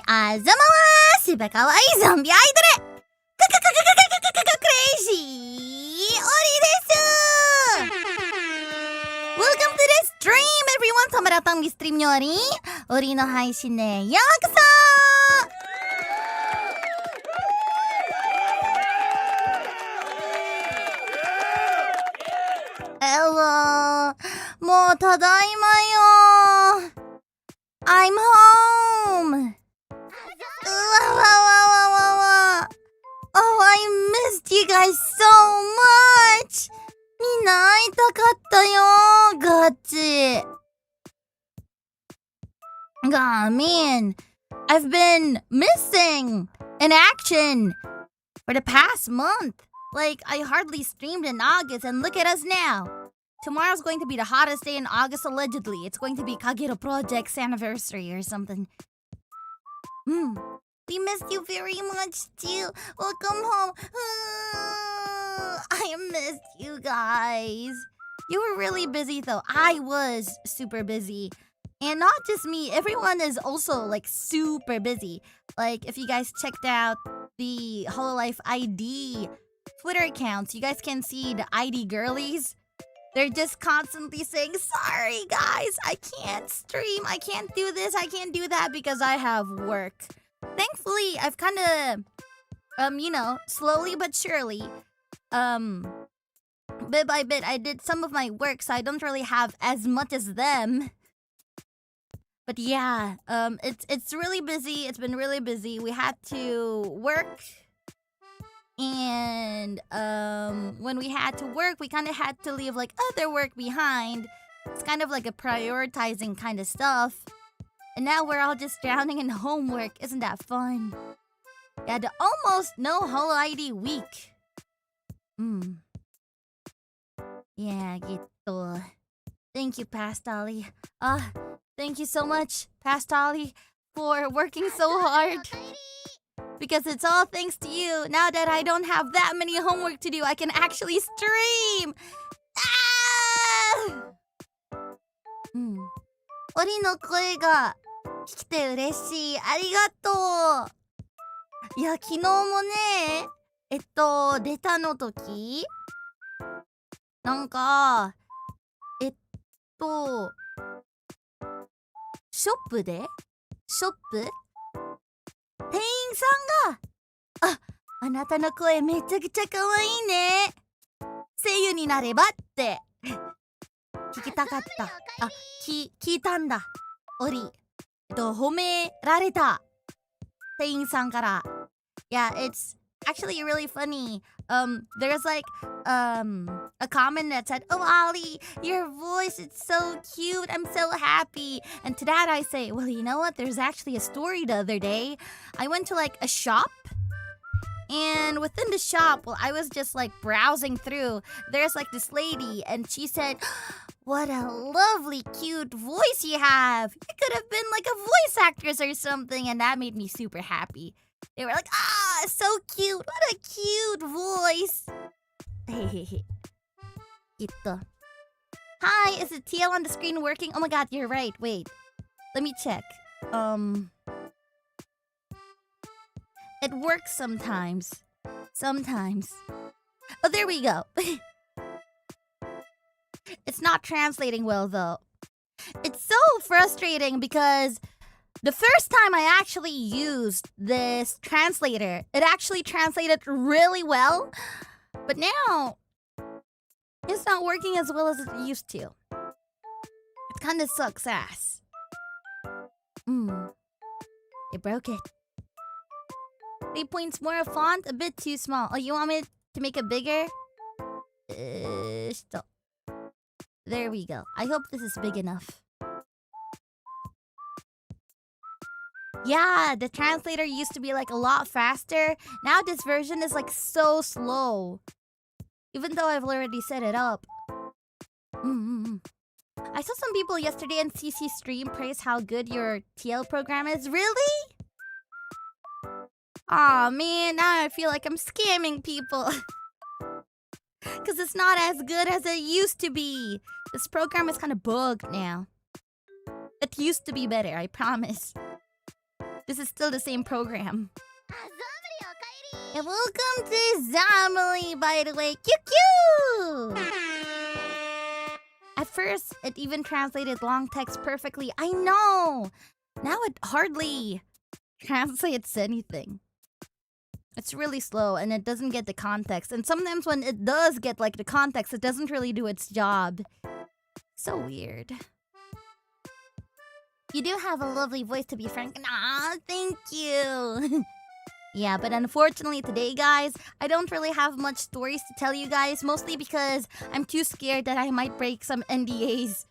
あざまーすばかわいいゾンビアイドルクレイジーオリです。 Welcome to the stream everyone. Selamat datang di streamnya Oriの配信へようこそ。もうただいまよ。I'm home. Oh, I missed you guys so much. みんな会いたかったよ。ガチ。God, man, I've been missing in action for the past month. Like, I hardly streamed in August, and look at us now. Tomorrow's going to be the hottest day in August, allegedly. It's going to be 𝓈𝓐𝓗 Project's anniversary or something. We missed you very much, too. Welcome home. I missed you guys. You were really busy, though. I was super busy. And not just me. Everyone is also, like, super busy. Like, if you guys checked out the Hololive ID Twitter accounts, you guys can see the ID girlies. They're just constantly saying, sorry guys, I can't stream, I can't do this, I can't do that because I have work. Thankfully, I've kind of, slowly but surely, bit by bit, I did some of my work, so I don't really have as much as them. But yeah, it's really busy, it's been really busy. We had to work. And when we had to work, we kind of had to leave like other work behind. It's kind of like a prioritizing kind of stuff. And now we're all just drowning in homework. Isn't that fun? Yeah, the almost no Holo ID week. Yeah, gitu. Thank you, Pastali. Thank you so much, Pastali, for working so hard. Because it's all thanks to you. Now that I don't have that many homework to do, I can actually stream! Oriの声が聞けて嬉しい。ありがとう。いや、昨日もね、出たの時なんか、ショップ店員さんが、あなたの声めちゃくちゃ可愛いね。声優になればって聞きたかった。聞いたんだ。オリ。褒められた。店員さんから。Yeah, it's actually really funny. There's like, a comment that said, oh, Ollie, your voice is so cute. I'm so happy. And to that I say, well, you know what? There's actually a story the other day. I went to like a shop And within the shop, while I was just like browsing through, there's like this lady, and she said, "What a lovely, cute voice you have. You could have been like a voice actress or something." And that made me super happy. They were like, "Ah, so cute. What a cute voice." Hehehe. Ito. Hi, is the TL on the screen working? Oh my god, you're right. Wait. Let me check. It works sometimes. Sometimes. Oh, there we go. It's not translating well, though. It's so frustrating because the first time I actually used this translator, it actually translated really well. But now, it's not working as well as it used to. It kind of sucks ass. It broke it. 3 points more font, a bit too small. Oh, you want me to make it bigger? Stop. There we go. I hope this is big enough. Yeah, the translator used to be like a lot faster. Now this version is like so slow. Even though I've already set it up. I saw some people yesterday in CC stream praise how good your TL program is. Really? Aw, man, now I feel like I'm scamming people. Because it's not as good as it used to be. This program is kind of bugged now. It used to be better, I promise. This is still the same program. And welcome to 𓊈𝓸𝓸𝓬𝓼, by the way. QQ! At first, it even translated long text perfectly. I know! Now it hardly translates anything. It's really slow and it doesn't get the context. And sometimes when it does get like the context, it doesn't really do its job. So weird. You do have a lovely voice, to be frank. Aw, thank you. Yeah, but unfortunately today, guys, I don't really have much stories to tell you guys. Mostly because I'm too scared that I might break some NDAs.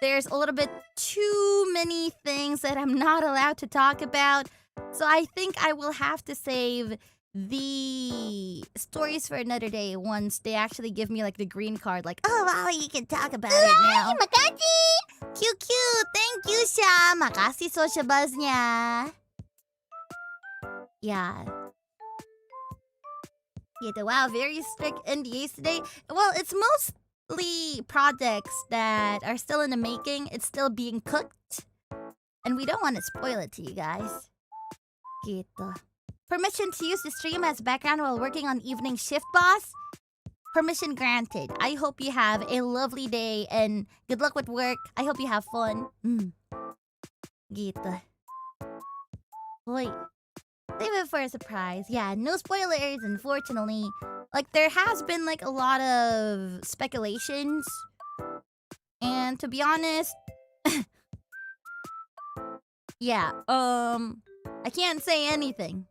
There's a little bit too many things that I'm not allowed to talk about. So I think I will have to save the stories for another day once they actually give me like the green card. Like, oh wow, you can talk about it now. Makasih! QQ! Thank you siya! Makasih social buzz niya. Yeah. Wow, very strict NDAs today. Well, it's mostly projects that are still in the making. It's still being cooked. And we don't want to spoil it to you guys. Gitu. Permission to use the stream as background while working on evening shift, boss? Permission granted. I hope you have a lovely day and good luck with work. I hope you have fun. Gitu. Wait. Save it for a surprise. Yeah, no spoilers, unfortunately. Like, there has been, like, a lot of speculations. And to be honest... yeah, I can't say anything.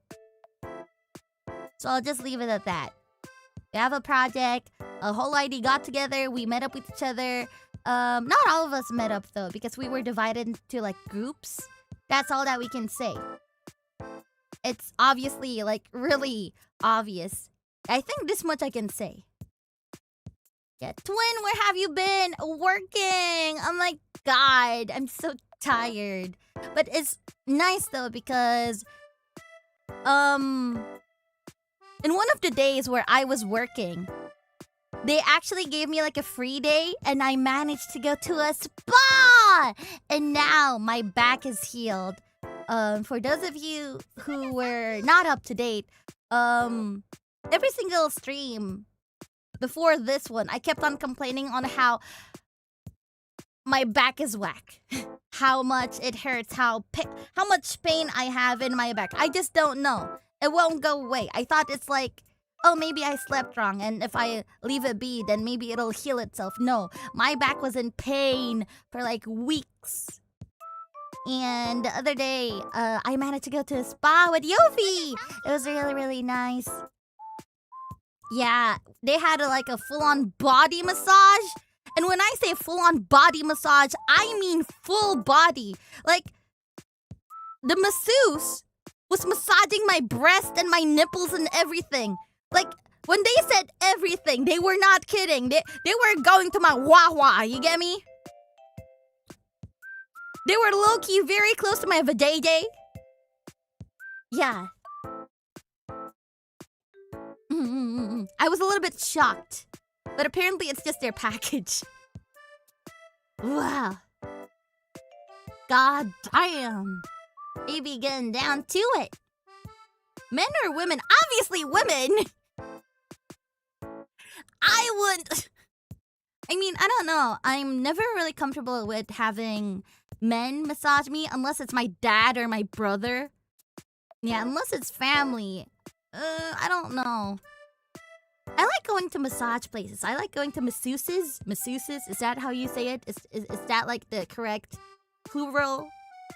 So I'll just leave it at that. We have a project. A whole ID got together. We met up with each other. Not all of us met up, though, because we were divided into, like, groups. That's all that we can say. It's obviously, like, really obvious. I think this much I can say. Yeah, Twin, where have you been? Working! Oh my god, I'm so tired. But it's nice, though, because... in one of the days where I was working, they actually gave me, like, a free day, and I managed to go to a spa! And now my back is healed. For those of you who were not up to date, every single stream before this one, I kept on complaining on how my back is whack. How much it hurts, how much pain I have in my back. I just don't know. It won't go away. I thought it's like, oh, maybe I slept wrong, and if I leave it be, then maybe it'll heal itself. No, my back was in pain for like weeks. And the other day, I managed to go to a spa with Yofi. It was really, really nice. Yeah, they had like a full-on body massage. And when I say full-on body massage, I mean full body. Like, the masseuse was massaging my breast and my nipples and everything. Like, when they said everything, they were not kidding. They were going to my wah-wah, you get me? They were low-key very close to my vajayjay. Yeah. I was a little bit shocked. But apparently it's just their package. Wow. God damn. They be getting down to it. Men or women? Obviously women. I don't know. I'm never really comfortable with having men massage me unless it's my dad or my brother. Yeah, unless it's family. I don't know. I like going to massage places. I like going to masseuses. Masseuses, is that how you say it? Is that like the correct plural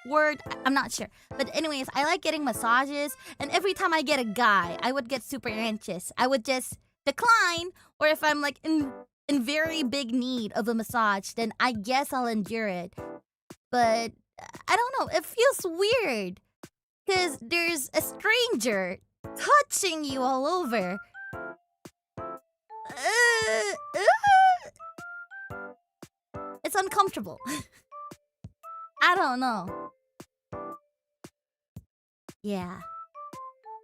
word? I'm not sure. But anyways, I like getting massages. And every time I get a guy, I would get super anxious. I would just decline. Or if I'm like in very big need of a massage, then I guess I'll endure it. But I don't know. It feels weird. Because there's a stranger touching you all over. It's uncomfortable. I don't know. Yeah.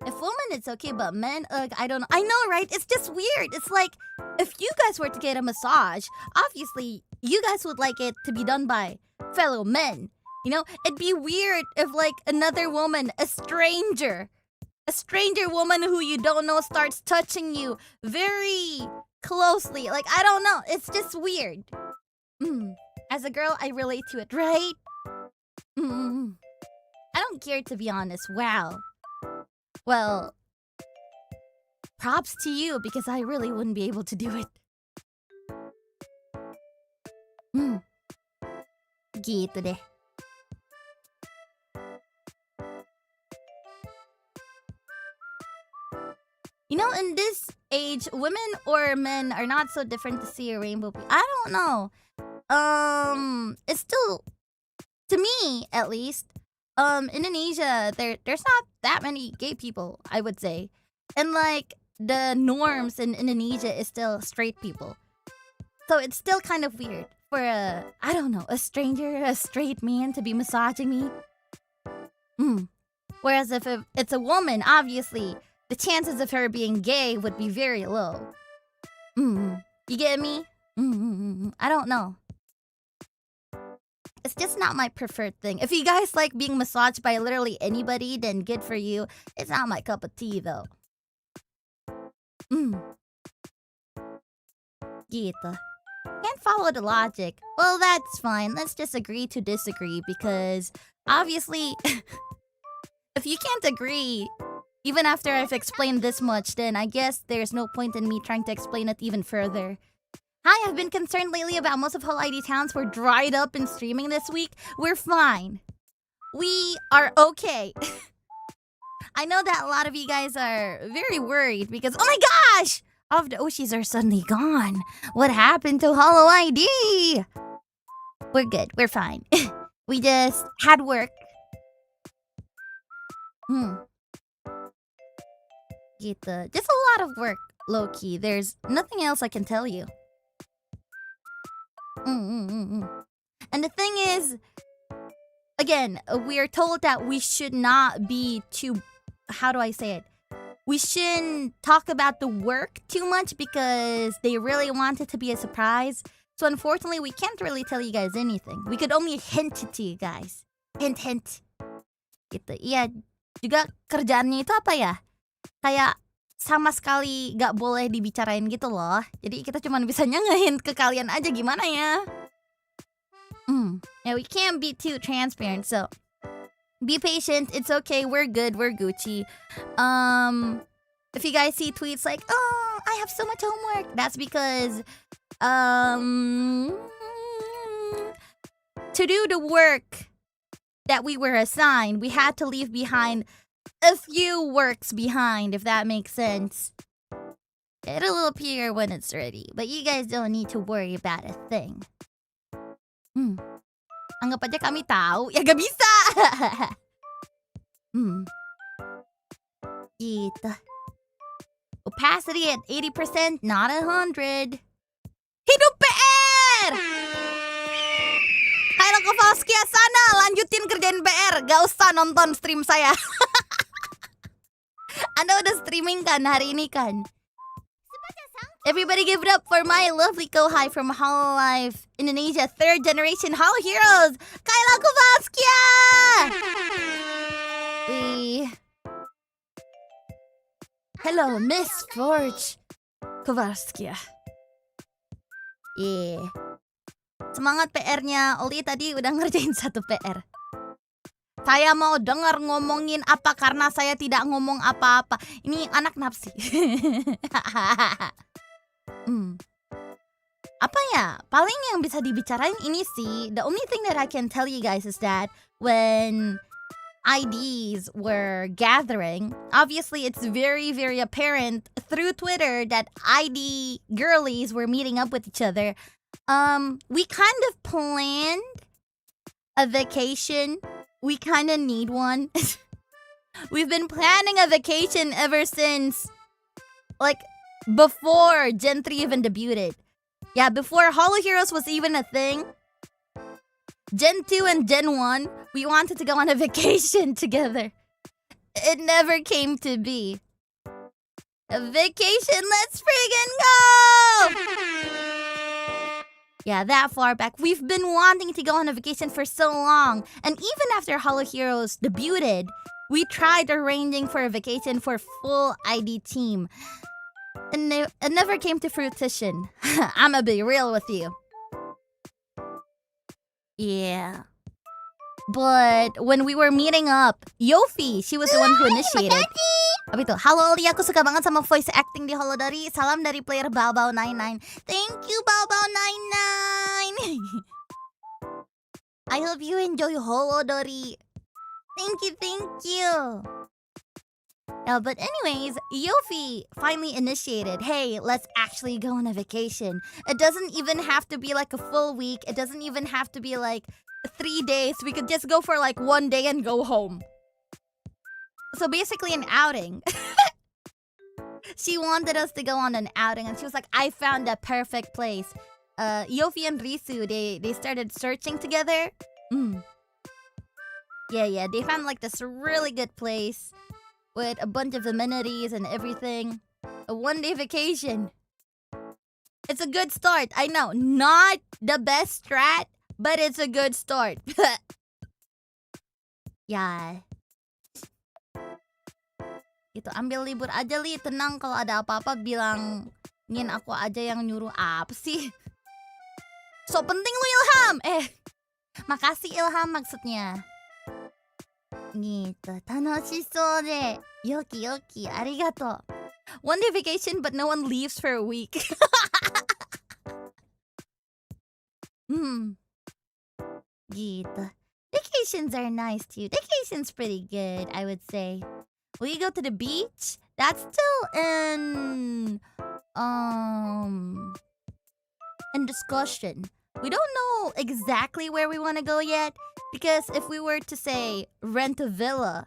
If women, it's okay, but men, I don't know. I know, right? It's just weird. It's like, if you guys were to get a massage, obviously, you guys would like it to be done by fellow men. You know, it'd be weird if, like, another woman, a stranger woman who you don't know starts touching you very closely. Like, I don't know. It's just weird. As a girl, I relate to it, right? I don't care, to be honest. Wow. Well, props to you, because I really wouldn't be able to do it. Gitu deh. You know, in this age, women or men are not so different to see a rainbow. I don't know. It's still, to me at least, Indonesia, there's not that many gay people, I would say. And like, the norms in Indonesia is still straight people. So it's still kind of weird for a stranger, a straight man to be massaging me. Whereas if it's a woman, obviously, the chances of her being gay would be very low. You get me? I don't know. It's just not my preferred thing. If you guys like being massaged by literally anybody, then good for you. It's not my cup of tea, though. Gitu. Can't follow the logic. Well, that's fine. Let's just agree to disagree, because obviously, if you can't agree, even after I've explained this much, then I guess there's no point in me trying to explain it even further. Hi, I've been concerned lately about most of Hololive towns were dried up in streaming this week. We're fine. We are okay. I know that a lot of you guys are very worried because, oh my gosh! All of the Oshis are suddenly gone. What happened to Hololive? We're good. We're fine. We just had work. Just a lot of work, low-key. There's nothing else I can tell you. And the thing is, again, we are told that we should not be too... How do I say it? We shouldn't talk about the work too much because they really want it to be a surprise. So unfortunately, we can't really tell you guys anything. We could only hint it to you guys. Hint, hint. Gitu. Iya, juga kerjaannya itu apa ya? Kayak sama sekali gak boleh dibicarain gitu loh. Jadi kita cuma bisanya nge-hint ke kalian aja, gimana ya? Yeah, we can't be too transparent, so be patient. It's okay. We're good. We're Gucci. If you guys see tweets like, "Oh, I have so much homework," that's because to do the work that we were assigned, we had to leave behind a few works behind, if that makes sense. It'll appear when it's ready, but you guys don't need to worry about a thing. Anggap aja kami tahu. Ya gak bisa. Gitu. Opacity at 80%, not 100. Hidup PR! Hai Kowalski, sana lanjutin kerjain PR. Gak usah nonton stream saya. Anda udah streaming kan hari ini kan? Everybody give it up for my lovely kohai from Hololive Indonesia, 3rd generation Holo Heroes. Kaila Kowalski! Hello, Miss Forge Kowalski. Yeah. Semangat PR-nya. Oli tadi udah ngerjain 1 PR. Saya mau dengar ngomongin apa karena saya tidak ngomong apa-apa. Ini anak napsi. Apa ya? Paling yang bisa dibicarain ini sih. The only thing that I can tell you guys is that when IDs were gathering, obviously it's very, very apparent through Twitter that ID girlies were meeting up with each other. We kind of planned a vacation. We kind of need one. We've been planning a vacation ever since, like, before Gen 3 even debuted. Yeah, before Holo Heroes was even a thing. Gen 2 and Gen 1, we wanted to go on a vacation together. It never came to be. A vacation, let's friggin' go! Yeah, that far back. We've been wanting to go on a vacation for so long. And even after Holo Heroes debuted, we tried arranging for a vacation for full ID team. And it never came to fruition. I'ma be real with you. Yeah. But when we were meeting up, Yofi, she was the one who initiated. Apa itu? Halo Ollie, aku suka banget sama voice acting di Holodari. Salam dari player 𝓈𝓤𝓸𝓬𝓲𝓪. Thank you 𝓈𝓤𝓸𝓸𝓬𝓲𝓪. I hope you enjoy Holodari. Thank you. Yeah, but anyways, Yofi finally initiated, hey, let's actually go on a vacation. It doesn't even have to be like a full week. It doesn't even have to be like 3 days. We could just go for like 1 day and go home. So basically an outing. She wanted us to go on an outing and she was like, I found a perfect place. Yofi and Risu, they started searching together. Yeah, they found like this really good place with a bunch of amenities and everything. A 1-day vacation. It's a good start. I know, not the best strat, but it's a good start. Yeah. Itu ambil libur aja Li, tenang, kalau ada apa-apa bilangin aku aja yang nyuruh. Apa sih? So penting lu Ilham. Makasih Ilham maksudnya. Gitu, 楽しそうでよきよきありがとう. 1-day vacation but no one leaves for a week. Gitu. Vacations are nice too. Vacation's pretty good, I would say. Will you go to the beach? That's still in discussion. We don't know exactly where we want to go yet, because if we were to say rent a villa,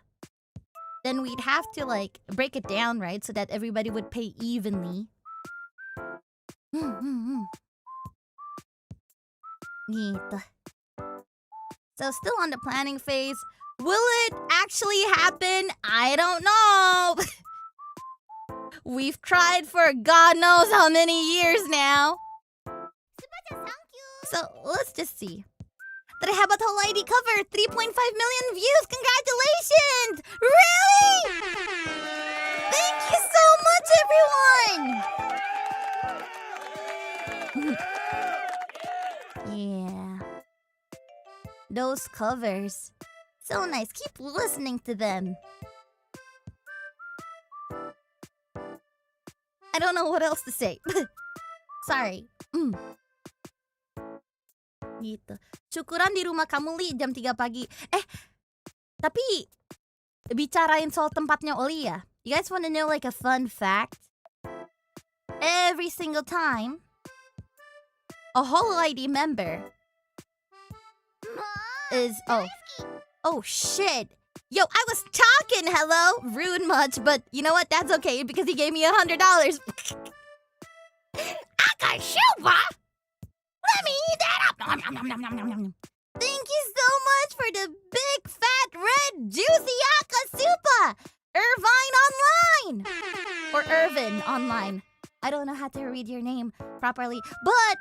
then we'd have to like break it down, right? So that everybody would pay evenly. Gitu. So still on the planning phase. Will it actually happen? I don't know. We've tried for God knows how many years now. So let's just see. Terhebat Holo ID cover, 3.5 million views. Congratulations! Really? Thank you so much, everyone. Yeah. Those covers. So nice. Keep listening to them. I don't know what else to say. Sorry. Gitu. Syukuran di rumah kamu Li jam 3 pagi. Tapi bicarain soal tempatnya Oli ya. You guys want to know like a fun fact? Every single time a Holo ID member is oh shit. Yo, I was talking, hello? Rude much, but you know what? That's okay because he gave me $100. Akashuba! Let me eat that up! Nom, nom, nom, nom, nom, nom, nom. Thank you so much for the big, fat, red, juicy Akasupa! Irvine Online! Or Irvin Online. I don't know how to read your name properly, but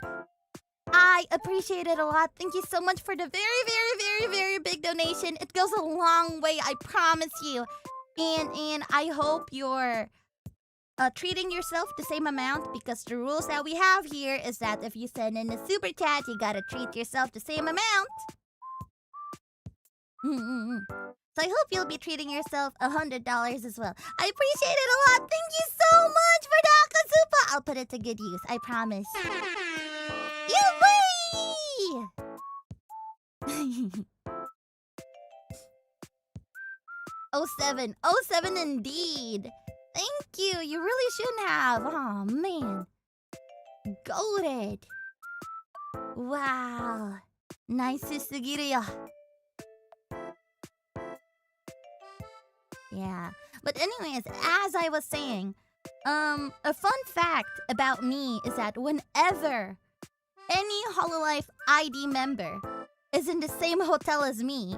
I appreciate it a lot. Thank you so much for the very, very, very, very big donation. It goes a long way, I promise you. And I hope you're treating yourself the same amount, because the rules that we have here is that if you send in a super chat, you gotta treat yourself the same amount. So I hope you'll be treating yourself $100 as well. I appreciate it a lot. Thank you so much for the Akasupa. I'll put it to good use, I promise. Yay! 07. 07 indeed. Thank you. You really shouldn't have. Oh man. Goated. Wow. Nice sugiru. Yeah. But anyways, as I was saying, a fun fact about me is that whenever any Hololive ID member is in the same hotel as me,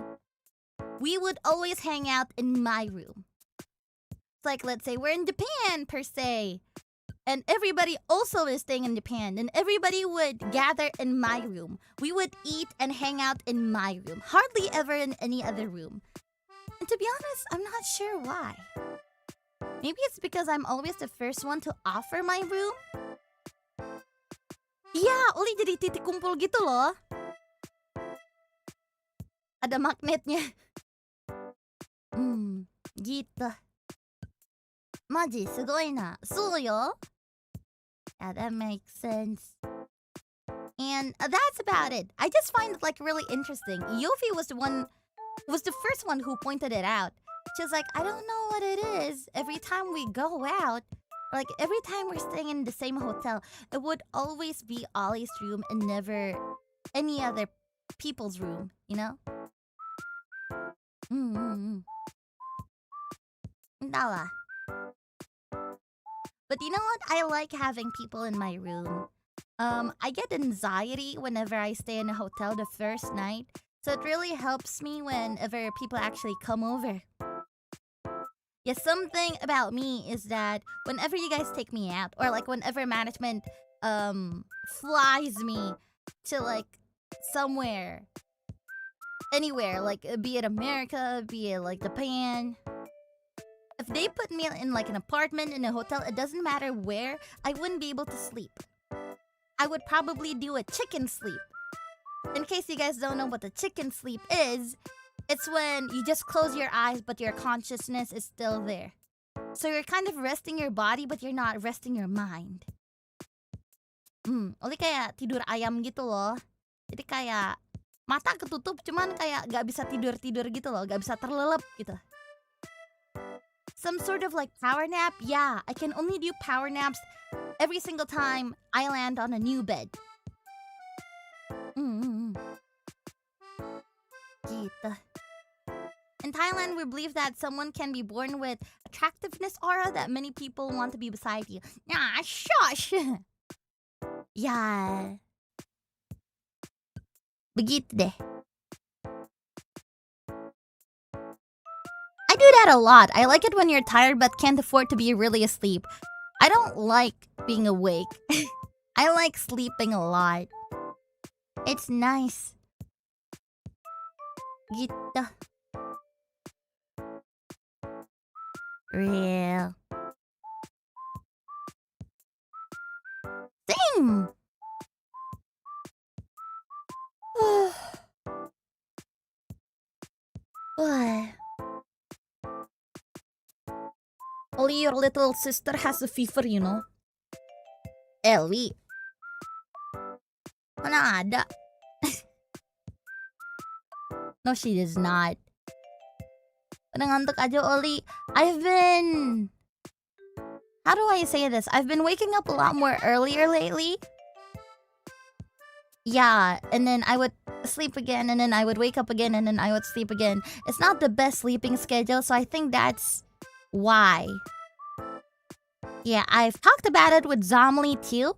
we would always hang out in my room. It's like, let's say we're in Japan, per se, and everybody also is staying in Japan, and everybody would gather in my room. We would eat and hang out in my room. Hardly ever in any other room. And to be honest, I'm not sure why. Maybe it's because I'm always the first one to offer my room? Yeah, Ollie jadi titik kumpul gitu loh. Ada magnetnya. Gitu. Maji, sugoi na. So yo. Yeah, that makes sense. And that's about it. I just find it like really interesting. Yofi was the first one who pointed it out. She was like, I don't know what it is. Every time we go out, like every time we're staying in the same hotel, it would always be Ollie's room and never any other people's room, you know? Dala. But you know what? I like having people in my room. I get anxiety whenever I stay in a hotel the first night. So it really helps me whenever people actually come over. Yeah, something about me is that whenever you guys take me out, or like whenever management flies me to like somewhere, anywhere, like be it America, be it like Japan, if they put me in like an apartment, in a hotel, it doesn't matter where, I wouldn't be able to sleep. I would probably do a chicken sleep. In case you guys don't know what the chicken sleep is, it's when you just close your eyes but your consciousness is still there. So you're kind of resting your body but you're not resting your mind. Oleh kayak tidur ayam gitu loh. Jadi kayak mata ketutup cuman kayak gak bisa tidur-tidur gitu loh. Gak bisa terlelep gitu. Some sort of like power nap. Yeah, I can only do power naps every single time I land on a new bed. Gitu. In Thailand, we believe that someone can be born with attractiveness aura that many people want to be beside you. Yeah, shush. Yeah. Begitu deh. I do that a lot. I like it when you're tired but can't afford to be really asleep. I don't like being awake. I like sleeping a lot. It's nice. Gitu. Real. Same. What? Only your little sister has a fever, you know. Ellie. Mana ada. No, she does not. Udah ngantuk aja, Ollie. How do I say this? I've been waking up a lot more earlier lately. Yeah, and then I would sleep again, and then I would wake up again, and then I would sleep again. It's not the best sleeping schedule, so I think that's why. Yeah, I've talked about it with Zomli too.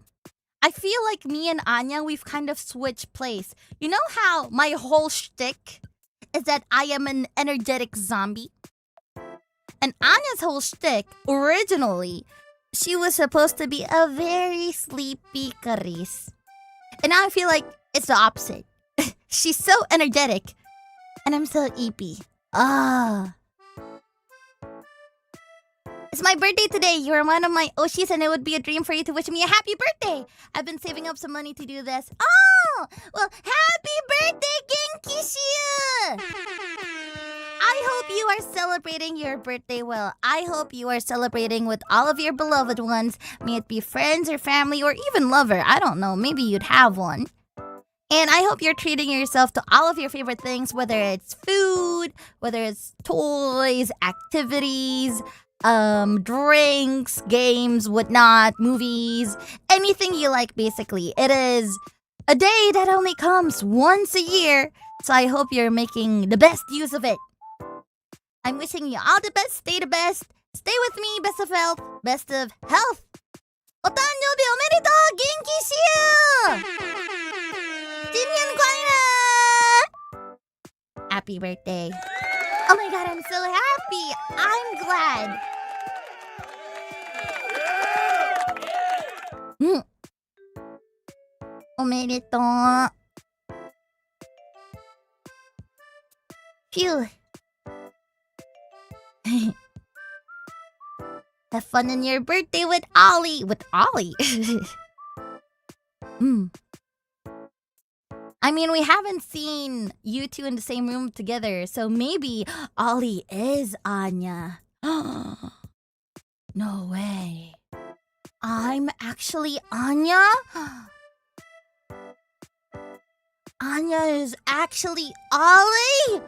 I feel like me and Anya, we've kind of switched place. You know how my whole shtick is that I am an energetic zombie? And Anya's whole shtick, originally, she was supposed to be a very sleepy Karis. And now I feel like it's the opposite. She's so energetic, and I'm so eepy. It's my birthday today. You're one of my Oshis, and it would be a dream for you to wish me a happy birthday. I've been saving up some money to do this. Oh! Well, happy birthday, 𝓈𝓗𝓮𝓻𝓮𝓵! I hope you are celebrating your birthday well. I hope you are celebrating with all of your beloved ones. May it be friends or family or even lover. I don't know. Maybe you'd have one. And I hope you're treating yourself to all of your favorite things, whether it's food, whether it's toys, activities, drinks, games, whatnot, movies, anything you like, basically. It is a day that only comes once a year, so I hope you're making the best use of it. I'm wishing you all the best, stay the best, stay with me, best of health, best of health. Otanyobi omedetou, genki shiyu! Happy birthday. Oh my god, I'm so happy. I'm glad. Omedetou. Phew. Have fun on your birthday with Ollie. With Ollie? I mean, we haven't seen you two in the same room together, so maybe Ollie is Anya. No way. I'm actually Anya? Anya is actually Ollie?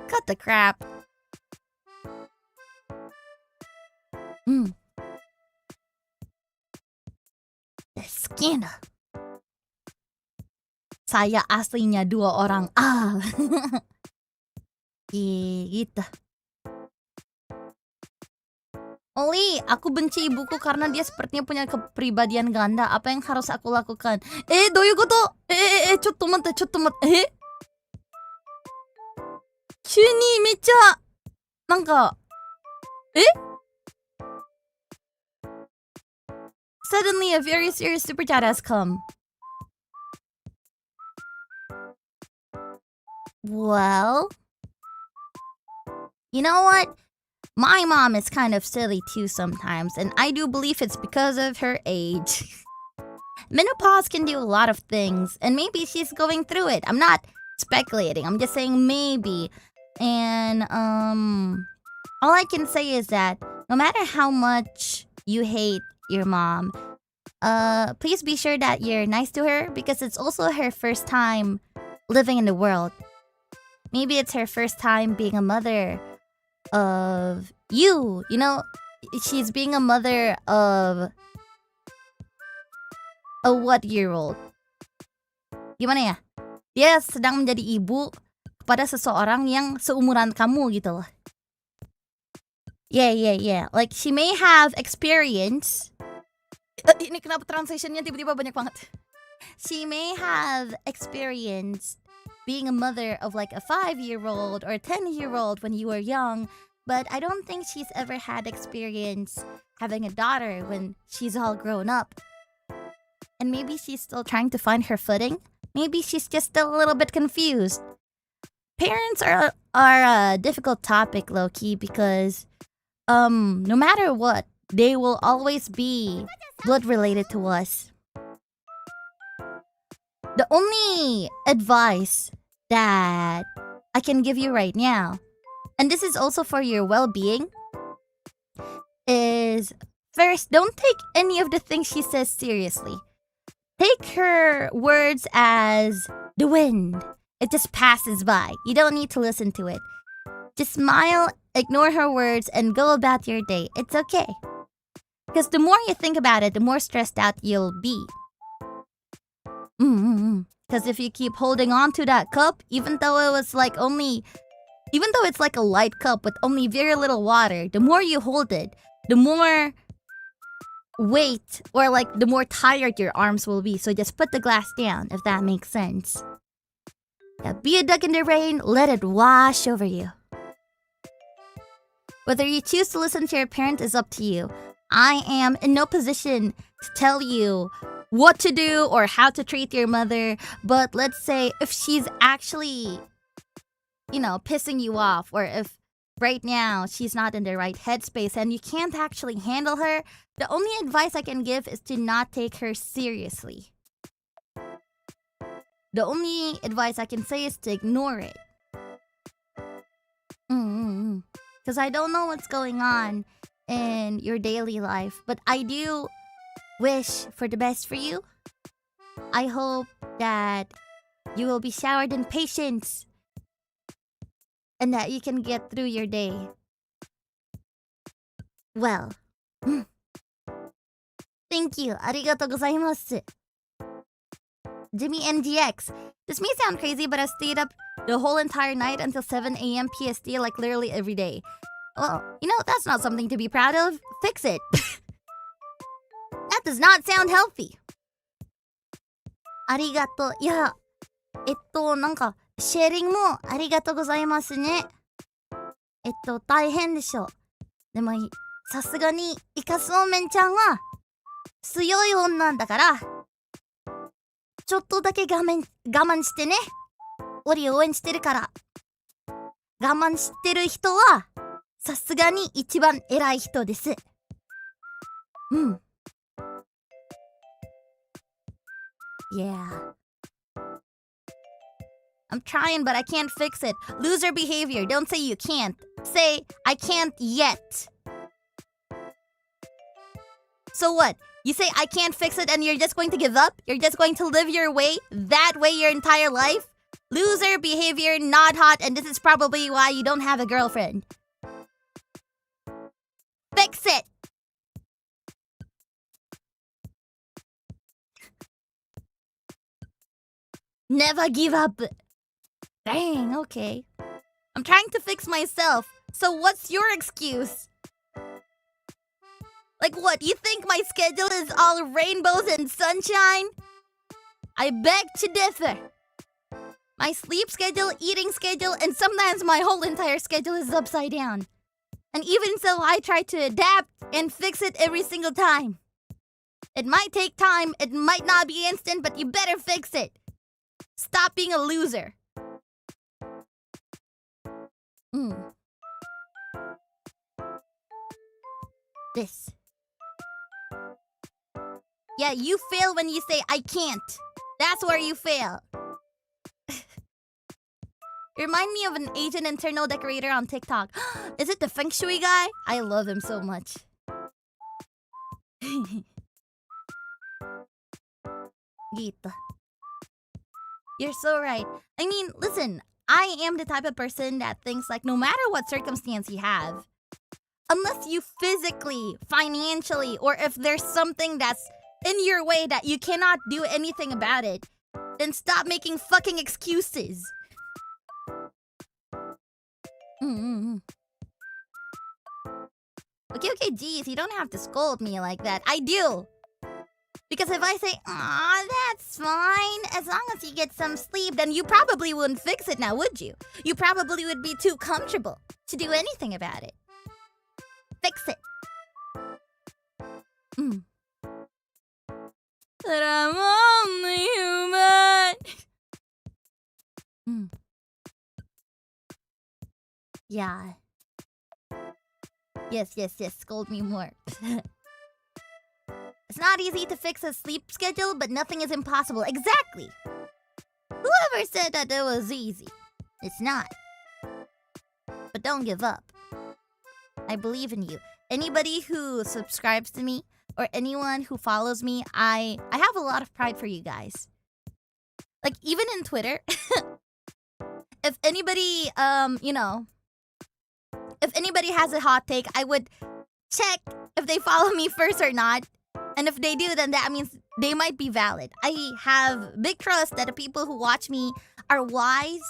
Cut the crap. Skin. Saya aslinya dua orang. Gitu. Oli, aku benci ibuku karena dia sepertinya punya kepribadian ganda. Apa yang harus aku lakukan? doyugoto? ちょっと待って、ちょっと待って。急にめっちゃ、なんか、Suddenly, a very serious super chat has come. Well, you know what? My mom is kind of silly too sometimes, and I do believe it's because of her age. Menopause can do a lot of things, and maybe she's going through it. I'm not speculating. I'm just saying maybe. And all I can say is that no matter how much you hate your mom, please be sure that you're nice to her, because it's also her first time living in the world. Maybe it's her first time being a mother of you. You know, she's being a mother of a what-year-old? Gimana ya? Dia sedang menjadi ibu kepada seseorang yang seumuran kamu gitu loh. Yeah. Like, she may have experience. Ini kenapa translationnya tiba-tiba banyak banget? She may have experienced being a mother of like a 5-year-old or a 10-year-old when you were young, but I don't think she's ever had experience having a daughter when she's all grown up. And maybe she's still trying to find her footing. Maybe she's just still a little bit confused. Parents are a difficult topic, low-key, because no matter what, they will always be blood-related to us. The only advice that I can give you right now, and this is also for your well-being, is first, don't take any of the things she says seriously. Take her words as the wind. It just passes by. You don't need to listen to it. Just smile, ignore her words, and go about your day. It's okay. Because the more you think about it, the more stressed out you'll be. Because if you keep holding on to that cup, even though it's like a light cup with only very little water, the more you hold it, the more weight or like the more tired your arms will be. So just put the glass down, if that makes sense. Yeah, be a duck in the rain, let it wash over you. Whether you choose to listen to your parent is up to you. I am in no position to tell you what to do or how to treat your mother, but let's say if she's actually, pissing you off, or if right now she's not in the right headspace and you can't actually handle her, the only advice I can give is to not take her seriously. The only advice I can say is to ignore it. Because I don't know what's going on in your daily life, but I do wish for the best for you. I hope that you will be showered in patience and that you can get through your day well. Thank you. ありがとうございます. Jimmy NGX. This may sound crazy, but I stayed up the whole entire night until 7 a.m. PST, like literally every day. Well, that's not something to be proud of. Fix it. That does not sound healthy. ありがとう。いや、なんか、シェアリングもありがとうございますね。大変でしょう。でも、さすがに、イカそうめんちゃんは、強い女だから、ちょっとだけ我慢してね。オリ応援してるから。我慢してる人は、さすがに一番偉い人です。Yeah. I'm trying, but I can't fix it. Loser behavior. Don't say you can't. Say, I can't yet. So what? You say, I can't fix it and you're just going to give up? You're just going to live your way, that way your entire life? Loser behavior, not hot, and this is probably why you don't have a girlfriend. Fix it! Never give up. Dang, okay. I'm trying to fix myself. So what's your excuse? Like what, you think my schedule is all rainbows and sunshine? I beg to differ. My sleep schedule, eating schedule, and sometimes my whole entire schedule is upside down. And even so, I try to adapt and fix it every single time. It might take time, it might not be instant, but you better fix it. Stop being a loser. This. Yeah, you fail when you say, I can't. That's where you fail. Remind me of an Asian internal decorator on TikTok. Is it the Feng Shui guy? I love him so much. Gita. You're so right. I mean, listen, I am the type of person that thinks like no matter what circumstance you have, unless you physically, financially, or if there's something that's in your way that you cannot do anything about it, then stop making fucking excuses. Okay, geez, you don't have to scold me like that. I do. Because if I say, aw, that's fine, as long as you get some sleep, then you probably wouldn't fix it now, would you? You probably would be too comfortable to do anything about it. Fix it. But I'm only human. Yeah. Yes, scold me more. It's not easy to fix a sleep schedule, but nothing is impossible. Exactly. Whoever said that it was easy? It's not. But don't give up. I believe in you. Anybody who subscribes to me or anyone who follows me, I have a lot of pride for you guys. Like even in Twitter, if anybody if anybody has a hot take, I would check if they follow me first or not. And if they do, then that means they might be valid. I have big trust that the people who watch me are wise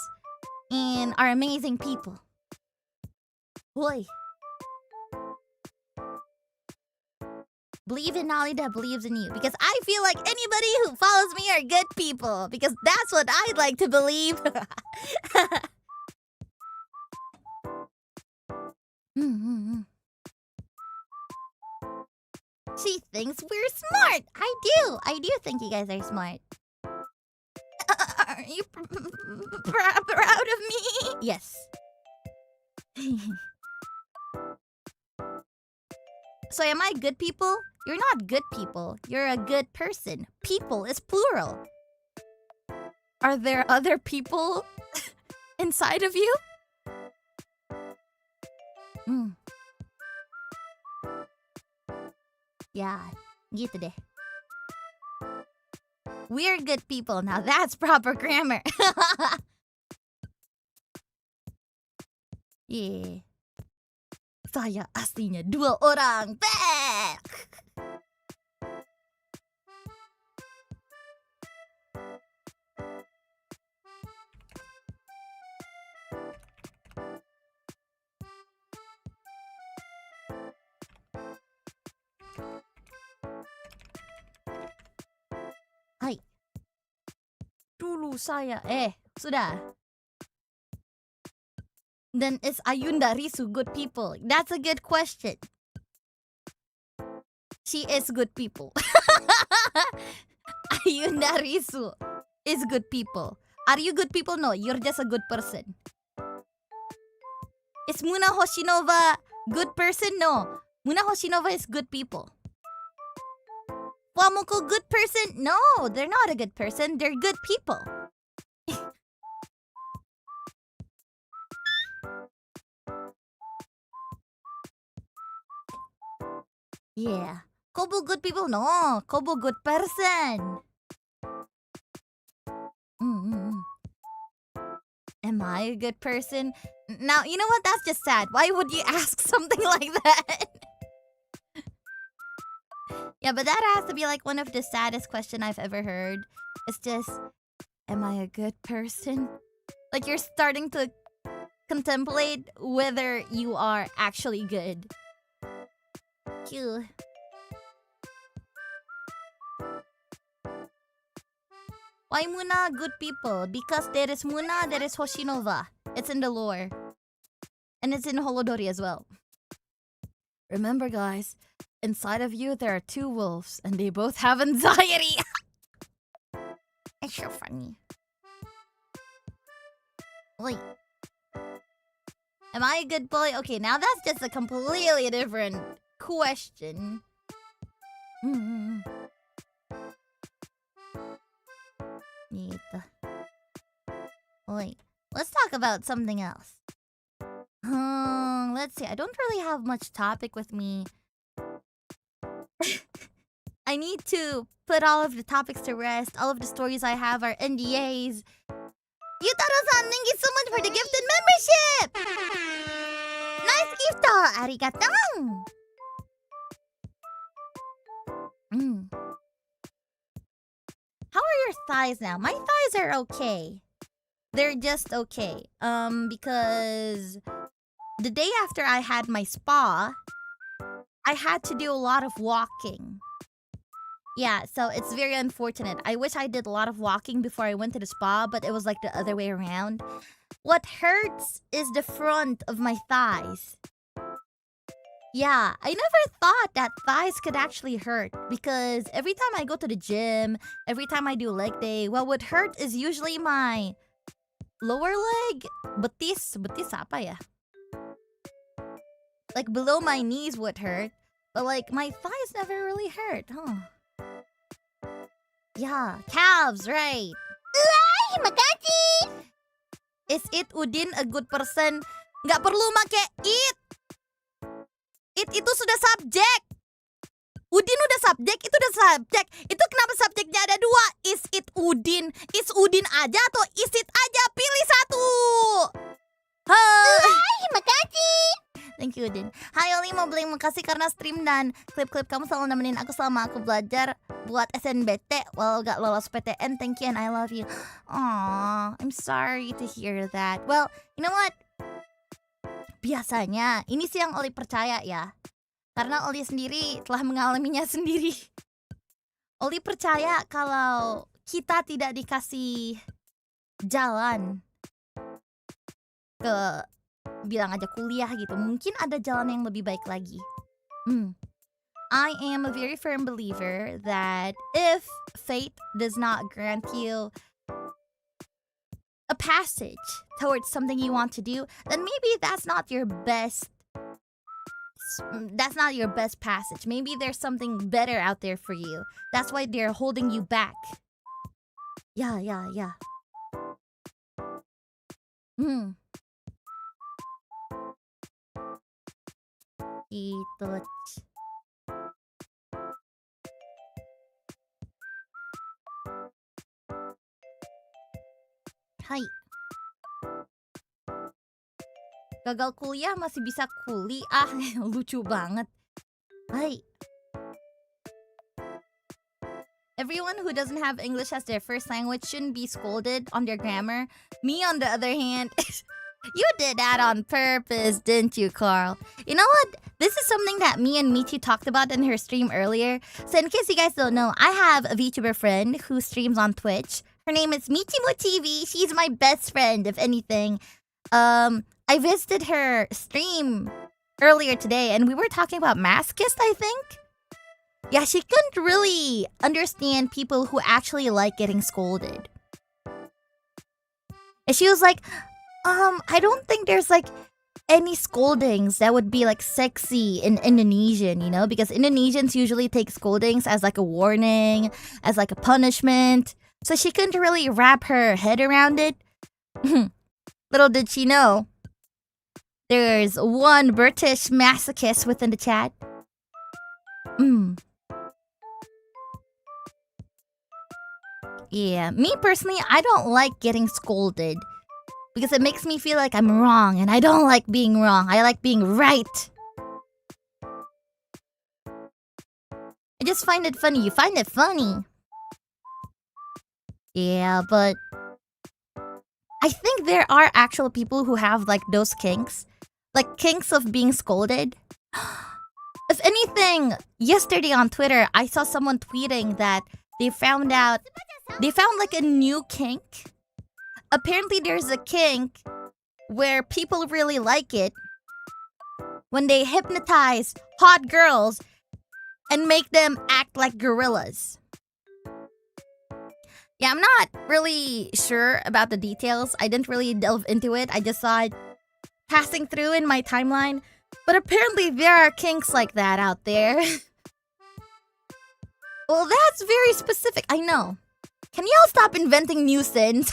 and are amazing people. Boy. Believe in knowledge that believes in you. Because I feel like anybody who follows me are good people. Because that's what I'd like to believe. She thinks we're smart. I do think you guys are smart. Are you proud of me? Yes. So am I good people? You're not good people. You're a good person. People is plural. Are there other people inside of you? Yeah, gitu deh. We're good people. Now that's proper grammar. Yeah. Saya aslinya 2 orang. Back. Hai. Dulu saya sudah. Then is 𝓈𝓈𝓷𝓪𝓈 good people? That's a good question. She is good people. 𝓈𝓈𝓷𝓪𝓈 is good people. Are you good people? No, you're just a good person. Is 𝓈𝓢𝓸𝓬𝓻𝓮𝓵 good person? No, 𝓈𝓢𝓸𝓬𝓻 is good people. 𝓈𝓢𝓸𝓮 good person? No, they're not a good person. They're good people. Yeah. Kobo good people? No. Kobo good person. Am I a good person? Now, you know what? That's just sad. Why would you ask something like that? Yeah, but that has to be like one of the saddest questions I've ever heard. It's just, am I a good person? Like you're starting to contemplate whether you are actually good. Cute. Why muna good people? Because there is muna, there is Hoshinova. It's in the lore. And it's in Holodori as well. Remember guys, inside of you there are 2 wolves and they both have anxiety. It's so funny. Wait. Am I a good boy? Okay, now that's just a completely different question. Wait, let's talk about something else. Let's see. I don't really have much topic with me. I need to put all of the topics to rest. All of the stories I have are NDAs. Yutaro-san, thank you so much for the gifted membership! Nice gift! Arigato! How are your thighs now? My thighs are okay. They're just okay. Because the day after I had my spa, I had to do a lot of walking. Yeah, so it's very unfortunate. I wish I did a lot of walking before I went to the spa, but it was like the other way around. What hurts is the front of my thighs. Yeah, I never thought that thighs could actually hurt because every time I go to the gym, every time I do leg day, what would hurt is usually my lower leg. Betis apa ya? Like below my knees would hurt, but like my thighs never really hurt, huh? Yeah, calves, right? Makasih! Is it Udin a good person? Nggak perlu make it! It itu sudah subjek. Udin udah subjek, itu udah subjek. Itu kenapa subjeknya ada 2? Is it Udin? Is Udin aja atau is it aja? Pilih satu. Hai, makasih. Thank you din. Hai Oli, mau bilang makasih karena stream dan klip-klip kamu selalu nemenin aku selama aku belajar buat SNBT walau gak lolos PTN. Thank you and I love you. Aww, I'm sorry to hear that. Well, you know what? Biasanya, ini sih yang Oli percaya ya. Karena Oli sendiri telah mengalaminya sendiri. Oli percaya kalau kita tidak dikasih jalan ke bilang aja kuliah gitu, mungkin ada jalan yang lebih baik lagi. I am a very firm believer that if fate does not grant you a passage towards something you want to do, then maybe that's not your best passage. Maybe there's something better out there for you. That's why they're holding you back. Yeah. Itu. Hai. Gagal kuliah masih bisa kuli. Lucu banget. Hai. Everyone who doesn't have English as their first language shouldn't be scolded on their grammar. Me, on the other hand, you did that on purpose, didn't you, Carl? You know what? This is something that me and Michi talked about in her stream earlier. So in case you guys don't know, I have a VTuber friend who streams on Twitch. Her name is Michimo TV. She's my best friend, if anything. I visited her stream earlier today, and we were talking about masochist, I think. Yeah, she couldn't really understand people who actually like getting scolded. And she was like, I don't think there's like any scoldings that would be like sexy in Indonesian, you know? Because Indonesians usually take scoldings as like a warning, as like a punishment. So she couldn't really wrap her head around it. Little did she know, there's one British masochist within the chat. Yeah, me personally, I don't like getting scolded because it makes me feel like I'm wrong, and I don't like being wrong. I like being right. I just find it funny. You find it funny. Yeah, but I think there are actual people who have like those kinks. Like kinks of being scolded. If anything, yesterday on Twitter, I saw someone tweeting that they found like a new kink. Apparently there's a kink where people really like it when they hypnotize hot girls and make them act like gorillas. Yeah, I'm not really sure about the details. I didn't really delve into it. I just saw it passing through in my timeline. But apparently there are kinks like that out there. Well, that's very specific. I know. Can y'all stop inventing new sins?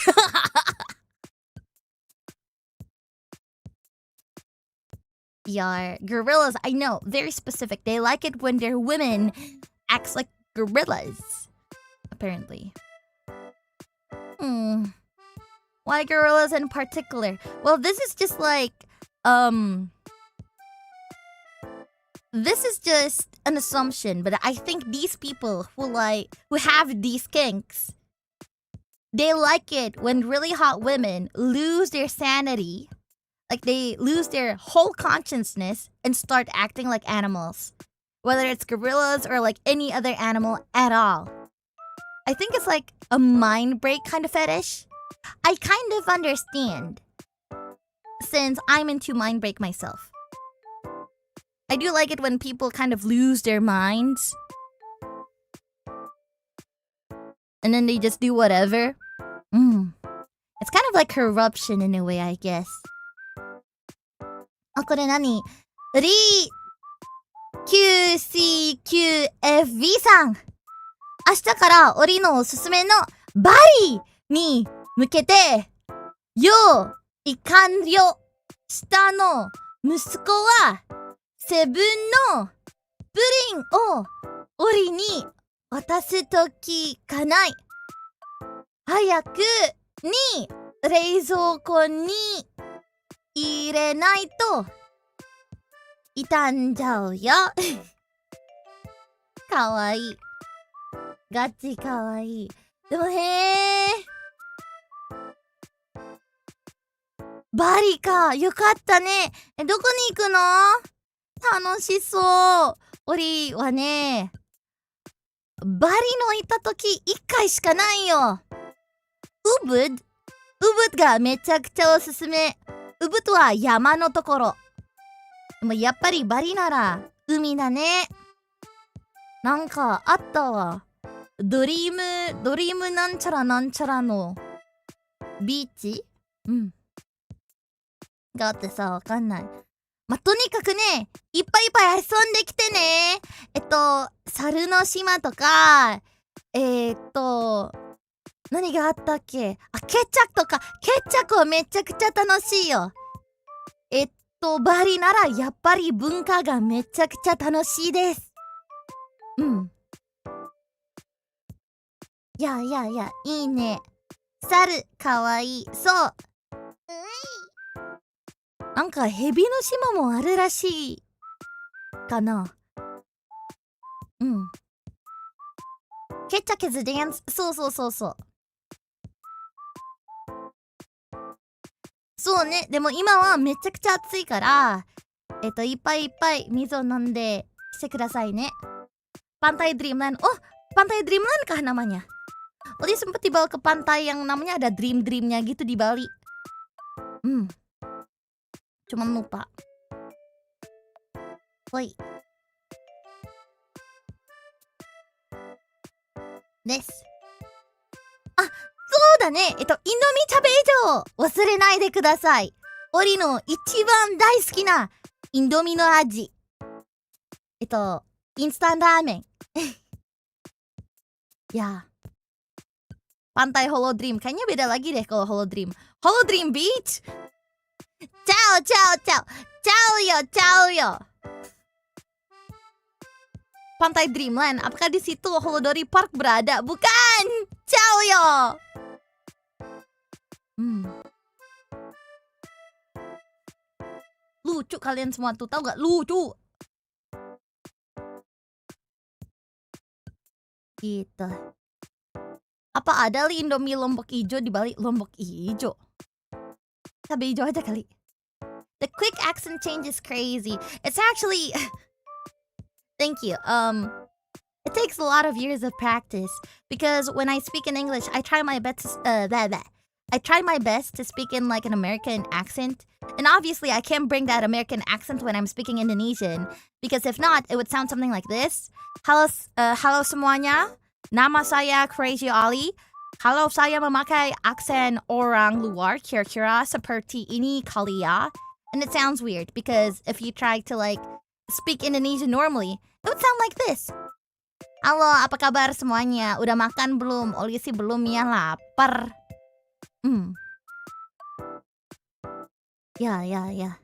Yeah, gorillas, I know. Very specific. They like it when their women acts like gorillas. Apparently. Why gorillas in particular? Well, this is just like, this is just an assumption, but I think these people who have these kinks, they like it when really hot women lose their sanity, like they lose their whole consciousness and start acting like animals, whether it's gorillas or like any other animal at all. I think it's like a mind break kind of fetish. I kind of understand, since I'm into mind break myself. I do like it when people kind of lose their minds and then they just do whatever. It's kind of like corruption in a way, I guess. あ、これ何？ 𝓈𝓈𝓗𝓈さん。明日からオリのおすすめのバリに向けて、𝓈𝓗𝓮𝓻𝓮𝓼下の息子はセブンのプリンをオリに渡すときかない。早くに冷蔵庫に入れないと傷んじゃうよ。かわいい。ガチかわいい。でもバリか。よかったね。どこに行くの？楽しそう。オリはね、バリの行った時1回しかないよ。ウブドがめちゃくちゃおすすめ。ウブドは山のところ。でもやっぱりバリなら海だね。なんかあったわ。ドリームなんちゃらなんちゃらのビーチがあってさ、わかんない。とにかくね、いっぱいいっぱい遊んできてね。猿の島とか、何があったっけ？ケチャクとか。ケチャクはめちゃくちゃ楽しいよ。バリならやっぱり文化がめちゃくちゃ楽しいです。いや、いいね。猿、かわいい。そう。なんかヘビの島もあるらしいかな。ケチャケズダンス。そう。そうね。でも今はめちゃくちゃ暑いから、いっぱいいっぱい水を飲んでしてくださいね。Pantai Dreamland. Oh, Pantai Dreamland kah namanya? Oli sempet dibawa ke pantai yang namanya ada dream-dreamnya gitu di Bali. Cuman lupa. Woi. Des. そうだね。インドミチャベ以上忘れないでください。オリの一番大好きなインドミの味。インスタントラーメン。Ya. Pantai Holodream. Kayaknya beda lagi deh kalau Holodream. Holodream Beach. Ciao yo. Pantai Dreamland. Apakah di situ Holodori Park berada? Bukan. Ciao yo. Lucu kalian semua tuh, tahu gak? Lucu. Gitu. Apa ada Indomie lombok hijau di Bali? Lombok hijau. Cabai hijau aja kali. The quick accent change is crazy. It's actually thank you. It takes a lot of years of practice because when I speak in English, I try my best to speak in like an American accent. And obviously, I can't bring that American accent when I'm speaking Indonesian because if not, it would sound something like this. Halo semuanya. Nama saya Kureiji Ollie. Kalau saya memakai aksen orang luar kira-kira seperti ini kali ya. And it sounds weird because if you try to like speak Indonesian normally, it would sound like this. Halo, apa kabar semuanya? Udah makan belum? Ollie sih belum ya, lapar. Yeah.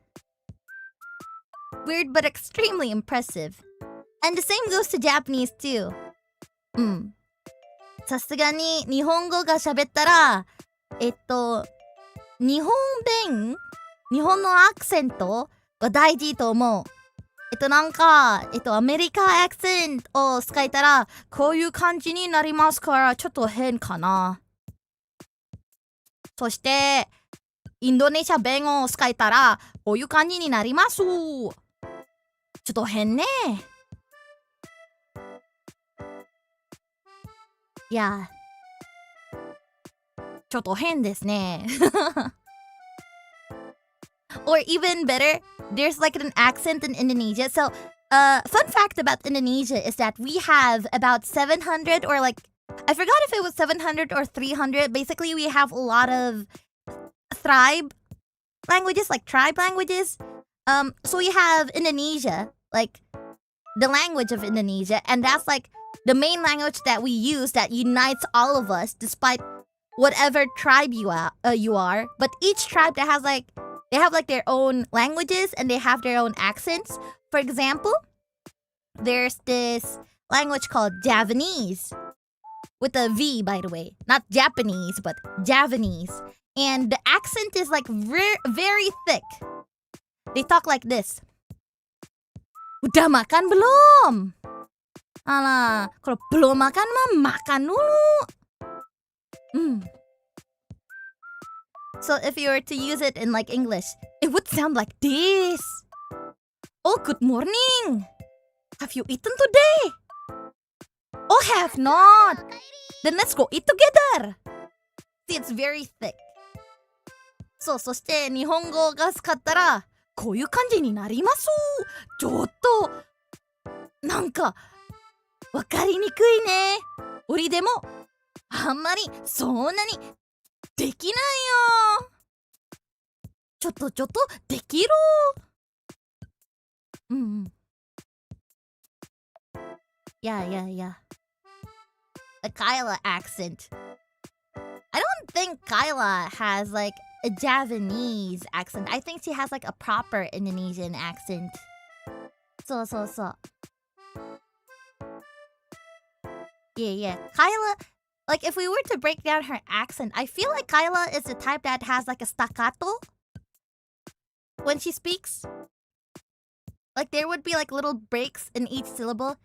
Weird but extremely impressive. And the same goes to Japanese too. さすがに日本語が喋ったら、日本のアクセントが大事と思う。なんか、アメリカアクセントを使えたら、こういう感じになりますから、ちょっと変かな。そして、インドネシア弁を使えたら、こういう感じになります。ちょっと変ね。いや、ちょっと変ですね。Or even better, there's like an accent in Indonesia. So, fun fact about Indonesia is that we have about 700 or like, I forgot if it was 700 or 300. Basically, we have a lot of tribe languages. So we have Indonesia, like the language of Indonesia, and that's like the main language that we use that unites all of us despite whatever tribe you are. But each tribe that has like, they have like their own languages and they have their own accents. For example, there's this language called Javanese. With a V, by the way. Not Japanese, but Javanese. And the accent is like very thick. They talk like this. Udah makan belum? Alah, kalau belum makan mah makan dulu. So if you were to use it in like English, it would sound like this. Oh, good morning. Have you eaten today? Oh, have not. Then let's go eat together. See, it's very thick. そう、そして日本語が使ったらこういう感じになります。ちょっとなんかわかりにくいね。俺でもあんまりそんなにできないよ。ちょっとできる。Yeah. A Kyla accent. I don't think Kyla has like a Javanese accent. I think she has like a proper Indonesian accent. So. Yeah. Kyla, like if we were to break down her accent, I feel like Kyla is the type that has like a staccato when she speaks. Like there would be like little breaks in each syllable.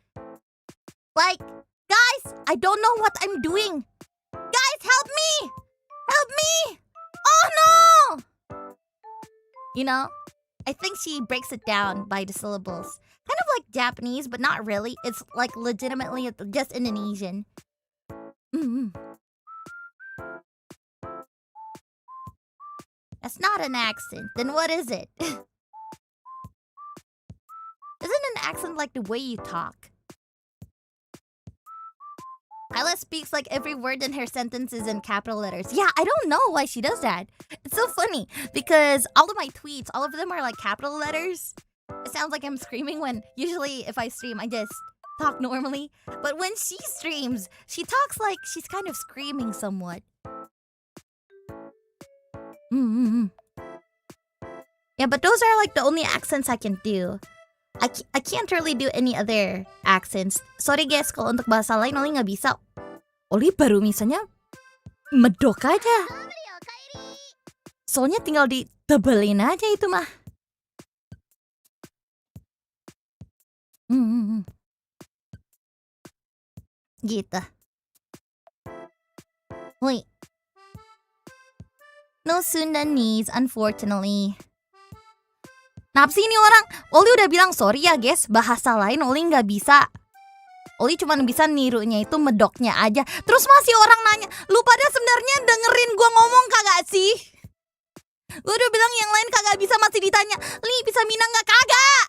Like, guys, I don't know what I'm doing. Guys, help me! Help me! Oh no! You know, I think she breaks it down by the syllables. Kind of like Japanese, but not really. It's like legitimately just Indonesian. That's not an accent. Then what is it? Isn't an accent like the way you talk? Kyla speaks like every word in her sentence is in capital letters. Yeah, I don't know why she does that. It's so funny because all of my tweets, all of them are like capital letters. It sounds like I'm screaming when usually if I stream, I just talk normally. But when she streams, she talks like she's kind of screaming somewhat. Yeah, but those are like the only accents I can do. I can't really do any other accents. Sorry guys, kalau untuk bahasa lain Oli nggak bisa. Oli baru misalnya medok aja. Soalnya tinggal ditebelin aja itu mah. Gitu. Wait. No Sundanese, unfortunately. Napsi nih orang. Oli udah bilang sorry ya guys, bahasa lain Oli nggak bisa. Oli cuma bisa nirunya itu medoknya aja. Terus masih orang nanya, lu pada sebenarnya dengerin gua ngomong kagak sih? Gua udah bilang yang lain kagak bisa, masih ditanya, Li bisa Minang nggak? Kagak.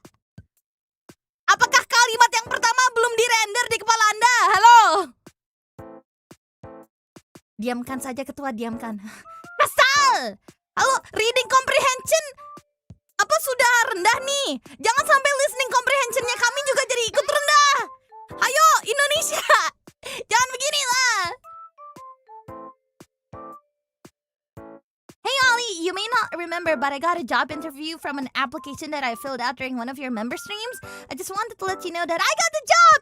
Apakah kalimat yang pertama belum dirender di kepala Anda? Halo? Diamkan saja ketua, diamkan. Kesal. Halo, reading comprehension apa sudah rendah nih? Jangan sampai listening comprehensionnya kami juga jadi ikut rendah. Ayo Indonesia, jangan begini lah. Hey Ollie, you may not remember, but I got a job interview from an application that I filled out during one of your member streams. I just wanted to let you know that I got the job.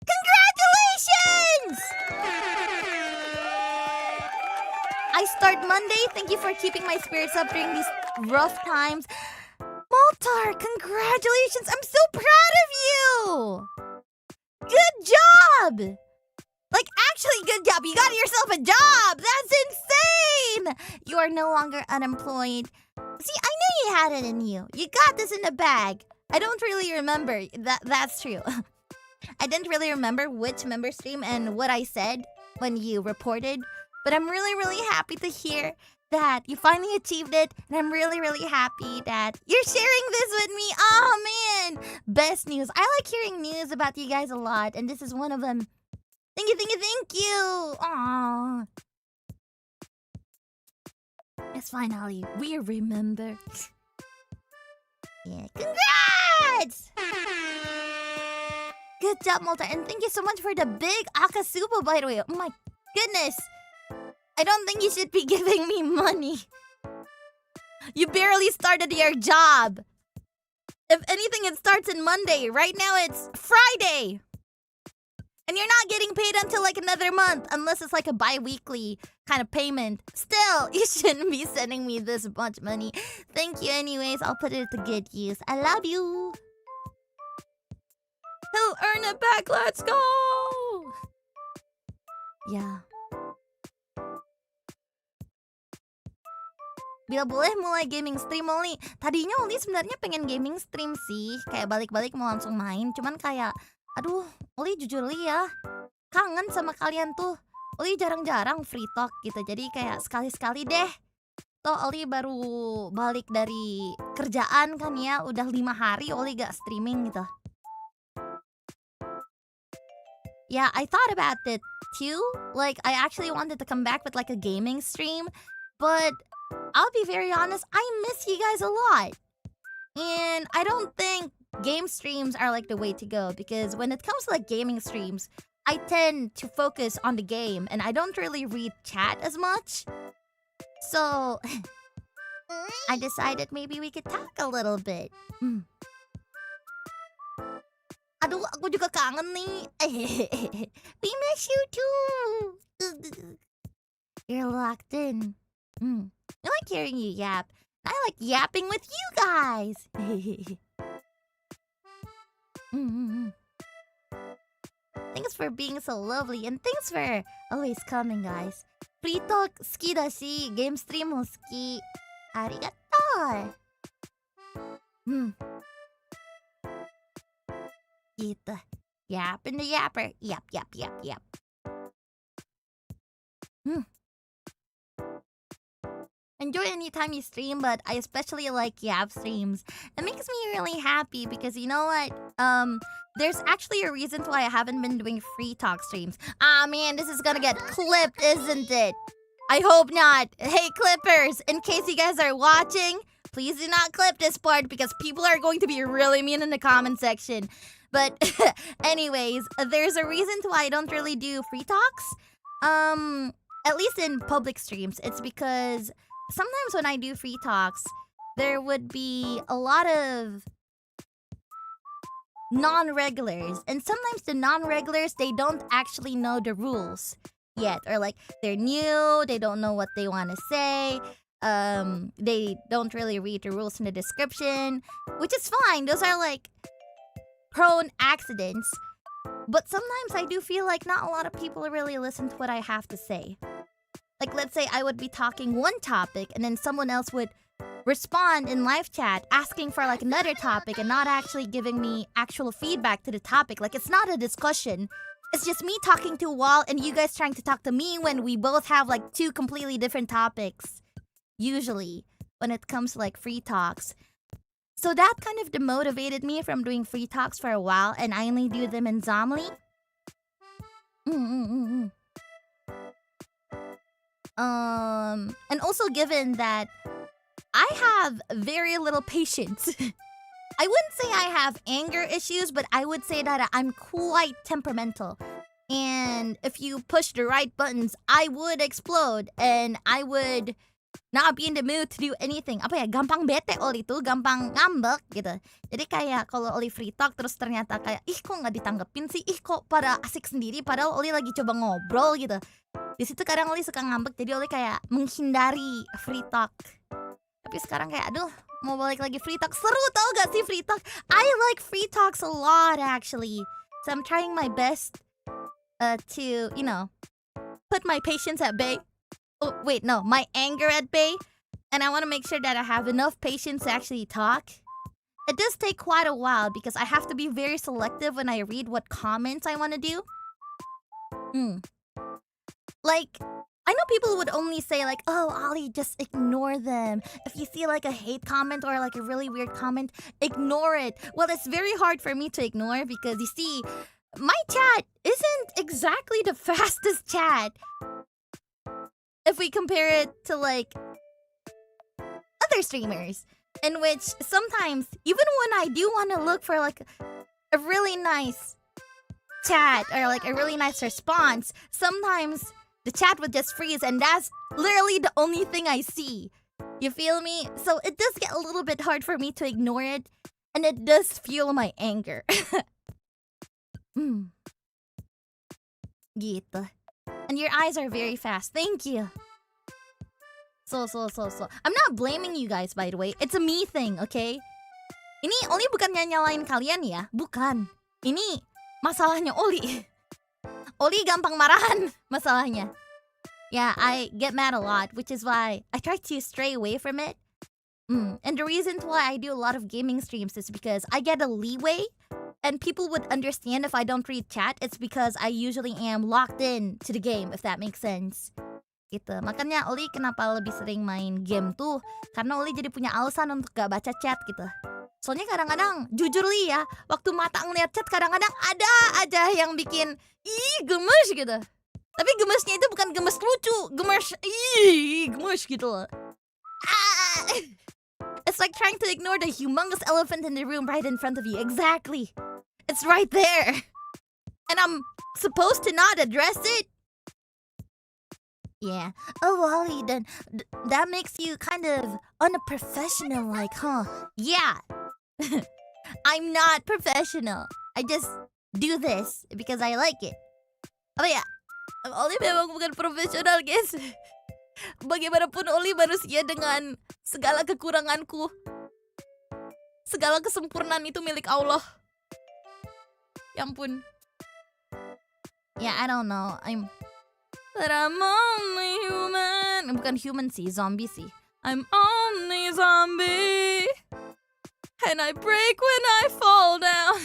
Congratulations! I start Monday. Thank you for keeping my spirits up during these rough times. Moltar, congratulations! I'm so proud of you! Good job! Like, actually good job. You got yourself a job! That's insane! You are no longer unemployed. See, I knew you had it in you. You got this in the bag. I don't really remember. That's true. I didn't really remember which member stream and what I said when you reported. But I'm really, really happy to hear that you finally achieved it. And I'm really, really happy that you're sharing this with me. Oh, man. Best news. I like hearing news about you guys a lot. And this is one of them. Thank you. Aww. It's fine, Ollie. We remember. Yeah. Congrats! Good job, Malta. And thank you so much for the big akasuba, by the way. Oh, my goodness. I don't think you should be giving me money. You barely started your job. If anything, it starts on Monday. Right now, it's Friday. And you're not getting paid until like another month. Unless it's like a bi-weekly kind of payment. Still, you shouldn't be sending me this much money. Thank you anyways. I'll put it to good use. I love you. earn it back. Let's go. Yeah. Bila boleh mulai gaming stream Oli. Tadinya Oli sebenarnya pengen gaming stream sih, kayak balik-balik mau langsung main. Cuman kayak, aduh, Oli jujur Oli ya, kangen sama kalian tuh. Oli jarang-jarang free talk gitu, jadi kayak sekali-sekali deh. Toh Oli baru balik dari kerjaan kan ya, udah 5 hari Oli gak streaming gitu. Yeah, I thought about it too. Like, I actually wanted to come back with like a gaming stream, but I'll be very honest, I miss you guys a lot. And I don't think game streams are like the way to go, because when it comes to like gaming streams, I tend to focus on the game and I don't really read chat as much. So I decided maybe we could talk a little bit. Aduh, aku juga kangen nih. We miss you too. You're locked in. I like hearing you yap. I like yapping with you guys. Thanks for being so lovely, and thanks for always coming, guys. FREETALK 好きだし、ゲームストリームも好き。ありがとう。Gitu. Yapping the yapper. Yap, yap, yap, yap. Enjoy anytime you stream, but I especially like yap streams. It makes me really happy because you know what? There's actually a reason why I haven't been doing free talk streams. Ah man, this is gonna get clipped, isn't it? I hope not. Hey clippers, in case you guys are watching, please do not clip this part because people are going to be really mean in the comment section. But anyways, there's a reason why I don't really do free talks. At least in public streams. It's because sometimes when I do free talks, there would be a lot of non-regulars. And sometimes the non-regulars, they don't actually know the rules yet. Or like, they're new, they don't know what they want to say. They don't really read the rules in the description. Which is fine. Those are like prone accidents. But sometimes I do feel like not a lot of people really listen to what I have to say. Like, let's say I would be talking one topic and then someone else would respond in live chat asking for like another topic and not actually giving me actual feedback to the topic. Like, it's not a discussion. It's just me talking to a wall and you guys trying to talk to me when we both have like 2 completely different topics. Usually, when it comes to like free talks. So that kind of demotivated me from doing free talks for a while, and I only do them in 𓊈𝓲. And also given that I have very little patience. I wouldn't say I have anger issues, but I would say that I'm quite temperamental. And if you push the right buttons, I would explode and I would not be in the mood to do anything. Apa ya, gampang bete Oli itu, gampang ngambek gitu. Jadi kayak kalau Oli free talk terus ternyata kayak, ih kok nggak ditanggepin sih, ih kok pada asik sendiri padahal Oli lagi coba ngobrol gitu. Di situ kadang Oli suka ngambek, jadi Oli kayak menghindari free talk. Tapi sekarang kayak, aduh, mau balik lagi free talk. Seru tau gak sih free talk? I like free talks a lot actually. So I'm trying my best to, you know, put my patience at bay. Oh, wait, no, my anger at bay. And I want to make sure that I have enough patience to actually talk. It does take quite a while because I have to be very selective when I read what comments I want to do. Like, I know people would only say like, oh, Ollie, just ignore them. If you see like a hate comment or like a really weird comment, ignore it. Well, it's very hard for me to ignore because you see, my chat isn't exactly the fastest chat. If we compare it to like other streamers, in which sometimes even when I do want to look for like a really nice chat or like a really nice response, sometimes the chat would just freeze and that's literally the only thing I see. You feel me? So it does get a little bit hard for me to ignore it, and it does fuel my anger. Gitu. And your eyes are very fast. Thank you. So. I'm not blaming you guys, by the way. It's a me thing, okay? Ini Oli bukan nyalain kalian ya. Bukan. Ini Masalahnya Ollie. Ollie gampang marahan masalahnya. Yeah, I get mad a lot, which is why I try to stray away from it. And the reason why I do a lot of gaming streams is because I get a leeway and people would understand if I don't read chat. It's because I usually am locked in to the game, if that makes sense. Gitu. Makanya Ollie kenapa lebih sering main game tuh karena Ollie jadi punya alasan untuk gak baca chat gitu. Soalnya kadang-kadang, jujur Li ya, waktu mata ngeliat chat kadang-kadang ada aja yang bikin gemes gitu. Tapi gemesnya itu bukan gemes lucu, gemes gitu loh. It's like trying to ignore the humongous elephant in the room right in front of you. Exactly. It's right there. And I'm supposed to not address it? Yeah. Oh, Ollie, then that makes you kind of unprofessional, like, huh? Yeah. I'm not professional. I just do this because I like it. Oh ya, Ollie memang bukan profesional, guys. Bagaimanapun Ollie manusia dengan segala kekuranganku. Segala kesempurnaan itu milik Allah. Ya ampun. Yeah, I don't know. But I'm only human. Bukan human sih, zombie sih. I'm only zombie. And I break when I fall down.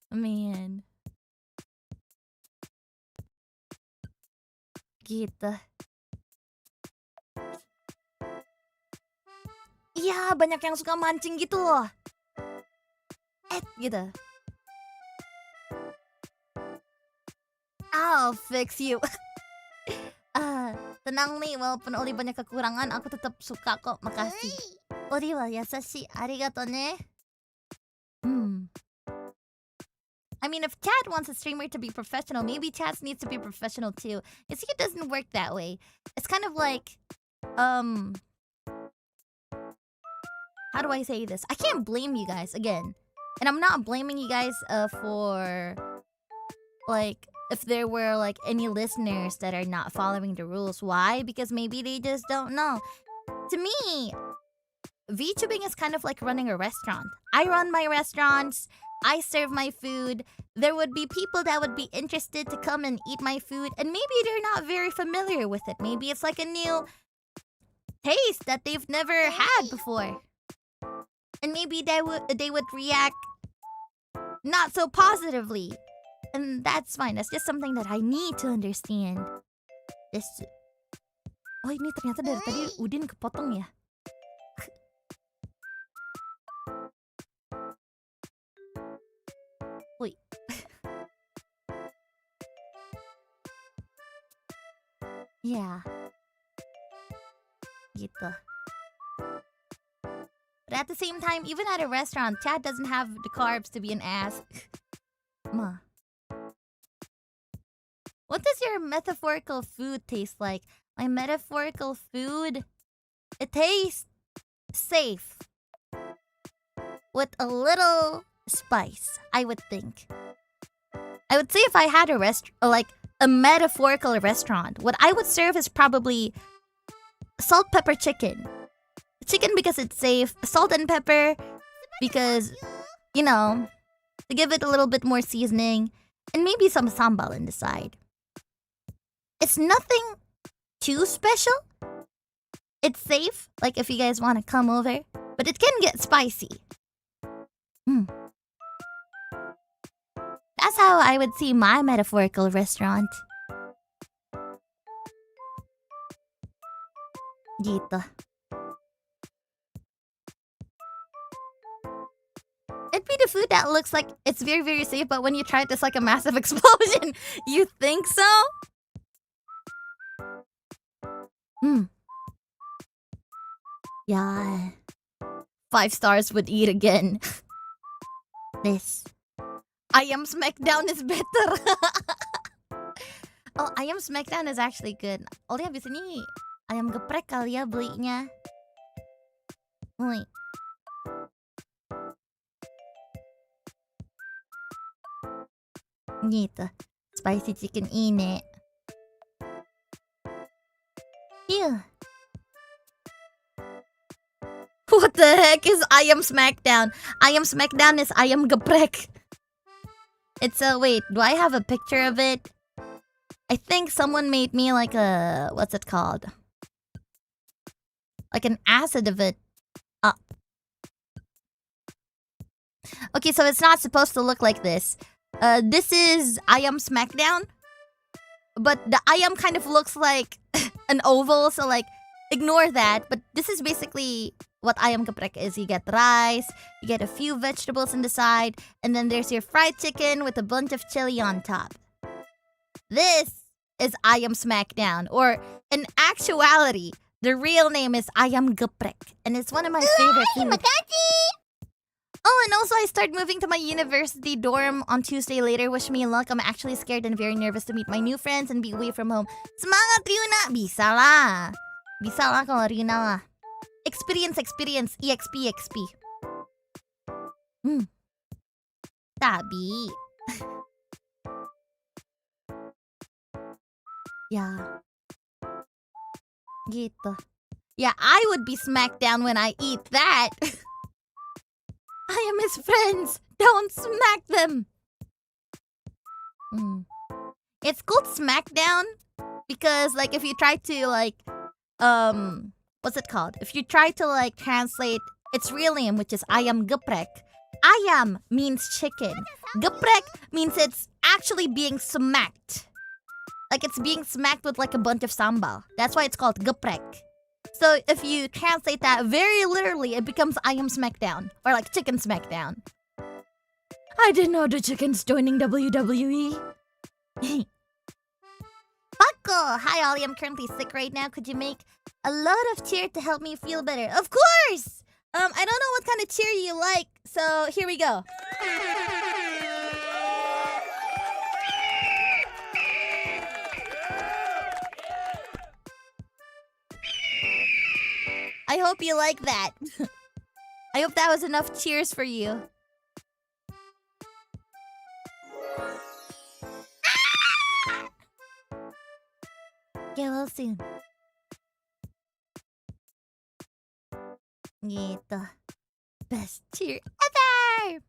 Man. Gitu. Iya, banyak yang suka mancing gitu loh. Gitu. I'll fix you. Tenang nih, walaupun Ollie banyak kekurangan, aku tetap suka kok. Makasih. Ollie wa yasashi. Arigato ne. I mean, if Chad wants a streamer to be professional, maybe Chad needs to be professional too. You see, it doesn't work that way. It's kind of like, how do I say this? I can't blame you guys again. And I'm not blaming you guys for, like, if there were, like, any listeners that are not following the rules. Why? Because maybe they just don't know. To me, VTubing is kind of like running a restaurant. I run my restaurants. I serve my food. There would be people that would be interested to come and eat my food. And maybe they're not very familiar with it. Maybe it's like a new taste that they've never had before. And maybe they would react not so positively. And that's fine. That's just something that I need to understand. Oh, ini ternyata dari tadi Udin kepotong ya. Wait. Yeah. Gitu. But at the same time, even at a restaurant, Chad doesn't have the carbs to be an ass. Ma. What does your metaphorical food taste like? My metaphorical food? It tastes safe. With a little spice, I would think. I would say if I had a metaphorical restaurant, what I would serve is probably salt pepper chicken. Chicken because it's safe, salt and pepper because, you know, to give it a little bit more seasoning, and maybe some sambal in the side. It's nothing too special. It's safe, like if you guys want to come over, but it can get spicy. That's how I would see my metaphorical restaurant. Gitu. It'd be the food that looks like it's very, very safe, but when you try it, it's like a massive explosion. You think so? Yeah. 5 stars would eat again. This. Ayam Smackdown is better. Oh, Ayam Smackdown is actually good. Ollie habis ini ayam geprek kali ya belinya. Wait. Gitu. Spicy chicken ini. Ew. What the heck is Ayam Smackdown? Ayam Smackdown is ayam geprek. It's a wait, do I have a picture of it? I think someone made me like a what's it called? Like an acid of it. Okay, so it's not supposed to look like this. This is 𝓈 Smackdown. But the 𝓈 kind of looks like an oval, so like ignore that. But this is basically what � is. You get rice, you get a few vegetables on the side, and then there's your fried chicken with a bunch of chili on top. This is 𝓈 Smackdown, or in actuality, the real name is 𝓈 geprek, and it's one of my favorite foods. Oh, and also I start moving to my university dorm on Tuesday later. Wish me luck. I'm actually scared and very nervous to meet my new friends and be away from home. Semangat, Ryuna! Bisa lah. Bisa lah kalau Ryuna lah. Experience. EXP. Tabi. Yeah. Gitu. Yeah, I would be smacked down when I eat that. I am his friends. Don't smack them. It's called Smackdown because, like, if you try to, like, what's it called? If you try to, like, translate its real name, which is 𝓈 geprek, 𝓈 means chicken. Geprek means it's actually being smacked. Like, it's being smacked with, like, a bunch of sambal. That's why it's called geprek. So if you translate that very literally, it becomes 𝓈 Smackdown. Or like Chicken Smackdown. I didn't know the chicken's joining WWE. Paco! Hi Ollie, I'm currently sick right now. Could you make a lot of cheer to help me feel better? Of course! I don't know what kind of cheer you like, so here we go. I hope you like that. I hope that was enough cheers for you. Get well soon. Gitu. Best cheer ever!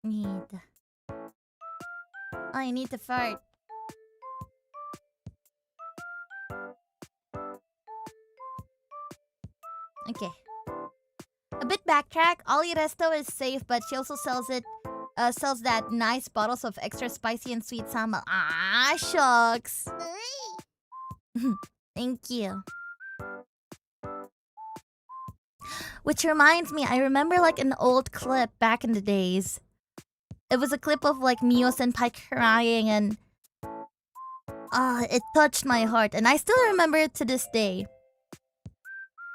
Gitu. I need to fart. Okay. A bit backtrack. Ollie Resto is safe, but she also sells that nice bottles of extra spicy and sweet sambal. Ah, shucks. Thank you. Which reminds me, I remember like an old clip back in the days. It was a clip of like Mio Senpai crying and it touched my heart, and I still remember it to this day.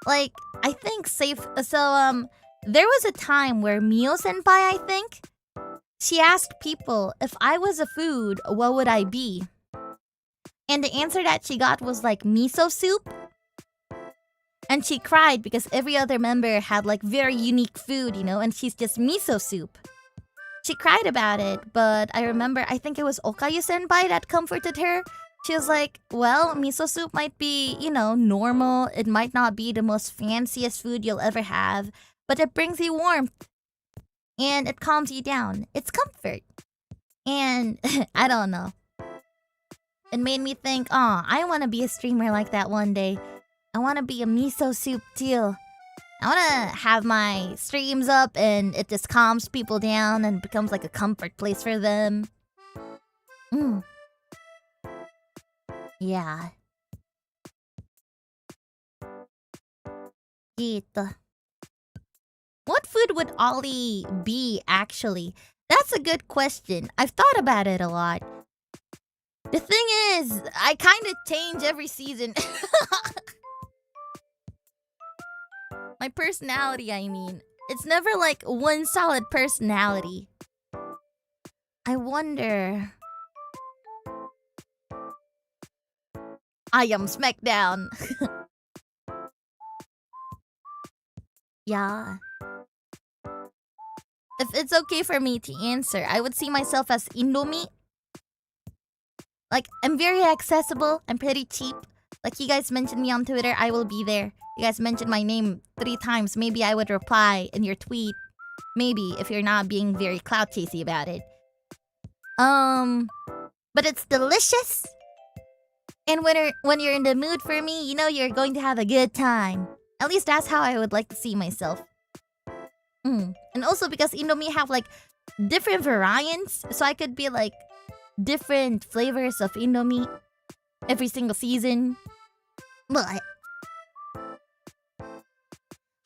Like, I think there was a time where Mio Senpai, I think, she asked people, if I was a food, what would I be? And the answer that she got was like miso soup. And she cried because every other member had like very unique food, you know, and she's just miso soup. She cried about it, but I remember, I think it was Okayu Senpai that comforted her. She was like, well, miso soup might be, you know, normal. It might not be the most fanciest food you'll ever have, but it brings you warmth. And it calms you down. It's comfort. And I don't know. It made me think, oh, I want to be a streamer like that one day. I want to be a miso soup too. I want to have my streams up and it just calms people down and becomes like a comfort place for them. Yeah. Gitu. What food would Ollie be, actually? That's a good question. I've thought about it a lot. The thing is, I kind of change every season. My personality, I mean. It's never like one solid personality. I wonder... 𝓈 Smackdown. Yeah. If it's okay for me to answer, I would see myself as Indomie. Like, I'm very accessible. I'm pretty cheap. Like, you guys mentioned me on Twitter, I will be there. You guys mentioned my name 3 times. Maybe I would reply in your tweet. Maybe, if you're not being very clout chasey about it. But it's delicious. And when you're in the mood for me, you know you're going to have a good time. At least that's how I would like to see myself. And also because Indomie have like different variants, so I could be like different flavors of Indomie every single season. But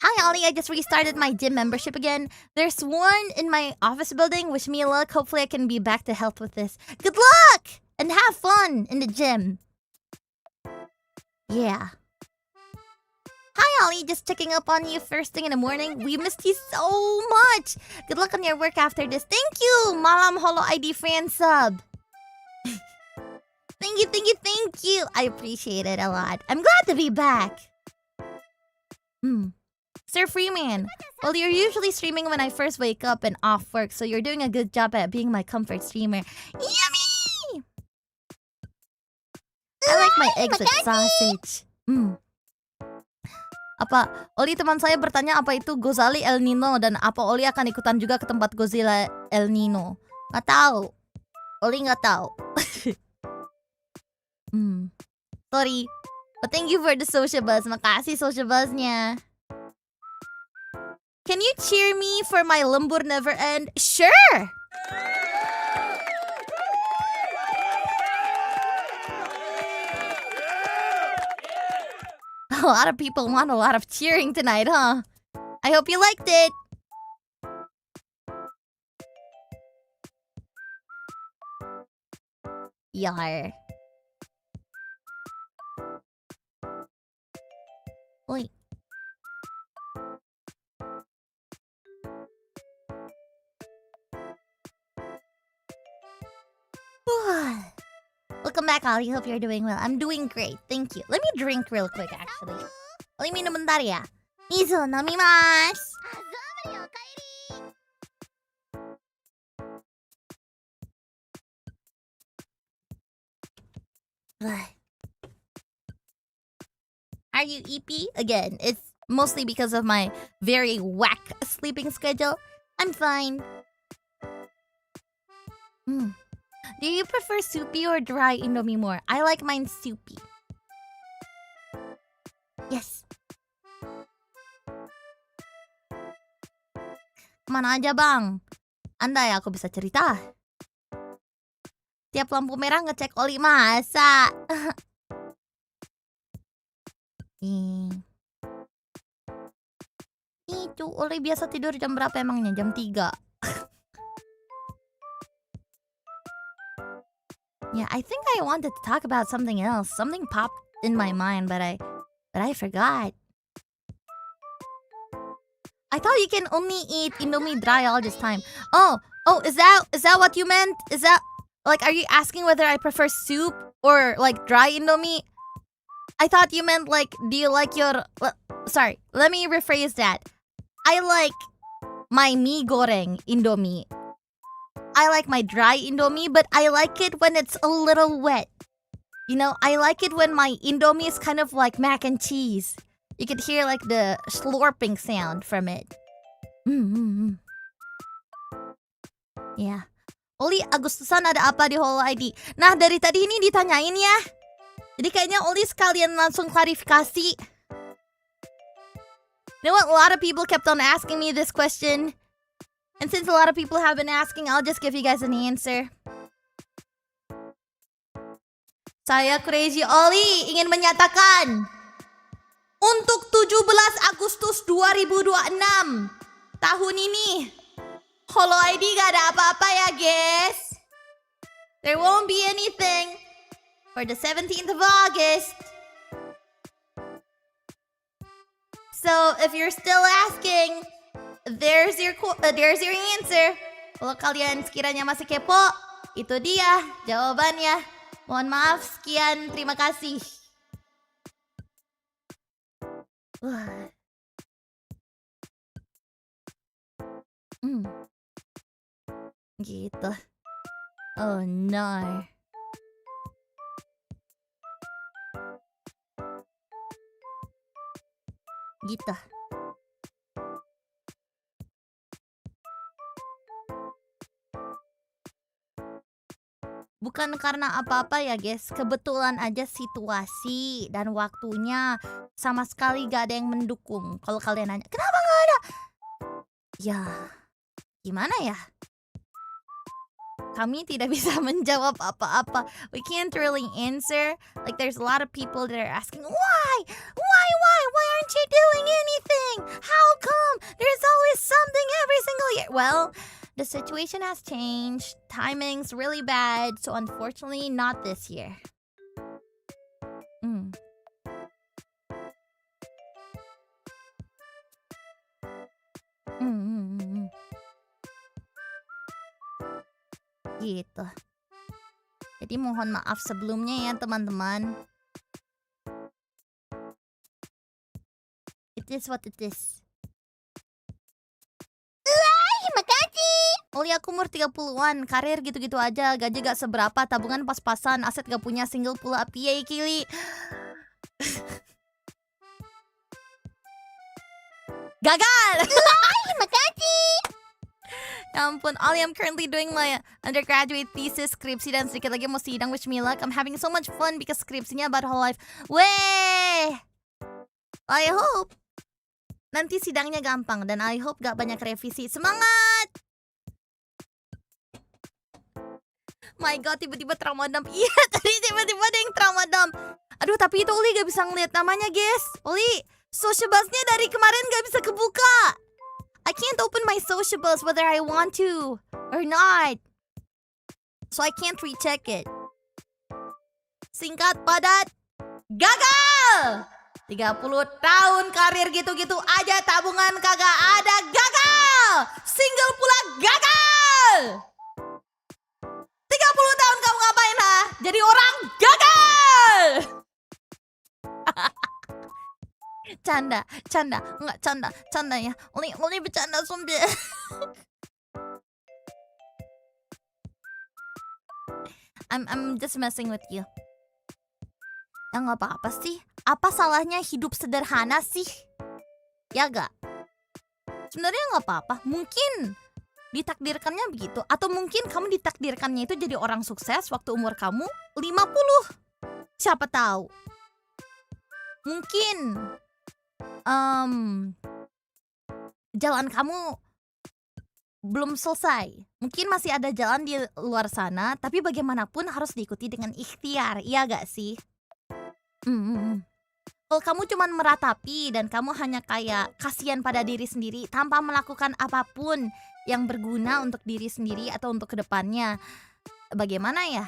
hi Ollie, I just restarted my gym membership again. There's one in my office building. Wish me luck. Hopefully I can be back to health with this. Good luck! And have fun in the gym. Yeah. Hi Ollie, just checking up on you first thing in the morning. We missed you so much. Good luck on your work after this. Thank you, Malam Holo ID fan sub. Thank you. I appreciate it a lot. I'm glad to be back. Sir Freeman, well, you're usually streaming when I first wake up and off work, so you're doing a good job at being my comfort streamer. Yummy! I like my eggs with sausage. Apa Oli teman saya bertanya apa itu Gozali El Nino dan apa Oli akan ikutan juga ke tempat Godzilla El Nino? Nggak tahu. Oli nggak tahu. Sorry. But thank you for the social buzz. Makasih social buzznya. Can you cheer me for my lembur never end? Sure. A lot of people want a lot of cheering tonight, huh? I hope you liked it. Yar. Wait. Welcome back, Ollie. Hope you're doing well. I'm doing great. Thank you. Let me drink real quick, actually. 𓊈��𝓸𝓬𝓲𝓪. Miso namimasu. Are you EP? Again, it's mostly because of my very whack sleeping schedule. I'm fine. Do you prefer soupy or dry Indomie more? I like mine soupy. Yes. Kemana aja bang? Andai aku bisa cerita. Tiap lampu merah ngecek oli masa. Itu Oli biasa tidur jam berapa emangnya? Jam 3. Yeah, I think I wanted to talk about something else. Something popped in my mind, but I forgot. I thought you can only eat Indomie dry all this time. Oh, is that what you meant? Is that like, are you asking whether I prefer soup or like dry Indomie? I thought you meant like, do you like your... sorry, let me rephrase that. I like my mie goreng Indomie. I like my dry Indomie, but I like it when it's a little wet. You know, I like it when my Indomie is kind of like mac and cheese. You could hear like the slurping sound from it. Yeah. Oli, Agustusan ada apa di Holo ID? Nah, dari tadi ini ditanyain ya. Jadi kayaknya Oli sekalian langsung klarifikasi. You know what? A lot of people kept on asking me this question. And since a lot of people have been asking, I'll just give you guys an answer. Saya Kureiji Ollie ingin menyatakan untuk 17 Agustus 2026 tahun ini Holo ID gak ada apa-apa ya guys. There won't be anything for the 17th of August. So if you're still asking, there's your answer. Kalau kalian sekiranya masih kepo, itu dia jawabannya. Mohon maaf, sekian, terima kasih. Gitu. Oh no. Gitu. Bukan karena apa-apa ya guys, kebetulan aja situasi dan waktunya sama sekali gak ada yang mendukung. Kalau kalian nanya, kenapa gak ada? Ya, gimana ya? Kami tidak bisa menjawab apa-apa. We can't really answer. Like there's a lot of people that are asking, why? Why aren't you doing anything? How come? There's always something every single year. Well, the situation has changed. Timing's really bad, so unfortunately not this year. Gitu. Jadi mohon maaf sebelumnya ya teman-teman. It is what it is. Makasih. Ollie aku umur 30-an, karir gitu-gitu aja, gaji gak seberapa, tabungan pas-pasan, aset gak punya, single pula 𝓈𝓤𝓗𝓃𝓃. Gagal. Makasih. Ya ampun, Ollie, I'm currently doing my undergraduate thesis, skripsi, dan sedikit lagi mau sidang wish me luck. I'm having so much fun because skripsinya about Hololive. Weh, I hope nanti sidangnya gampang dan I hope gak banyak revisi. Semangat! My god, tiba-tiba trauma dump. Iya, tadi tiba-tiba ada yang trauma dump. Aduh, tapi itu Ollie gak bisa ngeliat namanya, guys. Ollie, sociablesnya dari kemarin gak bisa kebuka. I can't open my sociables whether I want to or not. So I can't recheck it. Singkat, padat, gagal! 30 tahun karir gitu-gitu aja, tabungan kagak ada, gagal! Single pula gagal! 30 tahun kamu ngapain, ha? Jadi orang gagal! Enggak canda ya. Ollie bercanda sumpah. I'm just messing with you. Ya nggak apa-apa sih. Apa salahnya hidup sederhana sih? Ya gak? Sebenarnya nggak apa-apa. Mungkin ditakdirkannya begitu, atau mungkin kamu ditakdirkannya itu jadi orang sukses waktu umur kamu 50. Siapa tahu? Mungkin jalan kamu belum selesai. Mungkin masih ada jalan di luar sana, tapi bagaimanapun harus diikuti dengan ikhtiar, iya gak sih? Kalau kamu cuma meratapi dan kamu hanya kayak kasihan pada diri sendiri tanpa melakukan apapun yang berguna untuk diri sendiri atau untuk kedepannya, bagaimana ya?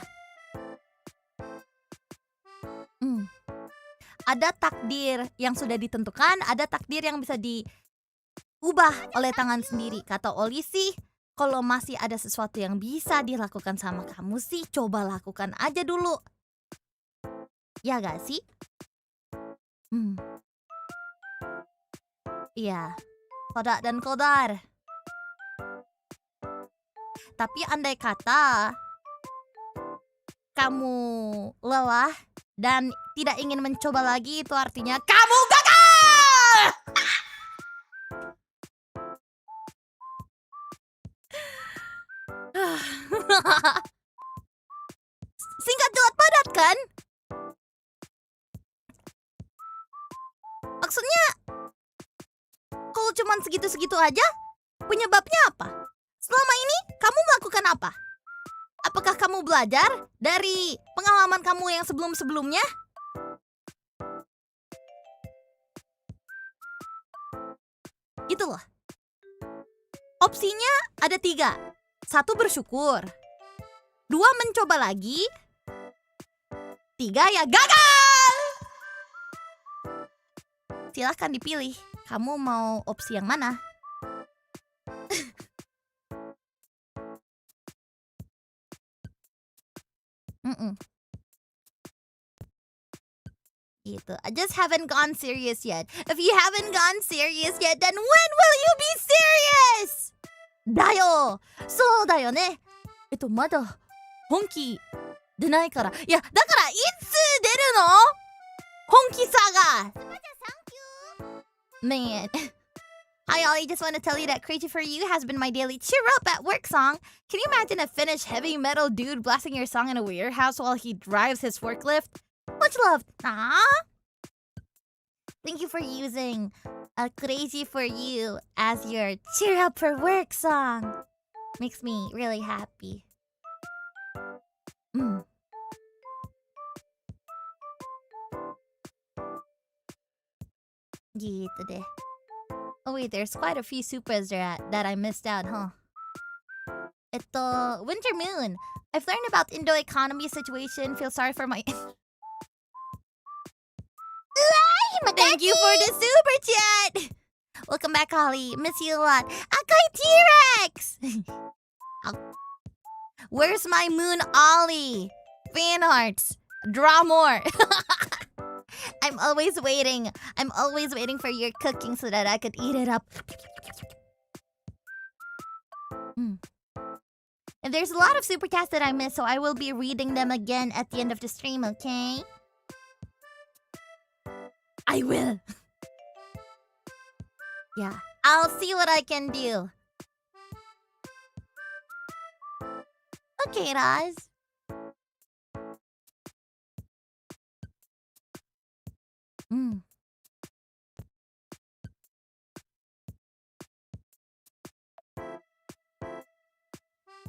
Ada takdir yang sudah ditentukan, ada takdir yang bisa diubah oleh tangan sendiri. Kata Ollie sih, kalau masih ada sesuatu yang bisa dilakukan sama kamu sih, coba lakukan aja dulu. Ya gak sih? Iya, qada dan qadar. Tapi andai kata kamu lelah dan tidak ingin mencoba lagi, itu artinya kamu gagal! Singkat jelas padat kan? Maksudnya, kalau cuman segitu-segitu aja, penyebabnya apa? Selama ini kamu melakukan apa? Apakah kamu belajar dari pengalaman kamu yang sebelum-sebelumnya? Gitu loh. Opsinya ada 3. 1, bersyukur. 2, mencoba lagi. 3, ya gagal! Silahkan dipilih. Kamu mau opsi yang mana? Gitu. I just haven't gone serious yet. If you haven't gone serious yet, then when will you be serious? だよ。そうだよね。まだ本気出ないから。いや、だからいつ出るの？本気さが。Man. Hi, Ollie. Just want to tell you that Kureiji For You has been my daily cheer up at work song. Can you imagine a Finnish heavy metal dude blasting your song in a warehouse while he drives his forklift? Much love. Aww. Thank you for using Kureiji For You as your cheer up for work song. Makes me really happy. Gitu deh. Oh wait, there's quite a few supers that I missed out, huh? Winter Moon. I've learned about Indo economy situation. Feel sorry for my... Thank you for the super chat! Welcome back, Ollie. Miss you a lot. Akai T-Rex! Where's my moon, Ollie? Fan arts. Draw more. I'm always waiting. I'm always waiting for your cooking so that I could eat it up. And there's a lot of super chats that I missed, so I will be reading them again at the end of the stream, okay? I will. Yeah, I'll see what I can do. Okay, Raz.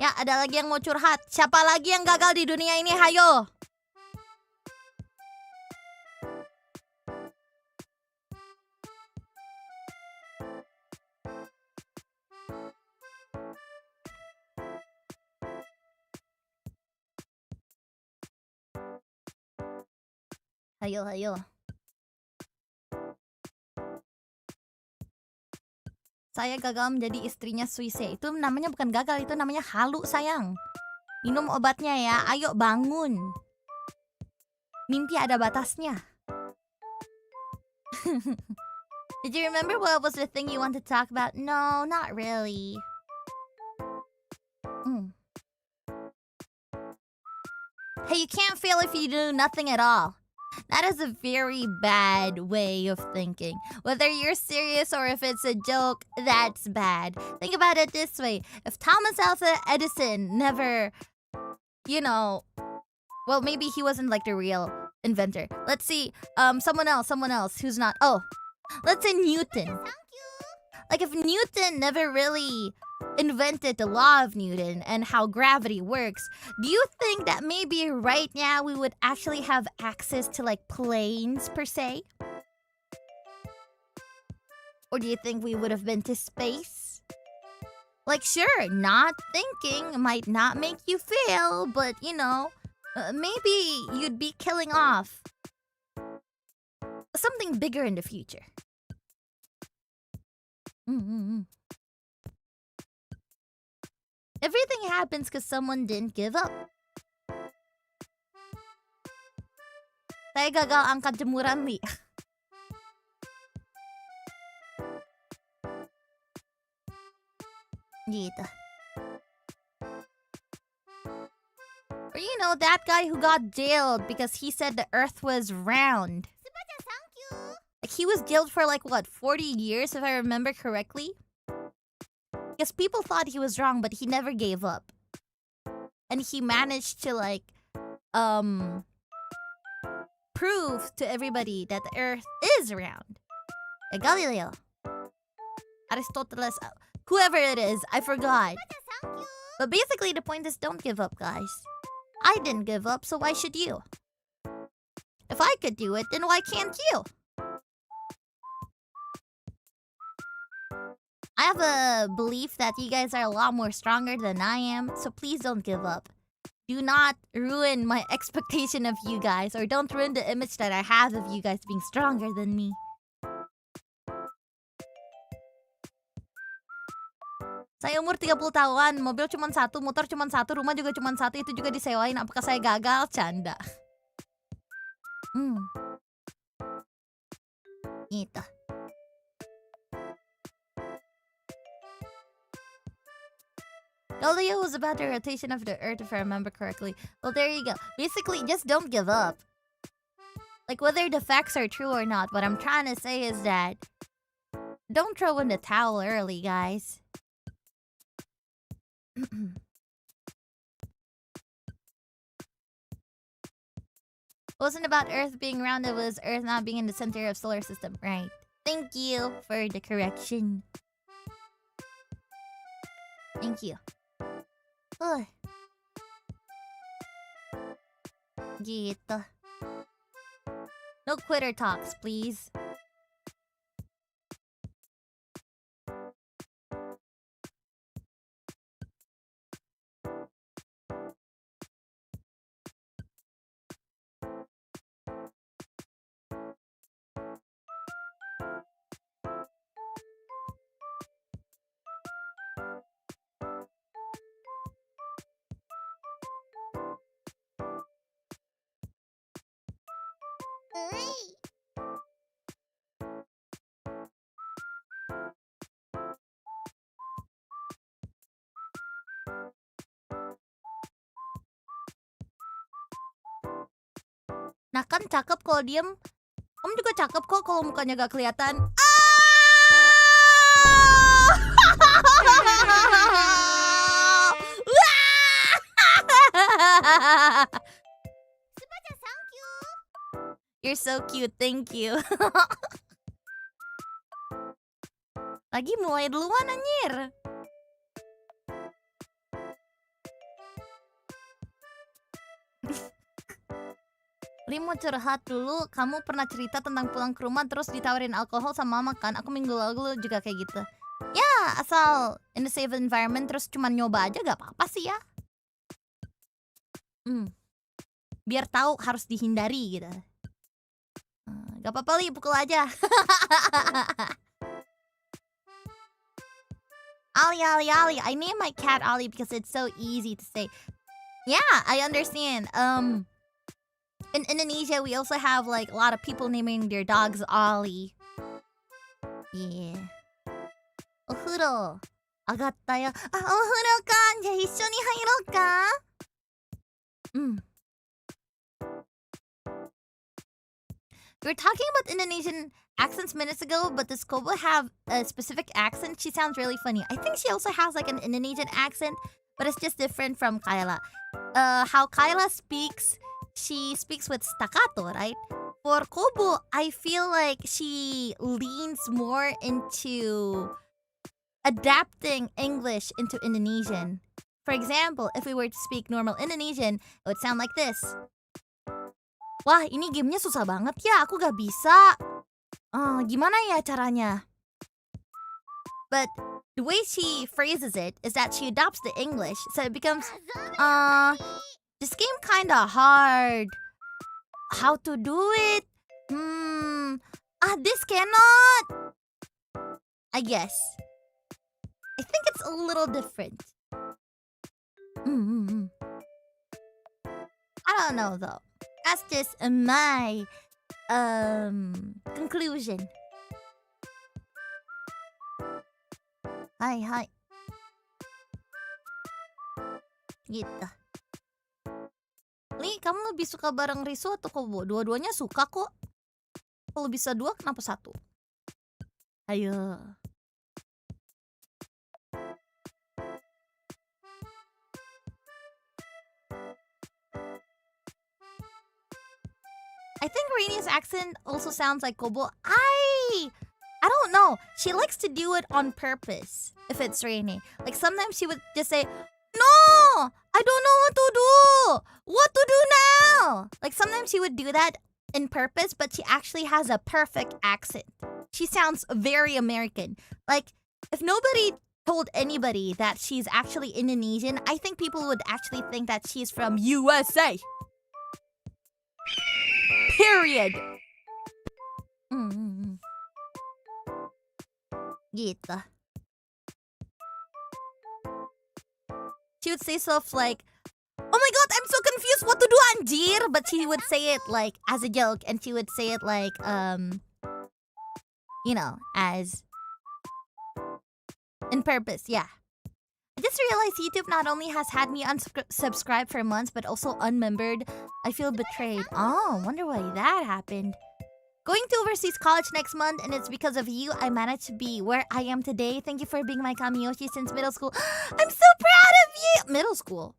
Ya, ada lagi yang mau curhat. Siapa lagi yang gagal di dunia ini? Hayo. Hayo, hayo. Saya gagal menjadi istrinya Suise. Itu namanya bukan gagal, itu namanya halu, sayang. Minum obatnya ya. Ayo bangun. Mimpi ada batasnya. Did you remember what was the thing you want to talk about? No, not really. Hey, you can't fail if you do nothing at all. That is a very bad way of thinking. Whether you're serious or if it's a joke, that's bad. Think about it this way. If Thomas Alva Edison never, well, maybe he wasn't like the real inventor. Let's see, someone else who's not. Oh, let's say Newton. Like if Newton never really invented the law of Newton and how gravity works, do you think that maybe right now we would actually have access to like planes per se? Or do you think we would have been to space? Like sure, not thinking might not make you fail, but maybe you'd be killing off something bigger in the future. Everything happens because someone didn't give up. Saya gagal angkat jemuran, Li. Gitu. Or that guy who got jailed because he said the earth was round. Like he was jailed for like what, 40 years if I remember correctly? Because people thought he was wrong, but he never gave up. And he managed to like prove to everybody that the earth is round. Galileo, Aristoteles, whoever it is, I forgot. But basically the point is don't give up, guys. I didn't give up, so why should you? If I could do it, then why can't you? I have a belief that you guys are a lot more stronger than I am, so please don't give up. Do not ruin my expectation of you guys, or don't ruin the image that I have of you guys being stronger than me. Saya umur 30 tahun, mobil cuma satu, motor cuma satu, rumah juga cuma satu, itu juga disewain. Apakah saya gagal? Canda. Gitu. Galileo was about the rotation of the Earth, if I remember correctly. Well, there you go. Basically, just don't give up. Like, whether the facts are true or not, what I'm trying to say is that Don't throw in the towel early, guys. It wasn't about Earth being round, it was Earth not being in the center of solar system. Right. Thank you for the correction. Thank you. Ugh. Gitu. No quitter talks, please. Nah kan cakep kalau diem. Kamu juga cakep kok kalau mukanya gak kelihatan. You're so cute, thank you. Lagi mulai duluan anjir. Li mau curhat dulu, kamu pernah cerita tentang pulang ke rumah terus ditawarin alkohol sama mama kan? Aku minggu lalu juga kayak gitu. Ya, asal in the safe environment terus cuma nyoba aja gak apa-apa sih ya. Biar tahu harus dihindari gitu. Gak apa-apa Li, pukul aja. Ali. I name my cat Ali because it's so easy to say. Yeah, I understand. In Indonesia, we also have like a lot of people naming their dogs Ollie. Yeah. お風呂上がったよ。あ、お風呂か。じゃあ一緒に入ろうか。We were talking about Indonesian accents minutes ago, but does Kobo have a specific accent? She sounds really funny. I think she also has like an Indonesian accent, but it's just different from Kyla. How Kyla speaks, she speaks with staccato, right? For Kobo, I feel like she leans more into adapting English into Indonesian. For example, if we were to speak normal Indonesian, it would sound like this. Wah, ini gamenya susah banget ya, aku gak bisa. Gimana ya caranya? But the way she phrases it is that she adopts the English, so it becomes, this game kinda hard. How to do it? This cannot. I guess. I think it's a little different. I don't know though. That's just my conclusion. Hi. Gitu. Li, kamu lebih suka bareng Risu atau Kobo? Dua-duanya suka kok. Kalau bisa dua, kenapa satu? Ayo. I think Raini's accent also sounds like Kobo. I don't know. She likes to do it on purpose if it's Rainy. Like sometimes she would just say, "No! I don't know what to do! What to do now?" Like sometimes she would do that in purpose, but she actually has a perfect accent. She sounds very American. Like if nobody told anybody that she's actually Indonesian, I think people would actually think that she's from USA. Period. Gitu. She would say stuff like, "Oh my god, I'm so confused what to do, anjir." But she would say it like as a joke, and she would say it like, you know, as in purpose, yeah. I just realized YouTube not only has had me unsubscribed for months, but also unmembered. I feel betrayed. Oh, wonder why that happened. Going to overseas college next month, and it's because of you I managed to be where I am today. Thank you for being my Kamiyoshi since middle school. I'm so proud of you! Middle school.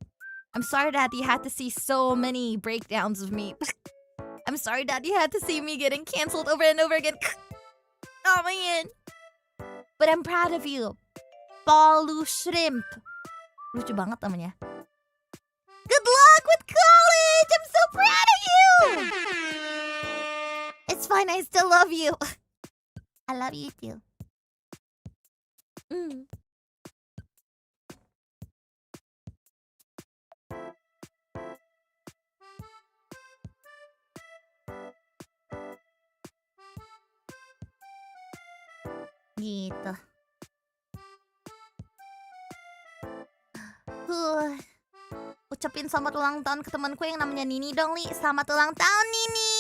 I'm sorry that you had to see so many breakdowns of me. I'm sorry that you had to see me getting canceled over and over again. Oh man. But I'm proud of you. 𓊈��𝓬𝓻𝓮𝓵. Lucu banget namanya. Good luck with college! I'm so proud of you! It's fine, I still love you. I love you too. Gitu. Ucapin selamat ulang tahun ke temanku yang namanya Nini dong, Li. Selamat ulang tahun, Nini.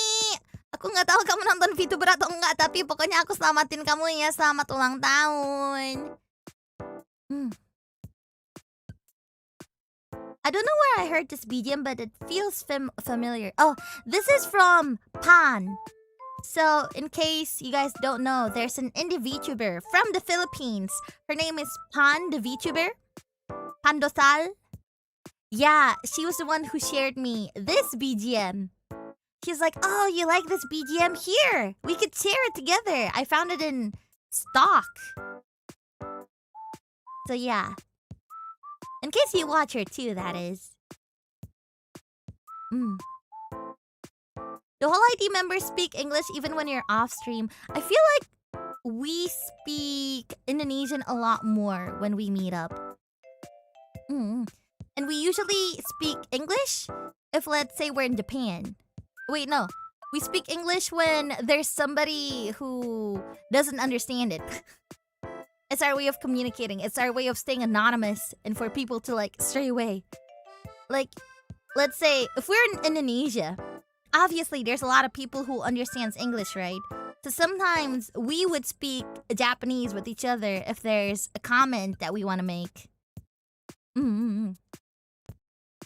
Aku nggak tahu kamu nonton VTuber atau enggak, tapi pokoknya aku selamatin kamu ya. Selamat ulang tahun. I don't know where I heard this BGM, but it feels familiar. Oh, this is from Pan. So, in case you guys don't know, there's an indie VTuber from the Philippines. Her name is Pan, the VTuber. Pandosal. Yeah, she was the one who shared me this BGM. She's like, oh, you like this BGM? Here, we could share it together. I found it in stock. So yeah. In case you watch her too, that is. The whole ID members speak English even when you're off stream. I feel like we speak Indonesian a lot more when we meet up. And we usually speak English if, let's say, we're in Japan. Wait, no. We speak English when there's somebody who doesn't understand it. It's our way of communicating. It's our way of staying anonymous and for people to, like, stray away. Like, let's say, if we're in Indonesia, obviously there's a lot of people who understands English, right? So sometimes we would speak Japanese with each other if there's a comment that we want to make.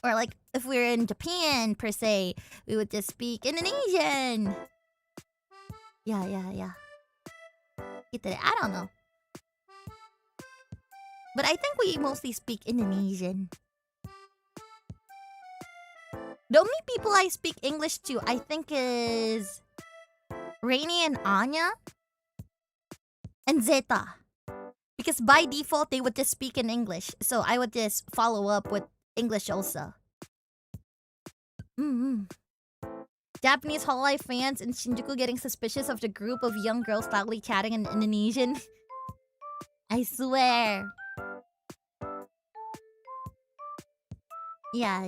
Or like, if we're in Japan, per se, we would just speak Indonesian. Yeah. I don't know. But I think we mostly speak Indonesian. The only people I speak English to, I think, is Rainy and Anya. And Zeta. Because by default, they would just speak in English. So I would just follow up with English also. Japanese Hololive fans in Shinjuku getting suspicious of the group of young girls loudly chatting in Indonesian. I swear. Yeah.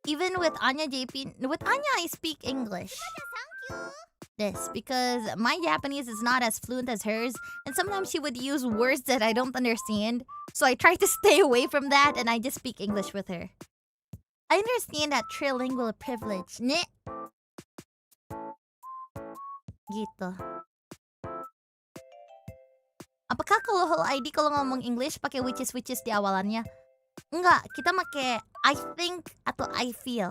Even with Anya JP, with Anya I speak English. This because my Japanese is not as fluent as hers, and sometimes she would use words that I don't understand. So I try to stay away from that, and I just speak English with her. I understand that trilingual privilege, ne? Gitu. Apakah kalau whole ID kalau ngomong English pakai which is di awalannya? Enggak, kita pakai I think atau I feel.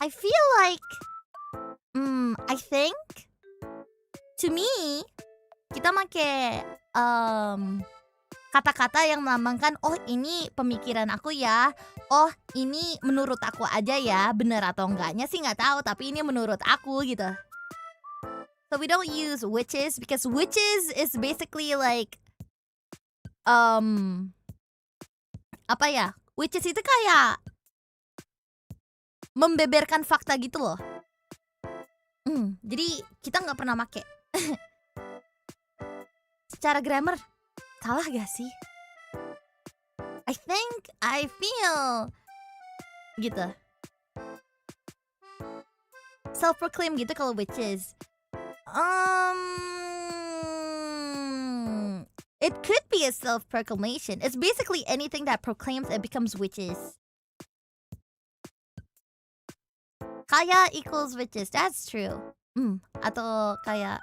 I feel like I think. To me, kita pakai kata-kata yang melambangkan, oh ini pemikiran aku ya, oh ini menurut aku aja ya, bener atau enggaknya sih nggak tahu, tapi ini menurut aku gitu. So we don't use witches because witches is basically like apa ya? Witches itu kayak membeberkan fakta gitu loh. Jadi kita nggak pernah make. Secara grammar salah gak sih? I think, I feel gitu. Self-proclaim gitu kalau witches. It could be a self-proclamation. It's basically anything that proclaims it becomes witches. Kaya equals witches. That's true. Atau kayak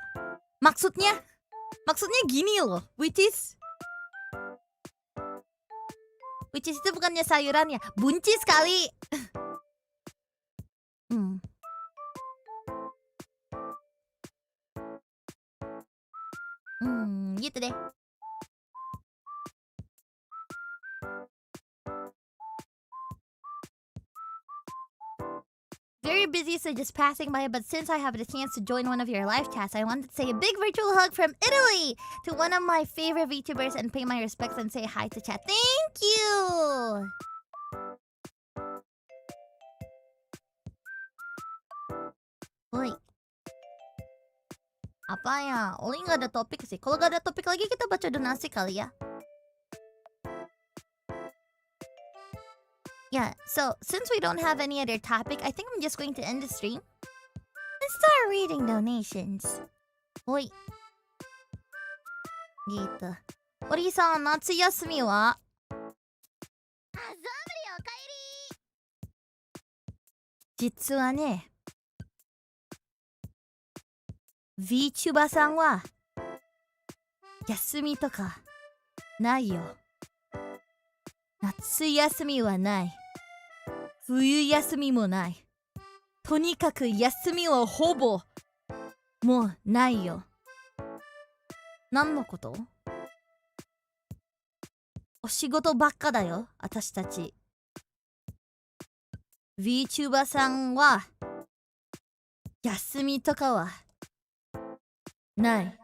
maksudnya gini loh. Witches itu bukannya sayurannya, buncis kali. Hmm. Gitu deh. Very busy, so just passing by, but since I have the chance to join one of your live chats, I wanted to say a big virtual hug from Italy to one of my favorite VTubers and pay my respects and say hi to chat. Thank you! Oi. Apa ya? Oli nggak ada topik sih. Kalau nggak ada topik lagi, kita baca donasi kali ya. Yeah, so since we don't have any other topic, I think I'm just going to end the stream and start reading donations. Oi. Gitu. Ori-san, 夏休みは実はね、VTuber さんは休みとかないよ。夏休みはない。冬休みもない。とにかく休みはほぼもうないよ。何のこと？お仕事ばっかだよ、私たち。VTuber さんは休みとかはない。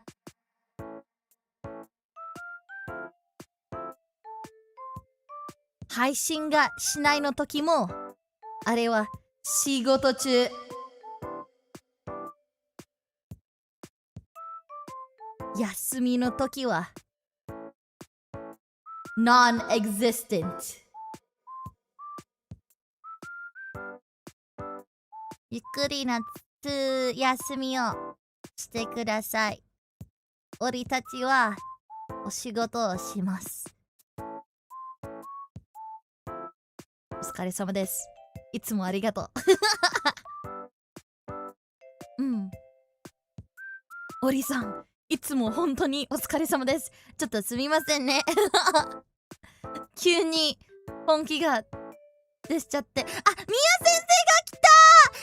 配信がしないの時もあれは仕事中。休みの時は non-existent。ゆっくり夏休みをしてください。俺たちはお仕事をします。お疲れ様です。いつもありがとう。オリさん、いつも本当にお疲れ様です。ちょっとすみませんね。急に本気が出しちゃって。あ、ミヤ先生が来た！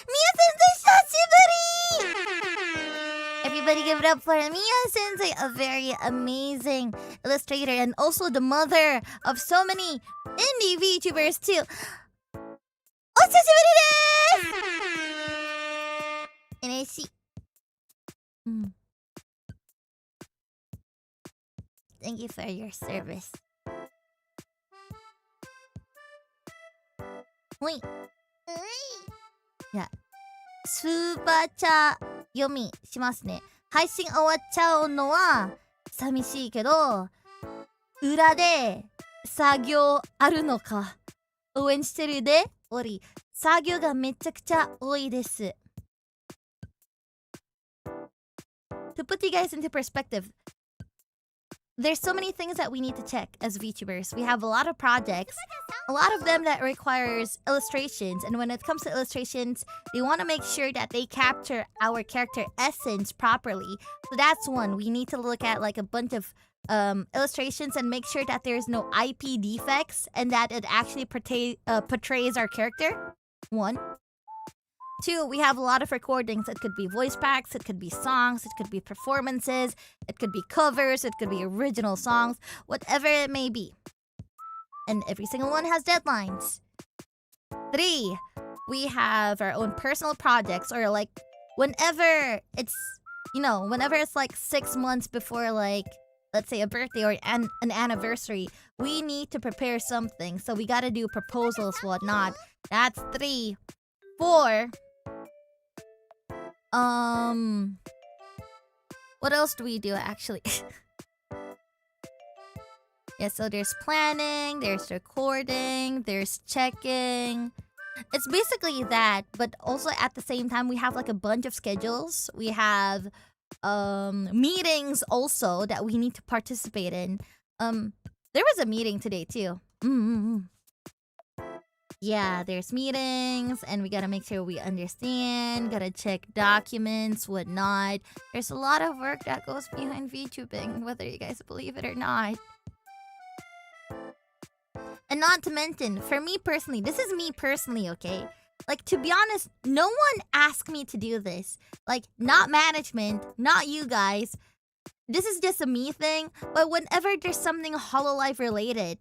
ミヤ先生久しぶり！ Everybody give it up for Mia Sensei, a very amazing illustrator and also the mother of so many indie VTubers too. お久しぶりです！嬉しい。Thank you for your service. ほい。じゃあ、スーパーチャー読みしますね。配信終わっちゃうのは寂しいけど、裏で作業あるのか応援してるでおり、作業がめちゃくちゃ多いです。To put you guys into perspective, there's so many things that we need to check as VTubers. We have a lot of projects, a lot of them that requires illustrations, and when it comes to illustrations, they want to make sure that they capture our character essence properly. So that's one. We need to look at like a bunch of illustrations and make sure that there's no IP defects and that it actually portrays our character. One. Two, we have a lot of recordings. It could be voice packs, it could be songs, it could be performances, it could be covers, it could be original songs, whatever it may be. And every single one has deadlines. Three, we have our own personal projects, or like whenever it's, whenever it's like 6 months before, like, let's say a birthday or an anniversary, we need to prepare something. So we gotta do proposals, whatnot. That's 3. 4, what else do we do actually? Yeah, so there's planning, there's recording, there's checking. It's basically that, but also at the same time we have like a bunch of schedules. We have meetings also that we need to participate in. There was a meeting today too. Yeah, there's meetings, and we gotta make sure we understand, gotta check documents, whatnot. There's a lot of work that goes behind VTubing, whether you guys believe it or not. And not to mention, for me personally, this is me personally, okay? Like, to be honest, no one asked me to do this. Like, not management, not you guys. This is just a me thing. But whenever there's something Hololive related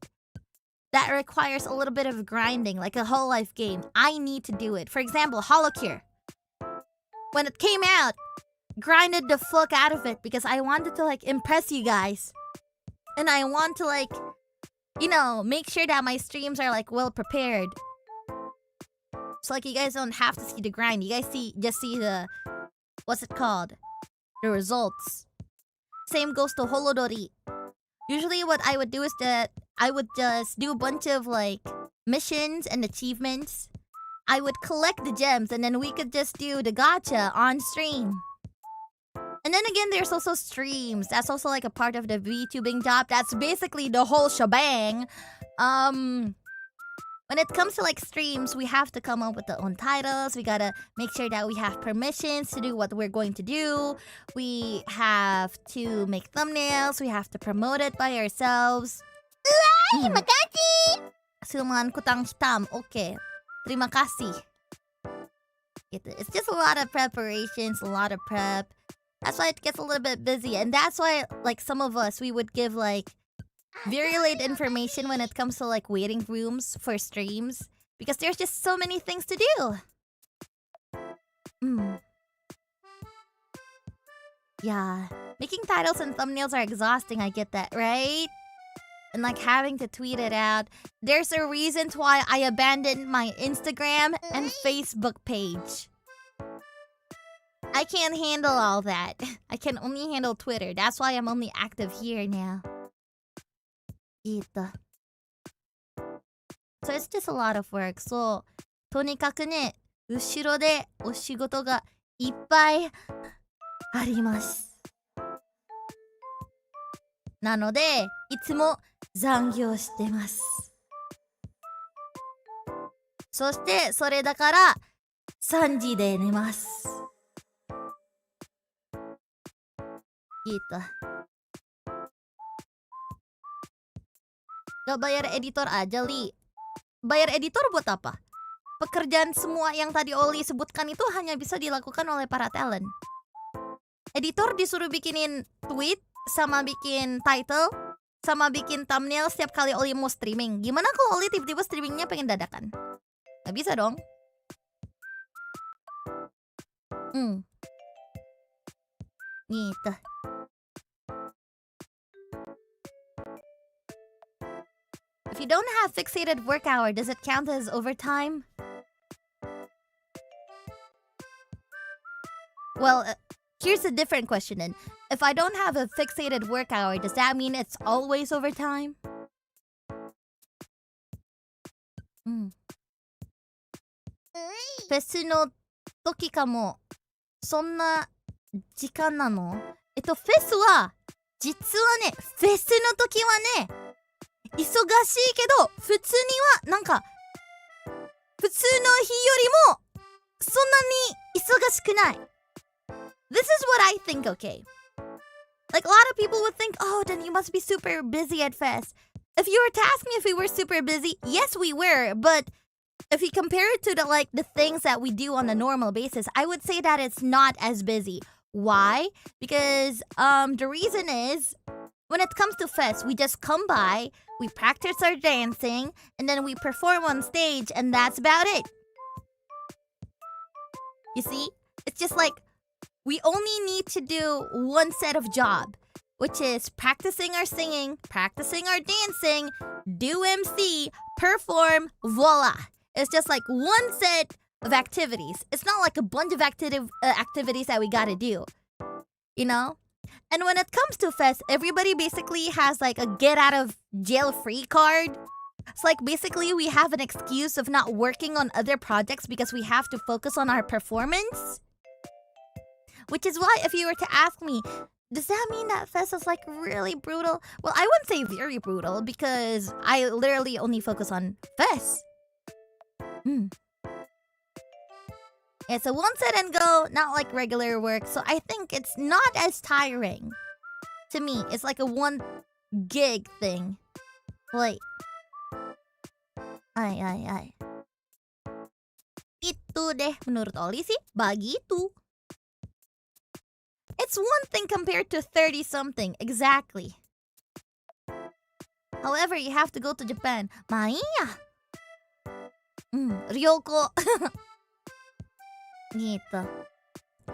that requires a little bit of grinding, like a Hololive game, I need to do it. For example, HoloCure. When it came out, grinded the fuck out of it because I wanted to, like, impress you guys. And I want to, like, you know, make sure that my streams are, like, well prepared. So, like, you guys don't have to see the grind. You guys just see the... What's it called? The results. Same goes to Hololive. Usually what I would do is that I would just do a bunch of, like, missions and achievements. I would collect the gems and then we could just do the gacha on stream. And then again, there's also streams. That's also, like, a part of the VTubing job. That's basically the whole shebang. When it comes to, like, streams, we have to come up with our own titles. We gotta make sure that we have permissions to do what we're going to do. We have to make thumbnails. We have to promote it by ourselves. Terima kasih. 𝓈𝓗𝓮𝓻𝓮𝓼. Okay. Terima kasih. It's just a lot of preparations, a lot of prep. That's why it gets a little bit busy. And that's why, like, some of us, we would give, like, very late information when it comes to, like, waiting rooms for streams. Because there's just so many things to do. Yeah. Making titles and thumbnails are exhausting, I get that, right? And, like, having to tweet it out. There's a reason why I abandoned my Instagram and Facebook page. I can't handle all that. I can only handle Twitter. That's why I'm only active here now. So it's just a lot of work. So, とにかくね、後ろでお仕事がいっぱいあります。なので、いつも残業してます。そして、それだから3時で寝ます。Gitu. Gak bayar editor aja, Li. Bayar editor buat apa? Pekerjaan semua yang tadi Oli sebutkan itu hanya bisa dilakukan oleh para talent. Editor disuruh bikinin tweet, sama bikin title, sama bikin thumbnail setiap kali Oli mau streaming. Gimana kalau Oli tiba-tiba streamingnya pengen dadakan? Gak bisa dong. Gitu. If you don't have fixated work hour, does it count as overtime? Well, here's a different question then. If I don't have a fixated work hour, does that mean it's always overtime? フェスの時かもそんな時間なの？フェスは実はね、フェスの時はね、忙しいけど普通にはなんか普通の日よりもそんなに忙しくない。This is what I think, okay? Like, a lot of people would think, oh, then you must be super busy at fest. If you were to ask me if we were super busy, yes, we were. But if you compare it to the things that we do on a normal basis, I would say that it's not as busy. Why? Because the reason is, when it comes to fest, we just come by, we practice our dancing, and then we perform on stage, and that's about it. You see? It's just like, we only need to do one set of job, which is practicing our singing, practicing our dancing, do MC, perform, voila. It's just like one set of activities. It's not like a bunch of activities that we gotta do, you know? And when it comes to fest, everybody basically has like a get out of jail free card. It's like basically we have an excuse of not working on other projects because we have to focus on our performance. Which is why if you were to ask me, does that mean that fest is like really brutal? Well, I wouldn't say very brutal because I literally only focus on fest. It's a one set and go, not like regular work. So I think it's not as tiring. To me, it's like a one gig thing. Wait. Ay. Ito. Gitu deh. Menurut Ollie sih, begitu. It's one thing compared to 30-something. Exactly. However, you have to go to Japan. Maiya. Ryoko. Gitu.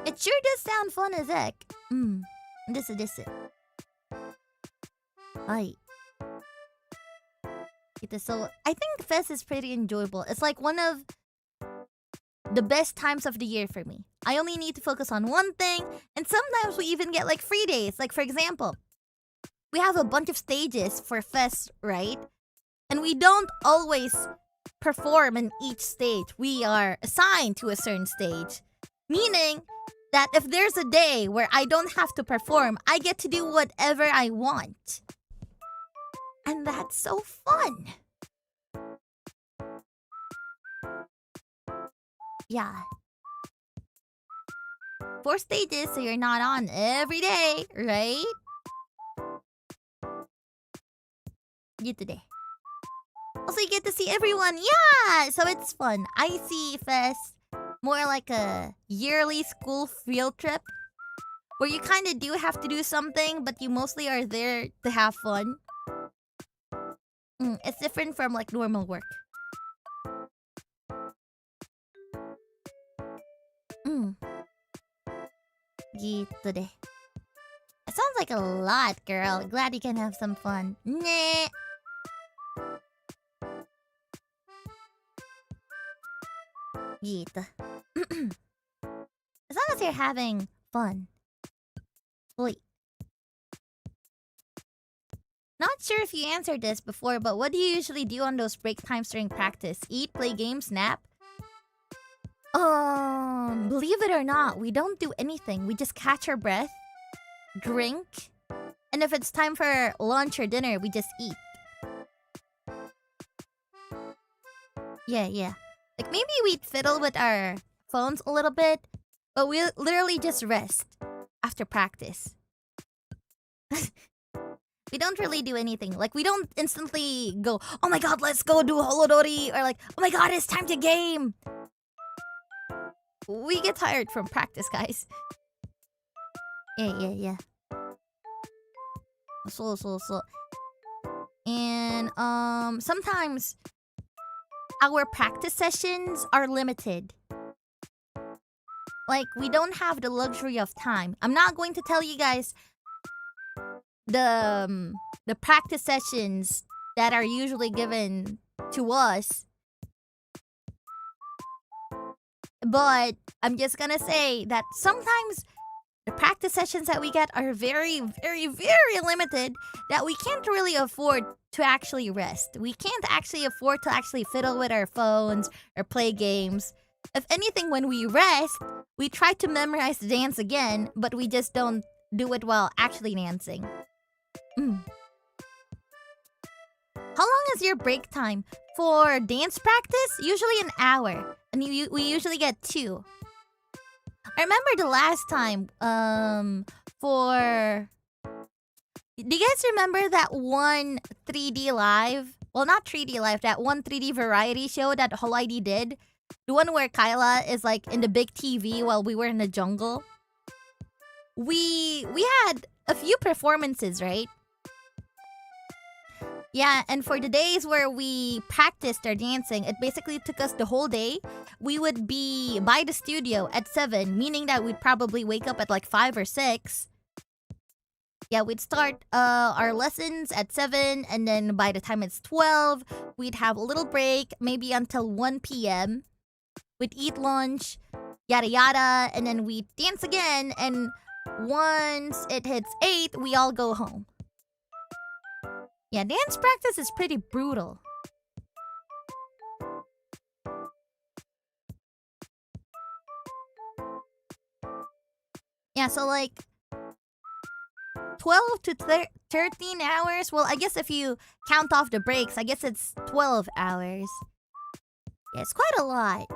It sure does sound fun as heck. This. Ay. So I think Fest is pretty enjoyable. It's like one of the best times of the year for me. I only need to focus on one thing, and sometimes we even get like free days. Like for example, we have a bunch of stages for Fest, right? And we don't always perform in each stage. We are assigned to a certain stage. Meaning that if there's a day where I don't have to perform, I get to do whatever I want. And that's so fun. Yeah. 4 stages, so you're not on every day, right? Gitu deh. Also, you get to see everyone. Yeah! So it's fun. I see Fest more like a yearly school field trip where you kind of do have to do something, but you mostly are there to have fun. It's different from like normal work. Gitu deh. It sounds like a lot, girl. Glad you can have some fun. Nah. Gitu. As long as you're having fun. Wait. Not sure if you answered this before, but what do you usually do on those break times during practice? Eat, play games, nap? Believe it or not, we don't do anything. We just catch our breath, drink, and if it's time for lunch or dinner, we just eat. Yeah. Like maybe we'd fiddle with our phones a little bit, but we literally just rest after practice. We don't really do anything. Like we don't instantly go, oh my god, let's go do Hololive, or like, oh my god, it's time to game. We get tired from practice, guys. Yeah. So. And sometimes our practice sessions are limited. Like we don't have the luxury of time. I'm not going to tell you guys the practice sessions that are usually given to us. But I'm just gonna say that sometimes the practice sessions that we get are very, very, very limited, that we can't really afford to actually rest. We can't actually afford to actually fiddle with our phones or play games. If anything, when we rest, we try to memorize the dance again, but we just don't do it while actually dancing. How long is your break time? For dance practice, usually an hour. And we usually get 2. I remember the last time, do you guys remember that one 3D live? Well, not 3D live, that one 3D variety show that Hololive did? The one where Kyla is like in the big TV while we were in the jungle? We had a few performances, right? Yeah, and for the days where we practiced our dancing, it basically took us the whole day. We would be by the studio at 7, meaning that we'd probably wake up at like 5 or 6. Yeah, we'd start our lessons at 7, and then by the time it's 12, we'd have a little break, maybe until 1 p.m. We'd eat lunch, yada yada, and then we'd dance again, and once it hits 8, we all go home. Yeah, dance practice is pretty brutal. Yeah, so like 12 to 13 hours. Well, I guess if you count off the breaks, I guess it's 12 hours. Yeah, it's quite a lot.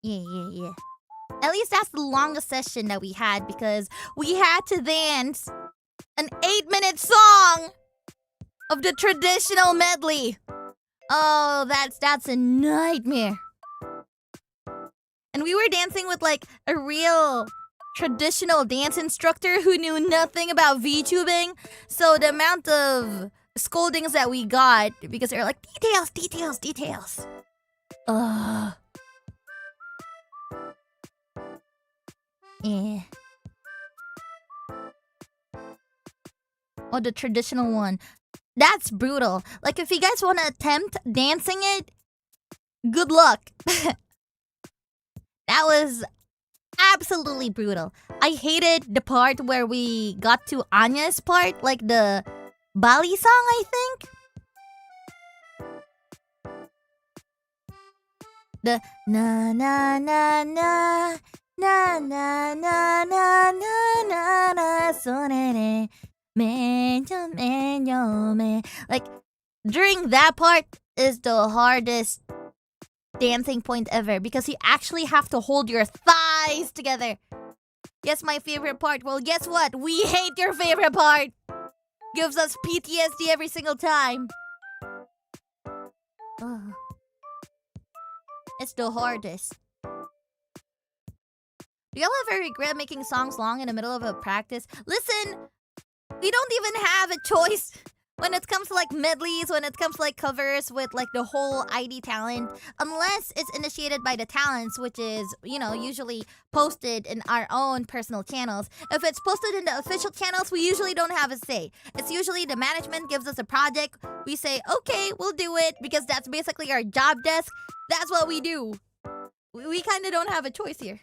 Yeah. At least that's the longest session that we had, because we had to dance an 8-minute song of the traditional medley. Oh, that's a nightmare. And we were dancing with like a real traditional dance instructor who knew nothing about VTubing. So the amount of scoldings that we got because they were like, details. Ugh. Yeah. Oh, the traditional one. That's brutal. Like, if you guys want to attempt dancing it, good luck. That was absolutely brutal. I hated the part where we got to Anya's part, like the Bali song, I think. The na na na na na na na na na na na sorere meño meño me. Like, during that part is the hardest dancing point ever because you actually have to hold your thighs together. Yes, my favorite part. Well, guess what? We hate your favorite part. Gives us PTSD every single time. Ugh. It's the hardest. Do y'all ever regret making songs long in the middle of a practice? Listen, we don't even have a choice when it comes to like medleys, when it comes to like covers with like the whole ID talent, unless it's initiated by the talents, which is, you know, usually posted in our own personal channels. If it's posted in the official channels, we usually don't have a say. It's usually the management gives us a project. We say, okay, we'll do it because that's basically our job desk. That's what we do. We kind of don't have a choice here.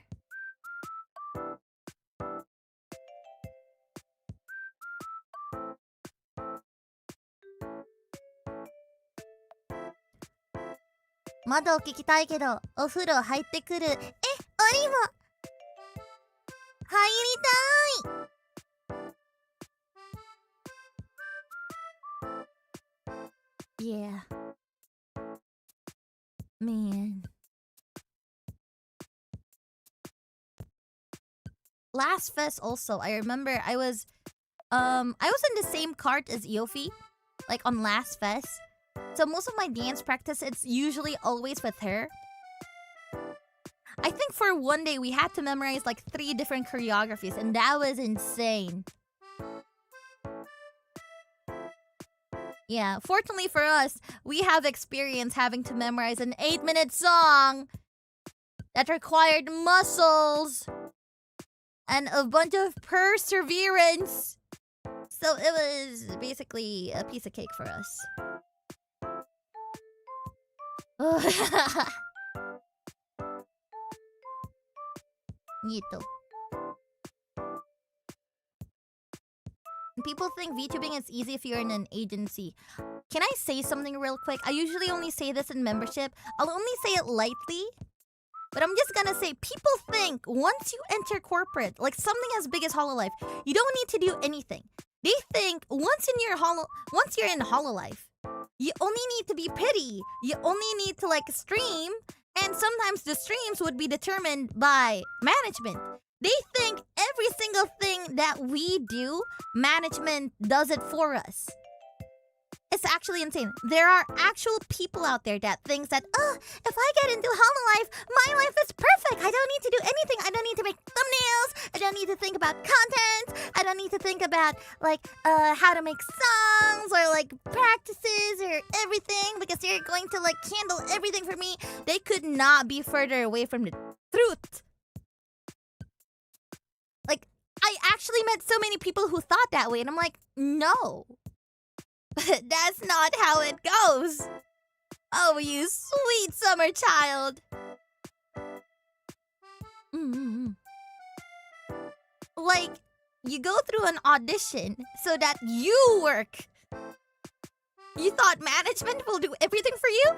Mado 聞きたいけど、お風呂入ってくる。え、オリも入りたい。Yeah. Man. Last fest also, I remember I was in the same cart as Yofi, like on last fest. So most of my dance practice, it's usually always with her. I think for one day we had to memorize like 3 different choreographies, and that was insane. Yeah, fortunately for us, we have experience having to memorize an 8-minute song that required muscles and a bunch of perseverance. So it was basically a piece of cake for us. Gitu. People think VTubing is easy if you're in an agency. Can I say something real quick? I usually only say this in membership. I'll only say it lightly. But I'm just gonna say, people think once you enter corporate, like something as big as Hololive, you don't need to do anything. They think once you're in Hololive, you only need to be pretty. You only need to like stream, and sometimes the streams would be determined by management. They think every single thing that we do, management does it for us. It's actually insane. There are actual people out there that thinks that, if I get into Hololive, my life is perfect. I don't need to do anything. I don't need to make thumbnails. I don't need to think about content. I don't need to think about like how to make songs or like practices or everything because they're going to like handle everything for me. They could not be further away from the truth. Like, I actually met so many people who thought that way, and I'm like, no. That's not how it goes. Oh, you sweet summer child. Like, you go through an audition so that you work. You thought management will do everything for you?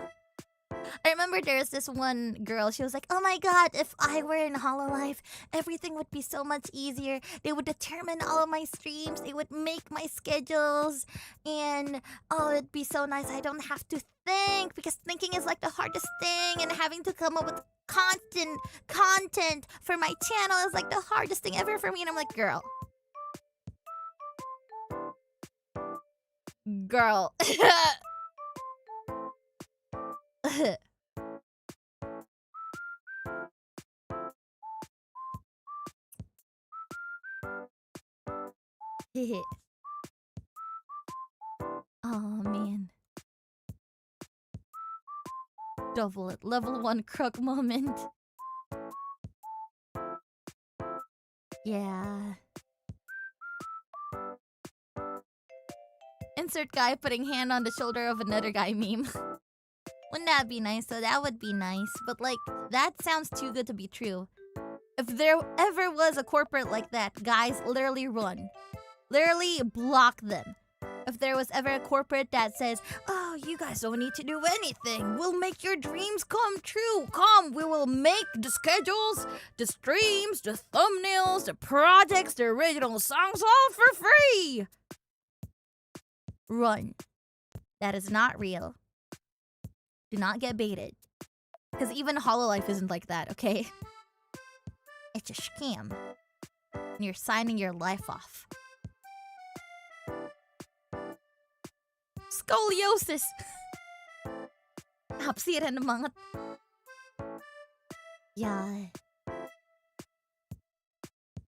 I remember there's this one girl, she was like, oh my god, if I were in Hololive, everything would be so much easier. They would determine all of my streams, they would make my schedules, and oh, it'd be so nice. I don't have to think, because thinking is like the hardest thing, and having to come up with constant content for my channel is like the hardest thing ever for me. And I'm like, girl. Oh man. Double it. Level 1 crook moment. Yeah. Insert guy putting hand on the shoulder of another guy meme. Wouldn't that be nice? So that would be nice. But like, that sounds too good to be true. If there ever was a corporate like that, guys, literally run. Literally block them. If there was ever a corporate that says, oh, you guys don't need to do anything. We'll make your dreams come true. Come, we will make the schedules, the streams, the thumbnails, the projects, the original songs all for free. Run. That is not real. Do not get baited. Because even Hololive isn't like that, okay? It's a scam. And you're signing your life off. Scoliosis! 𓊈��𝓬𝓻𝓮𝓼. Yeah.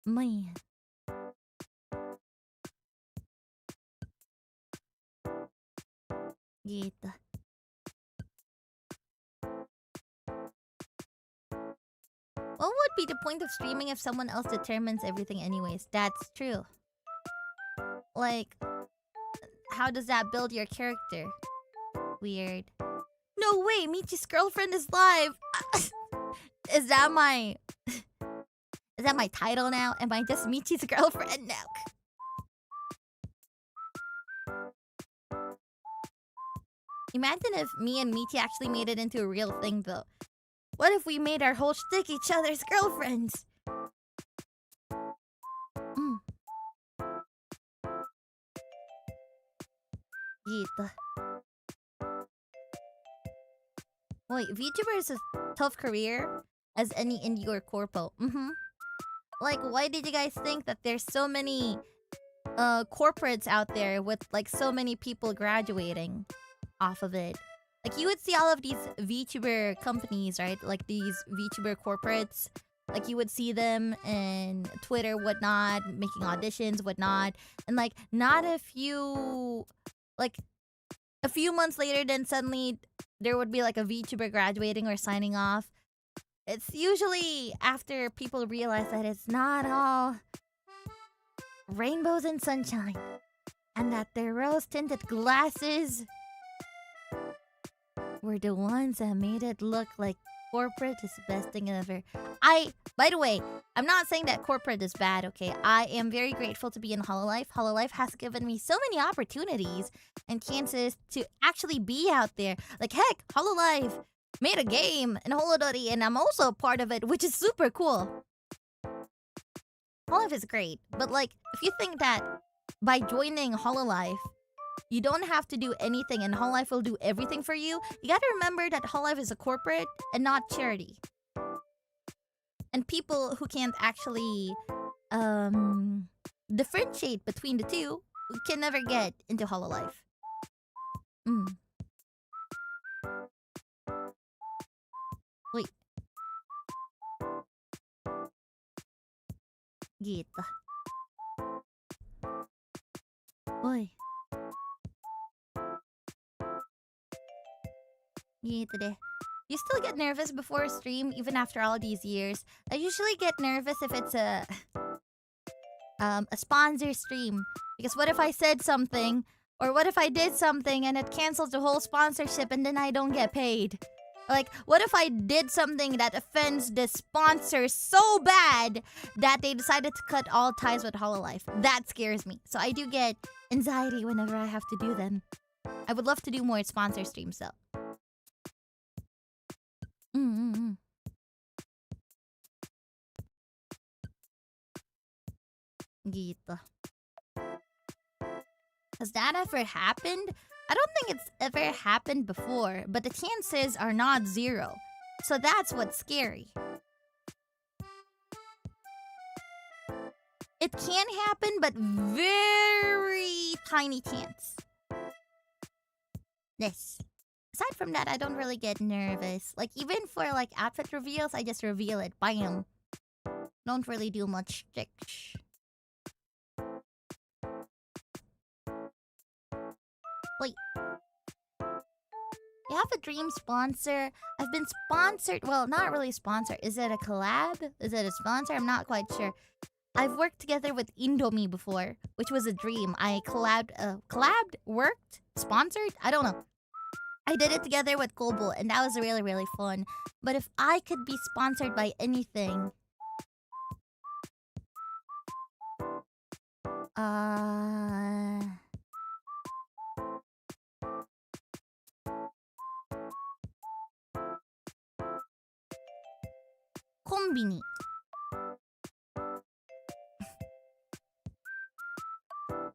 Man. Gitu. What would be the point of streaming if someone else determines everything anyways? That's true. Like, how does that build your character? Weird. No way, Michi's girlfriend is live! Is that my title now? Am I just Michi's girlfriend now? Imagine if me and Michi actually made it into a real thing though. What if we made our whole shtick each other's girlfriends? Gitu. Wait, VTuber is a tough career as any indie or corpo. Like, why did you guys think that there's so many corporates out there with like so many people graduating off of it? Like, you would see all of these VTuber companies, right? Like these VTuber corporates. Like, you would see them in Twitter, whatnot, making auditions, whatnot. And like, not a few... Like, a few months later, then suddenly there would be like a VTuber graduating or signing off. It's usually after people realize that it's not all rainbows and sunshine. And that their rose-tinted glasses were the ones that made it look like corporate is the best thing ever. By the way, I'm not saying that corporate is bad, okay? I am very grateful to be in Hololive. Hololive has given me so many opportunities and chances to actually be out there. Like, heck, Hololive made a game in Hololive, and I'm also a part of it, which is super cool. Hololive is great, but like, if you think that by joining Hololive, you don't have to do anything and Hololive will do everything for you, you gotta remember that Hololive is a corporate and not charity. And people who can't actually differentiate between the two can never get into Hololive. Wait. Gitu. Oi. Gitu deh. You still get nervous before a stream even after all these years? I usually get nervous if it's a sponsor stream. Because what if I said something, or what if I did something and it cancels the whole sponsorship and then I don't get paid? Like, what if I did something that offends the sponsor so bad that they decided to cut all ties with Hololive? That scares me. So I do get anxiety whenever I have to do them. I would love to do more sponsor streams though. Gitu. Has that ever happened? I don't think it's ever happened before, but the chances are not zero. So that's what's scary. It can happen, but very tiny chance. This. aside from that, I don't really get nervous. Like, even for, like, outfit reveals, I just reveal it. Bam. Don't really do much tricks. Wait. You have a dream sponsor? I've been sponsored. Well, not really sponsored. Is it a collab? Is it a sponsor? I'm not quite sure. I've worked together with Indomie before, which was a dream. I collabed, worked, sponsored? I don't know. I did it together with Kobo, and that was really, really fun. But if I could be sponsored by anything... Konbini.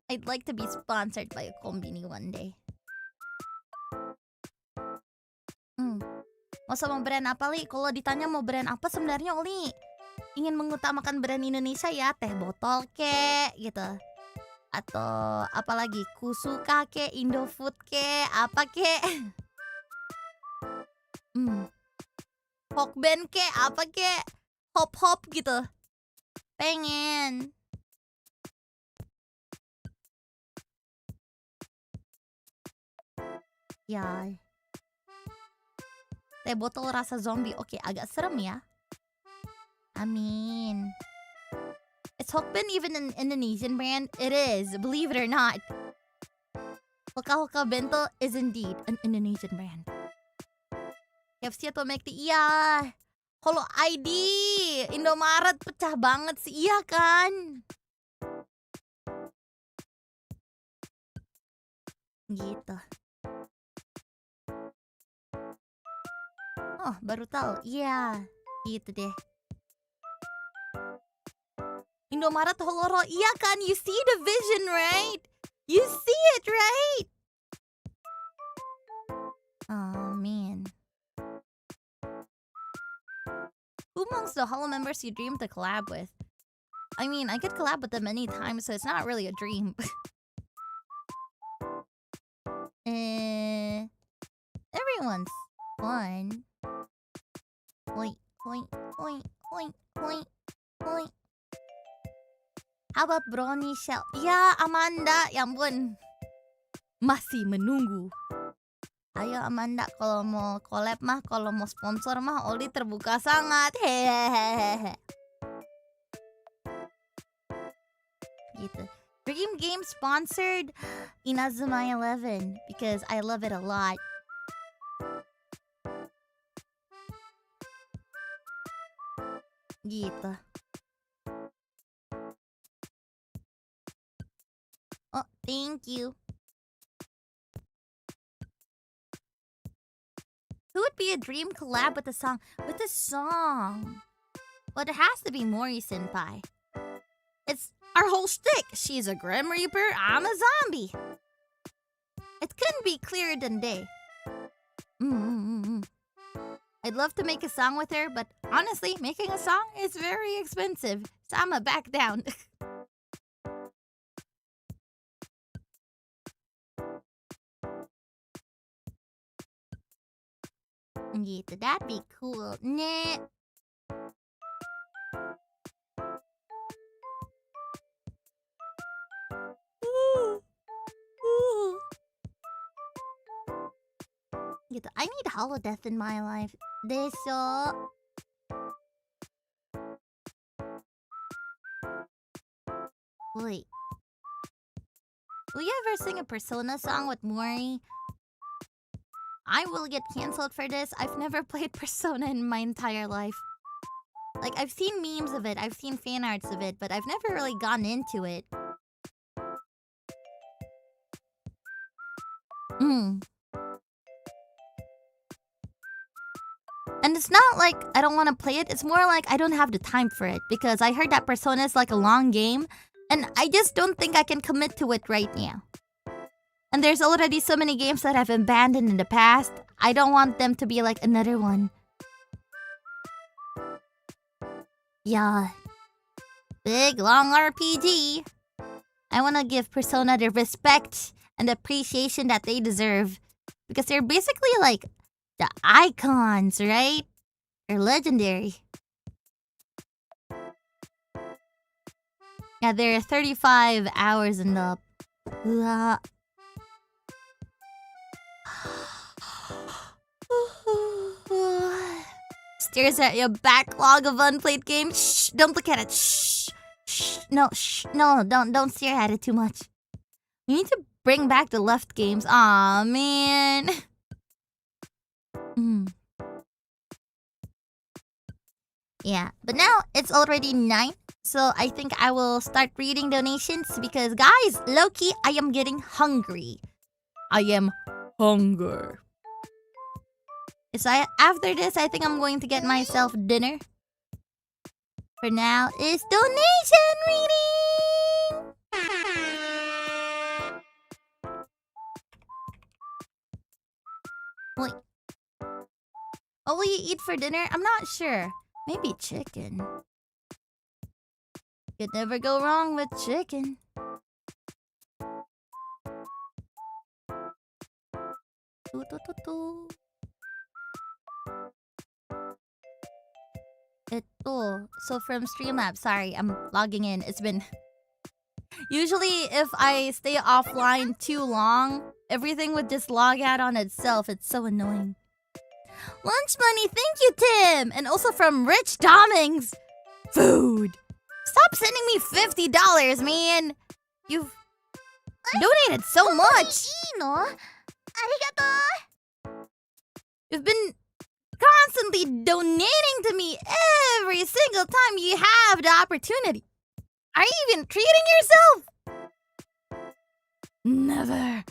I'd like to be sponsored by a konbini one day. Mau sama brand apa, Li? Kalau ditanya mau brand apa sebenarnya, Oli ingin mengutamakan brand Indonesia ya, teh botol kek gitu. Atau apalagi Kusuka kek, Indofood kek, apa kek. Hokben kek, apa kek. Hop-hop gitu. Pengen. Ya. Teh botol rasa zombie. Oke, agak serem ya. Amin. Is Hokben even an Indonesian brand? It is, believe it or not. Hoka Bento is indeed an Indonesian brand. KFC atau McD? Iya. Holo ID. Indomaret pecah banget sih. Iya kan? Gitu. Oh, baru tahu. Iya. Gitu deh. Indomaret Holoro. Iya kan? You see the vision, right? You see it, right? Oh, man. Who amongst the Holo members you dream to collab with? I mean, I could collab with them many times, so it's not really a dream. Everyone's fun. Point. How about Brownie Shell? Ya, Amanda. Ya ampun. Masih menunggu. Ayo Amanda, kalau mau collab mah, kalau mau sponsor mah, Oli terbuka sangat. Hehehe. Gitu. Dream game sponsored Inazuma 11 because I love it a lot. Gitu. Oh, thank you. Who would be a dream collab with a song? With a song? Well, it has to be Mori Senpai. It's our whole shtick. She's a Grim Reaper, I'm a zombie. It couldn't be clearer than day. I'd love to make a song with her, but honestly, making a song is very expensive. So I'ma back down. Gitu, that'd be cool. Nah. Gitu, I need holodeath in my life. Desho. Wait. Will you ever sing a Persona song with Mori? I will get cancelled for this. I've never played Persona in my entire life. Like, I've seen memes of it, I've seen fan arts of it, but I've never really gotten into it. And it's not like I don't want to play it, it's more like I don't have the time for it. Because I heard that Persona is like a long game, and I just don't think I can commit to it right now. And there's already so many games that I've abandoned in the past. I don't want them to be like another one. Yeah. Big, long RPG. I want to give Persona the respect and appreciation that they deserve. Because they're basically like the icons, right? They're legendary. Yeah, they're 35 hours and up. Stares at your backlog of unplayed games. Shh, don't look at it. Shh. Shh. No, don't stare at it too much. We need to bring back the left games. Aw, man. Yeah, but now it's already 9. So I think I will start reading donations because, guys, low-key, I am getting hungry. I am hunger. So after this, I think I'm going to get myself dinner. For now, it's donation reading! Wait. What will you eat for dinner? I'm not sure. Maybe chicken. Could never go wrong with chicken. So from Streamlabs, sorry, I'm logging in. It's been... Usually, if I stay offline too long, everything would just log out on itself. It's so annoying. Lunch money, thank you, Tim! And also from Rich Dommings. Food. Stop sending me $50, man. You've donated so much. You've been constantly donating to me every single time you have the opportunity. Are you even treating yourself? Never.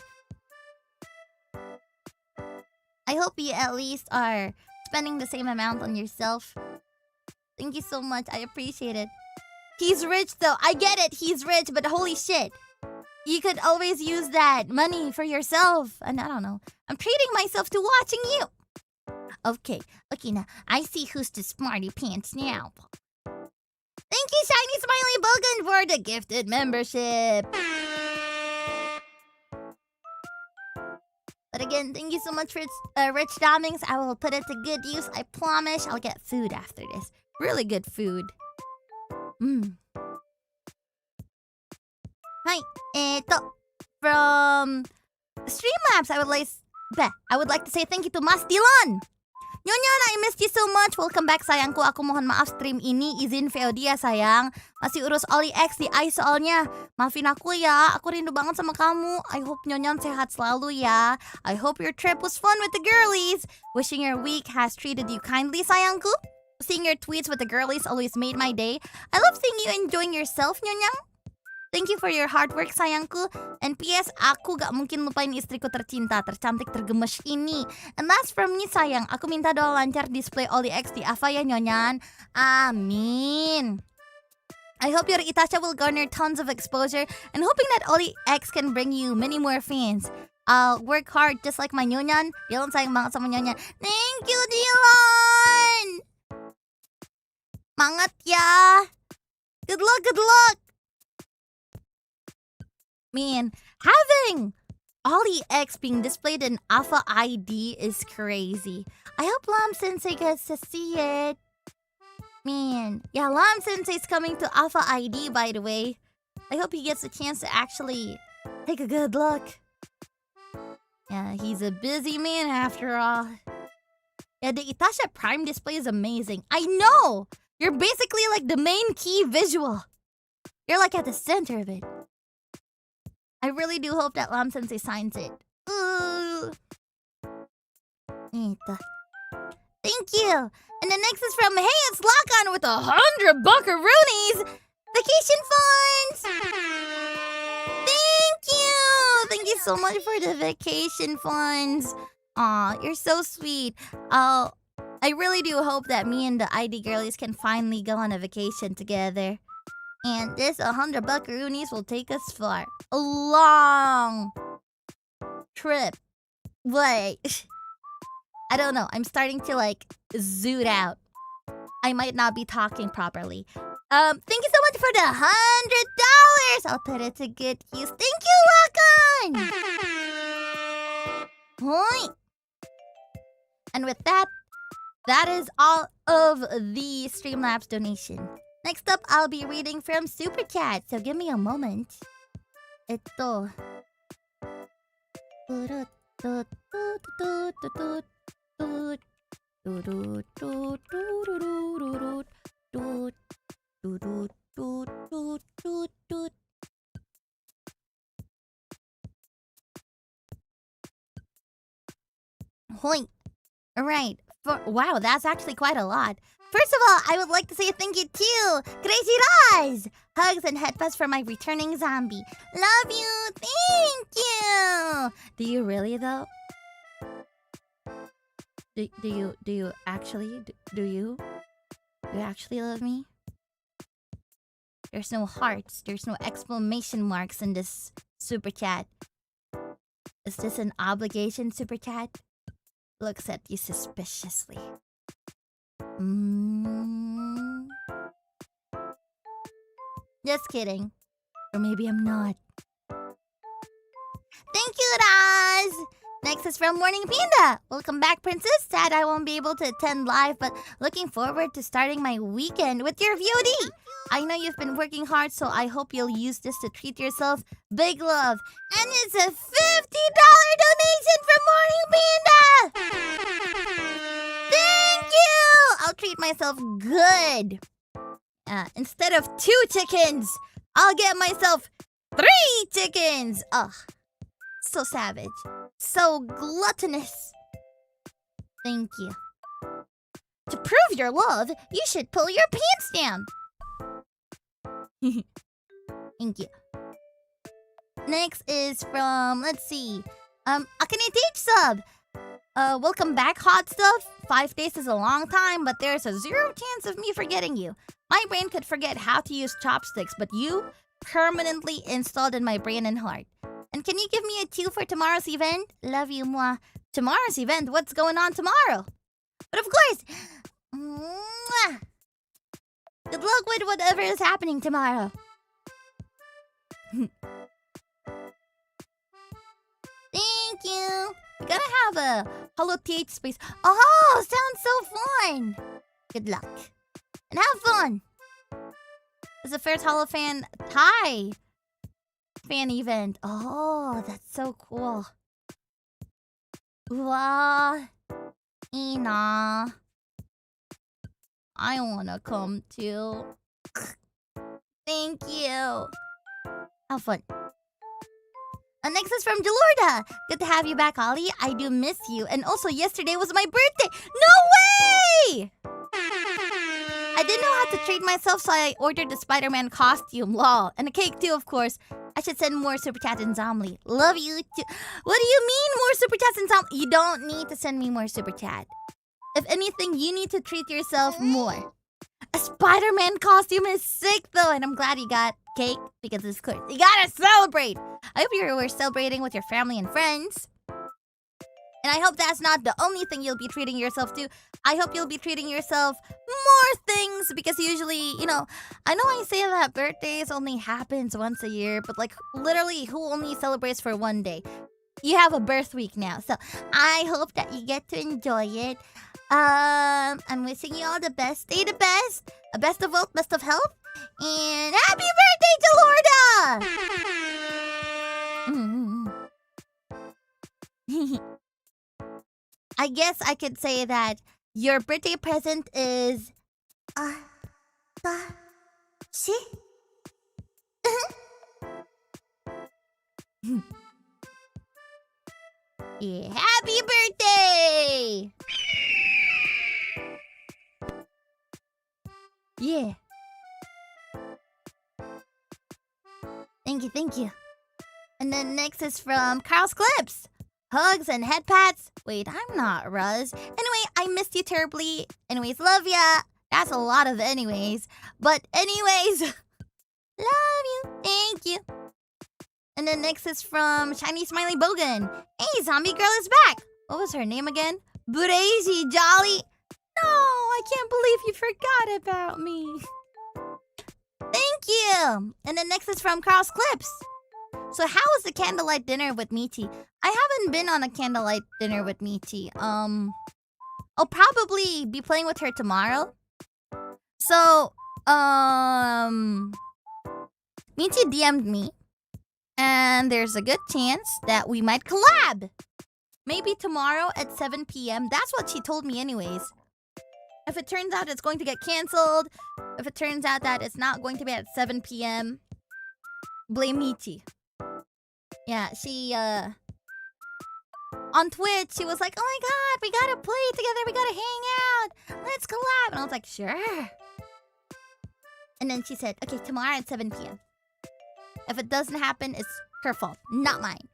I hope you at least are spending the same amount on yourself. Thank you so much. I appreciate it. He's rich though. I get it. He's rich, but holy shit. You could always use that money for yourself. And I don't know. I'm treating myself to watching you. Okay, now. I see who's the smarty pants now. Thank you, Shiny Smiley Bogan, for the gifted membership. But again, thank you so much for Rich Dommings. I will put it to good use. I promise I'll get food after this. Really good food. Hi, from Streamlabs, I would like to say thank you to Mas Dylan. Nyonya, I missed you so much. Welcome back, sayangku. Aku mohon maaf stream ini izin VOD ya, sayang. Masih urus Ollie X di I soalnya. Maafin aku ya. Aku rindu banget sama kamu. I hope Nyonya sehat selalu ya. I hope your trip was fun with the girlies. Wishing your week has treated you kindly, sayangku. Seeing your tweets with the girlies always made my day. I love seeing you enjoying yourself, Nyonya. Thank you for your hard work, sayangku. And PS, aku gak mungkin lupain istriku tercinta, tercantik, tergemes ini. And last from me, sayang. Aku minta doa lancar display Ollie X di Ava ya, Nyonyan. Amin. I hope your Itasha will garner tons of exposure. And hoping that Ollie X can bring you many more fans. I'll work hard just like my Nyonyan. Dylan sayang banget sama Nyonyan. Thank you, Dylan! Mangat ya! Good luck, good luck! Man, having Ollie X being displayed in Alpha ID is crazy. I hope Lam Sensei gets to see it. Man, yeah, Lam Sensei's coming to Alpha ID, by the way. I hope he gets a chance to actually take a good look. Yeah, he's a busy man after all. Yeah, the Itasha Prime display is amazing. I know! You're basically like the main key visual. You're like at the center of it. I really do hope that Lam Sensei signs it. Ooh. Thank you. And the next is from Hey, it's Lock-On with 100 buckaroonies. Vacation funds. Thank you. Thank you so much for the vacation funds. Aw, you're so sweet. I really do hope that me and the ID girlies can finally go on a vacation together. And this 100 buckaroonies will take us far. A long trip. Wait. I don't know. I'm starting to like zoot out. I might not be talking properly. Thank you so much for the $100. I'll put it to good use. Thank you, Lock-On! Hoi! And with that, that is all of the Streamlabs donation. Next up, I'll be reading from Super Chat, so give me a moment. Ito. Hoi! Alright. Wow, that's actually quite a lot. First of all, I would like to say thank you to Kureiji Ollie. Hugs and headbutts for my returning zombie. Love you. Thank you. Do you really though? Do you actually? Do you actually love me? There's no hearts. There's no exclamation marks in this super chat. Is this an obligation super chat? Looks at you suspiciously. Just kidding. Or maybe I'm not. Thank you, Raz! Next is from Morning Panda. Welcome back, Princess. Sad I won't be able to attend live, but looking forward to starting my weekend with your VOD. I know you've been working hard, so I hope you'll use this to treat yourself. Big love. And it's a $50 donation from Morning Panda! Thank you! I'll treat myself good. Instead of 2 chickens, I'll get myself 3 chickens. Ugh. So savage. So gluttonous. Thank you. To prove your love, you should pull your pants down. Thank you. Next is from, let's see. Akane Teach sub. Welcome back, hot stuff. 5 days is a long time, but there's a 0 chance of me forgetting you. My brain could forget how to use chopsticks, but you permanently installed in my brain and heart. And can you give me a 2 for tomorrow's event? Love you, moi. Tomorrow's event? What's going on tomorrow? But of course, mwah. Good luck with whatever is happening tomorrow. Thank you. We gotta have a HoloTH space. Oh, sounds so fun. Good luck. And have fun. It's the first HoloFan Thai fan event. Oh, that's so cool. Wow. Ina. I wanna come too. Thank you. Have fun. Next is from 𝓈𝓸𝓷𝓪. Good to have you back, Ollie. I do miss you. And also, yesterday was my birthday. No way! I didn't know how to treat myself, so I ordered the Spider-Man costume. Lol. And a cake too, of course. I should send more super chats in Zomly. Love you too. What do you mean more super chats in Zomly? You don't need to send me more super chat. If anything, you need to treat yourself more. A Spider-Man costume is sick though, and I'm glad you got cake because of course you gotta celebrate. I hope you were celebrating with your family and friends. And I hope that's not the only thing you'll be treating yourself to. I hope you'll be treating yourself more things because usually, you know, I know I say that birthdays only happens once a year, but like literally who only celebrates for one day? You have a birth week now, so I hope that you get to enjoy it. I'm wishing you all the best. Stay the best. Best of wealth, best of health. And happy birthday, 𝓈𝓸𝓷! I guess I could say that your birthday present is... Yeah, happy birthday! Yeah. Thank you. And then next is from Carl's Clips. Hugs and head pats. Wait, I'm not Ruz. Anyway, I missed you terribly. Anyways, love ya. That's a lot of anyways. But anyways, love you. Thank you. And then next is from Shiny Smiley Bogan. Hey, zombie girl is back. What was her name again? Kureiji Ollie. No, I can't believe you forgot about me. Thank you. And then next is from Carl's Clips. So how was the candlelight dinner with 𝓈𝓐𝓃? I haven't been on a candlelight dinner with 𝓈𝓐𝓃. I'll probably be playing with her tomorrow. So, 𝓈𝓐𝓃 DM'd me. And there's a good chance that we might collab. Maybe tomorrow at 7 p.m. That's what she told me anyways. If it turns out it's going to get canceled, if it turns out that it's not going to be at 7 p.m., blame 𝓈𝓐𝓃. Yeah, she, on Twitch, she was like, oh my god, we gotta play together, we gotta hang out, let's collab. And I was like, sure. And then she said, okay, tomorrow at 7 p.m. If it doesn't happen, it's her fault, not mine.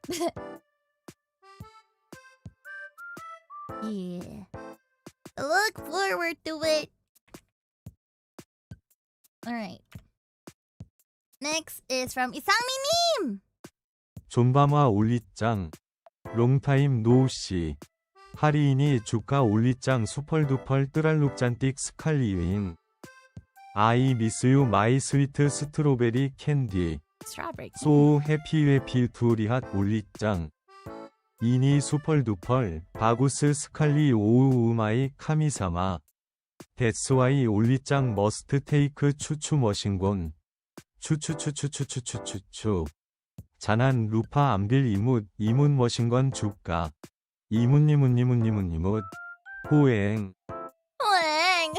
Yeah. Look forward to it. Alright. Next is from 이상미님. 존바마 올리짱 롱타임 노우씨 하리인이 주가 올리짱 수펄두펄 뚜랄룩잔띡 스칼리유인 아이 미스유 마이 스위트 스트로베리 캔디 Strawberry. 소우 해피웨피 두리핫 올리짱 이니 수펄두펄 바구스 스칼리 오우 우마이 카미사마 데스와이 올리짱 머스트 테이크 추추 머신곤 추추추추추추추추추 잔한 루파 암빌 이문 머신건 주가 이문니문니문니문니문 호행 Hoeng.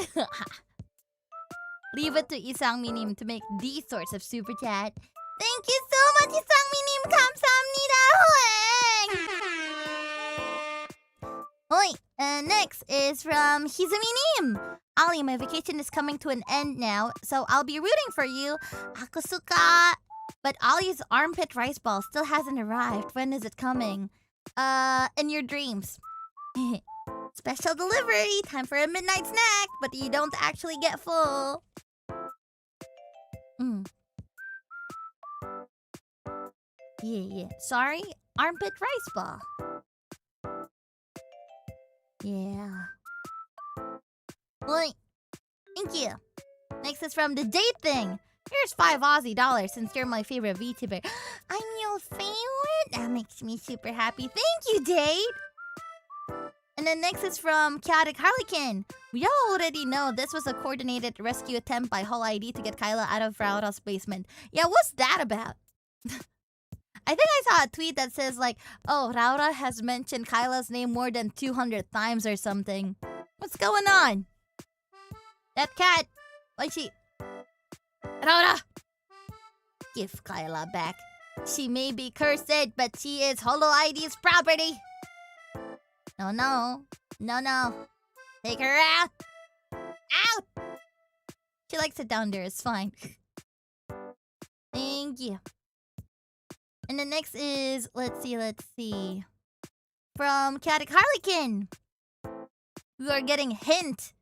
Leave it to 이상미님 to make these sorts of super chat. Thank you so much, 이상미님. 감사합니다. Hoeng. Next is from 희즈미님. Ollie, my vacation is coming to an end now, so I'll be rooting for you. Akusuka. But Ollie's armpit rice ball still hasn't arrived. When is it coming? In your dreams. Special delivery. Time for a midnight snack, but you don't actually get full. Yeah. Sorry? Armpit rice ball. Yeah. Well, thank you. Next is from the date thing. Here's 5 Aussie dollars since you're my favorite VTuber. I'm your favorite? That makes me super happy. Thank you, Date! And then next is from 𝓈𝓗𝓮𝓻𝓮𝓵. We all already know this was a coordinated rescue attempt by Hololive to get Kyla out of 𝓈𝓢𝓸𝓷's basement. Yeah, what's that about? I think I saw a tweet that says like, oh, 𝓈𝓸 has mentioned Kyla's name more than 200 times or something. What's going on? That cat, why she... 𝓈𝓸! Give Kyla back. She may be cursed, but she is Hololive's property. No. Take her out. Out! She likes it down there, it's fine. Thank you. And the next is, let's see. From 𝓈𝓗𝓮𝓻𝓮𝓵. We are getting hint.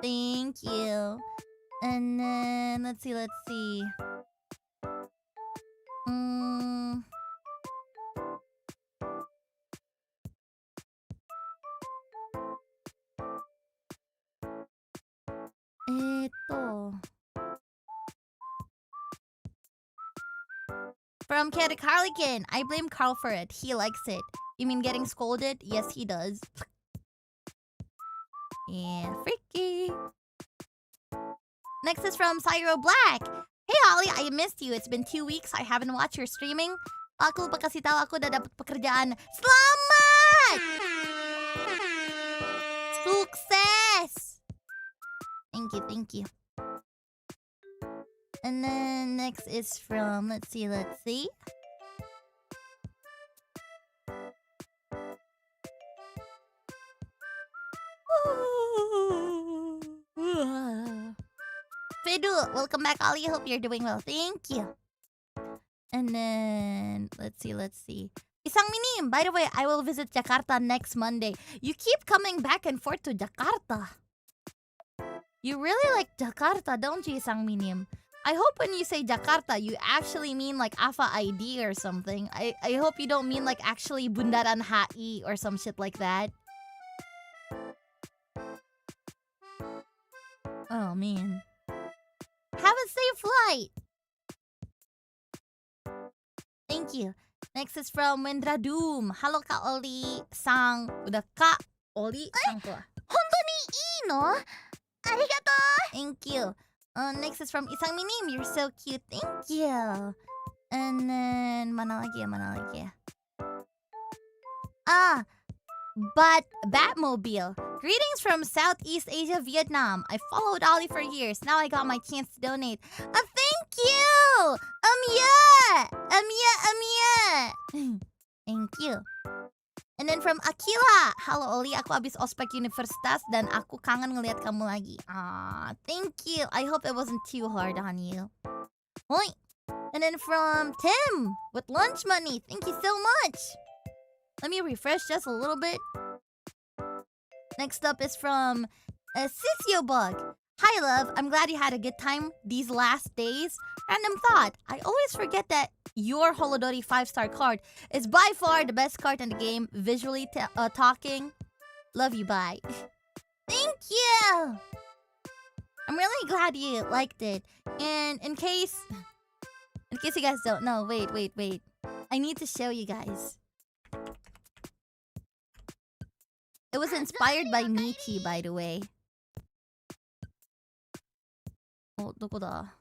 Thank you. And then, let's see. From 𝓈𝓗𝓮𝓻. I blame Carl for it. He likes it. You mean getting scolded? Yes, he does. Yeah, freaky. Next is from Cyro Black. Hey Ollie, I missed you. It's been 2 weeks. I haven't watched your streaming. Aku pa kasi tahu aku dah dapat pekerjaan. Selamat! Sukses! Thank you. And then next is from, let's see. Fedu, welcome back, Ollie. Hope you're doing well. Thank you. And then, let's see. 이상미님, by the way, I will visit Jakarta next Monday. You keep coming back and forth to Jakarta. You really like Jakarta, don't you, 이상미님? I hope when you say Jakarta, you actually mean like AFA ID or something. I hope you don't mean like actually Bundaran HI or some shit like that. Oh, man. Have a safe flight. Thank you. Next is from 𝓈𝓢𓸸𝓬𝓻𝓮. Halo Kak Oli sang. Udah Kak Oli sang tuh. いいのありがと Thank you. Next is from Isang Minim. You're so cute. Thank you. And then mana lagi ya? But Batmobile. Greetings from Southeast Asia, Vietnam. I followed Ollie for years. Now I got my chance to donate. Thank you! Yeah! Thank you. And then from Akila. Halo Oli, aku abis ospek universitas dan aku kangen ngeliat kamu lagi. Thank you. I hope it wasn't too hard on you. Hoi. And then from Tim with lunch money. Thank you so much. Let me refresh just a little bit. Next up is from Bug. Hi, love. I'm glad you had a good time these last days. Random thought. I always forget that your Hololive 5-star card is by far the best card in the game, visually talking. Love you, bye. Thank you! I'm really glad you liked it. And in case you guys don't know, wait. I need to show you guys. It was inspired by Michi, by the way. Oh, どこだ?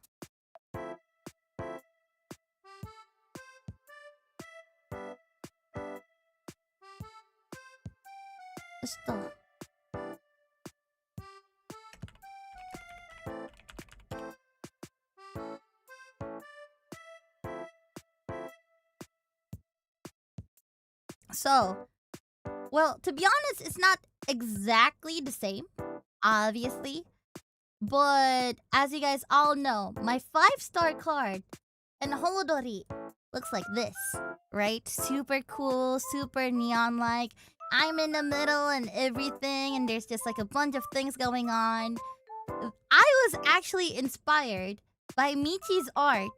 So, well, to be honest, it's not exactly the same, obviously. But as you guys all know, my 5-star card in Hololive looks like this, right? Super cool, super neon-like. I'm in the middle and everything, and there's just like a bunch of things going on. I was actually inspired by Michi's art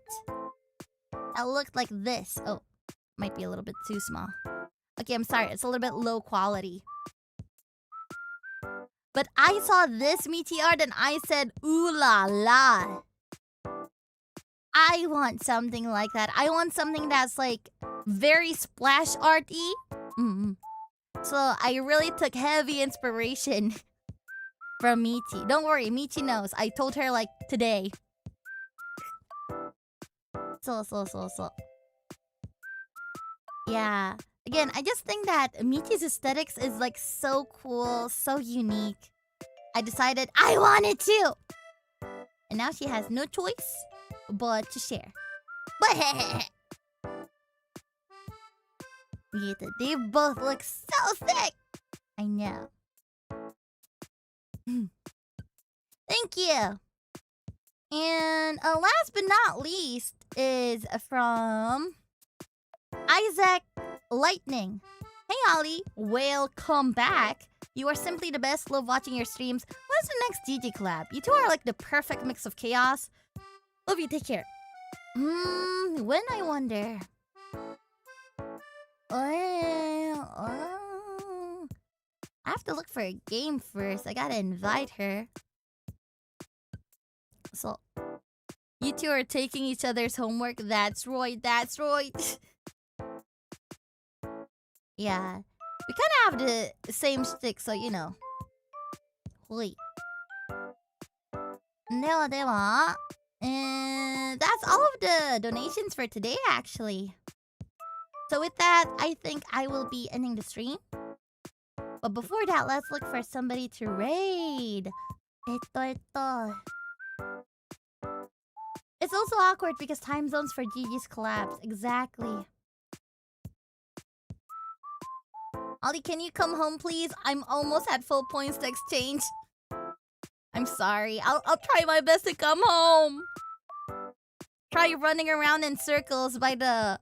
that looked like this. Oh, might be a little bit too small. Okay, I'm sorry. It's a little bit low quality. But I saw this Michi art and I said, ooh la la. I want something like that. I want something that's like very splash arty. So I really took heavy inspiration from Michi. Don't worry, Michi knows. I told her like today. So. Yeah. Again, I just think that Michi's aesthetics is like so cool, so unique. I decided I wanted to. And now she has no choice but to share. They both look so sick. I know. Thank you. And last but not least is from Isaac Lightning. Hey Ollie, welcome back. You are simply the best. Love watching your streams. When's the next DJ collab? You two are like the perfect mix of chaos. Love you, take care. When I wonder. I have to look for a game first. I gotta invite her. So, you two are taking each other's homework. That's right. Yeah. We kind of have the same stick, so you know. Hoi. Dewa. And that's all of the donations for today, actually. So with that, I think I will be ending the stream. But before that, let's look for somebody to raid. It's also awkward because time zones for GG's collapse. Exactly. Ollie, can you come home, please? I'm almost at full points to exchange. I'm sorry. I'll try my best to come home. Try running around in circles by the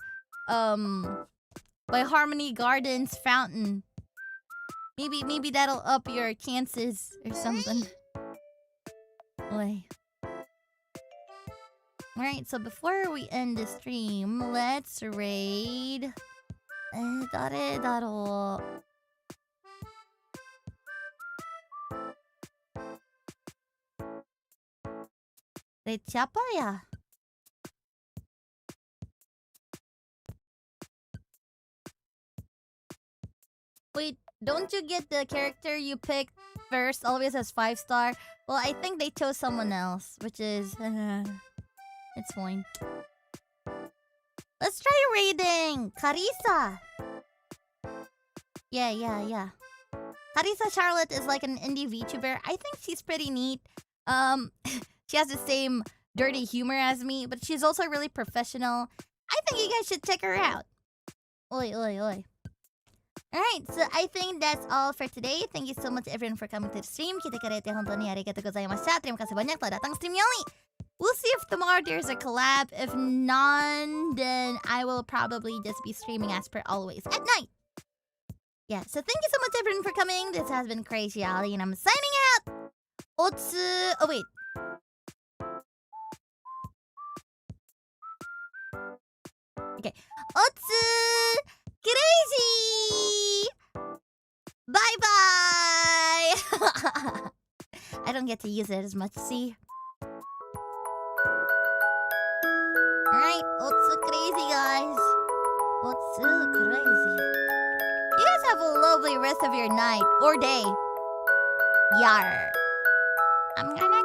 by Harmony Gardens fountain. Maybe that'll up your chances or something. Alright, so before we end the stream, let's raid 𝓈𝓸𝓷𝓪𝓽𝓲𝓪. Raid siapa ya? Wait, don't you get the character you picked first always as 5-star? Well, I think they chose someone else, which is... it's fine. Let's try raiding Carissa. Yeah. Carissa Charlotte is like an indie VTuber. I think she's pretty neat. She has the same dirty humor as me, but she's also really professional. I think you guys should check her out. Oi. Alright, so I think that's all for today. Thank you so much everyone for coming to the stream. Kita karete hontou ni arigatou gozaimashita. Terima kasih banyak telah datang stream Yoli. We'll see if tomorrow there's a collab. If none, then I will probably just be streaming as per always at night. Yeah, so thank you so much everyone for coming. This has been Kureiji Ollie and I'm signing out. Otsu... Oh wait. Okay. Otsu... Kureiji! Bye-bye! I don't get to use it as much, see? Alright, Otsu Kureiji, guys. Otsu Kureiji. You guys have a lovely rest of your night or day. Yar. I'm gonna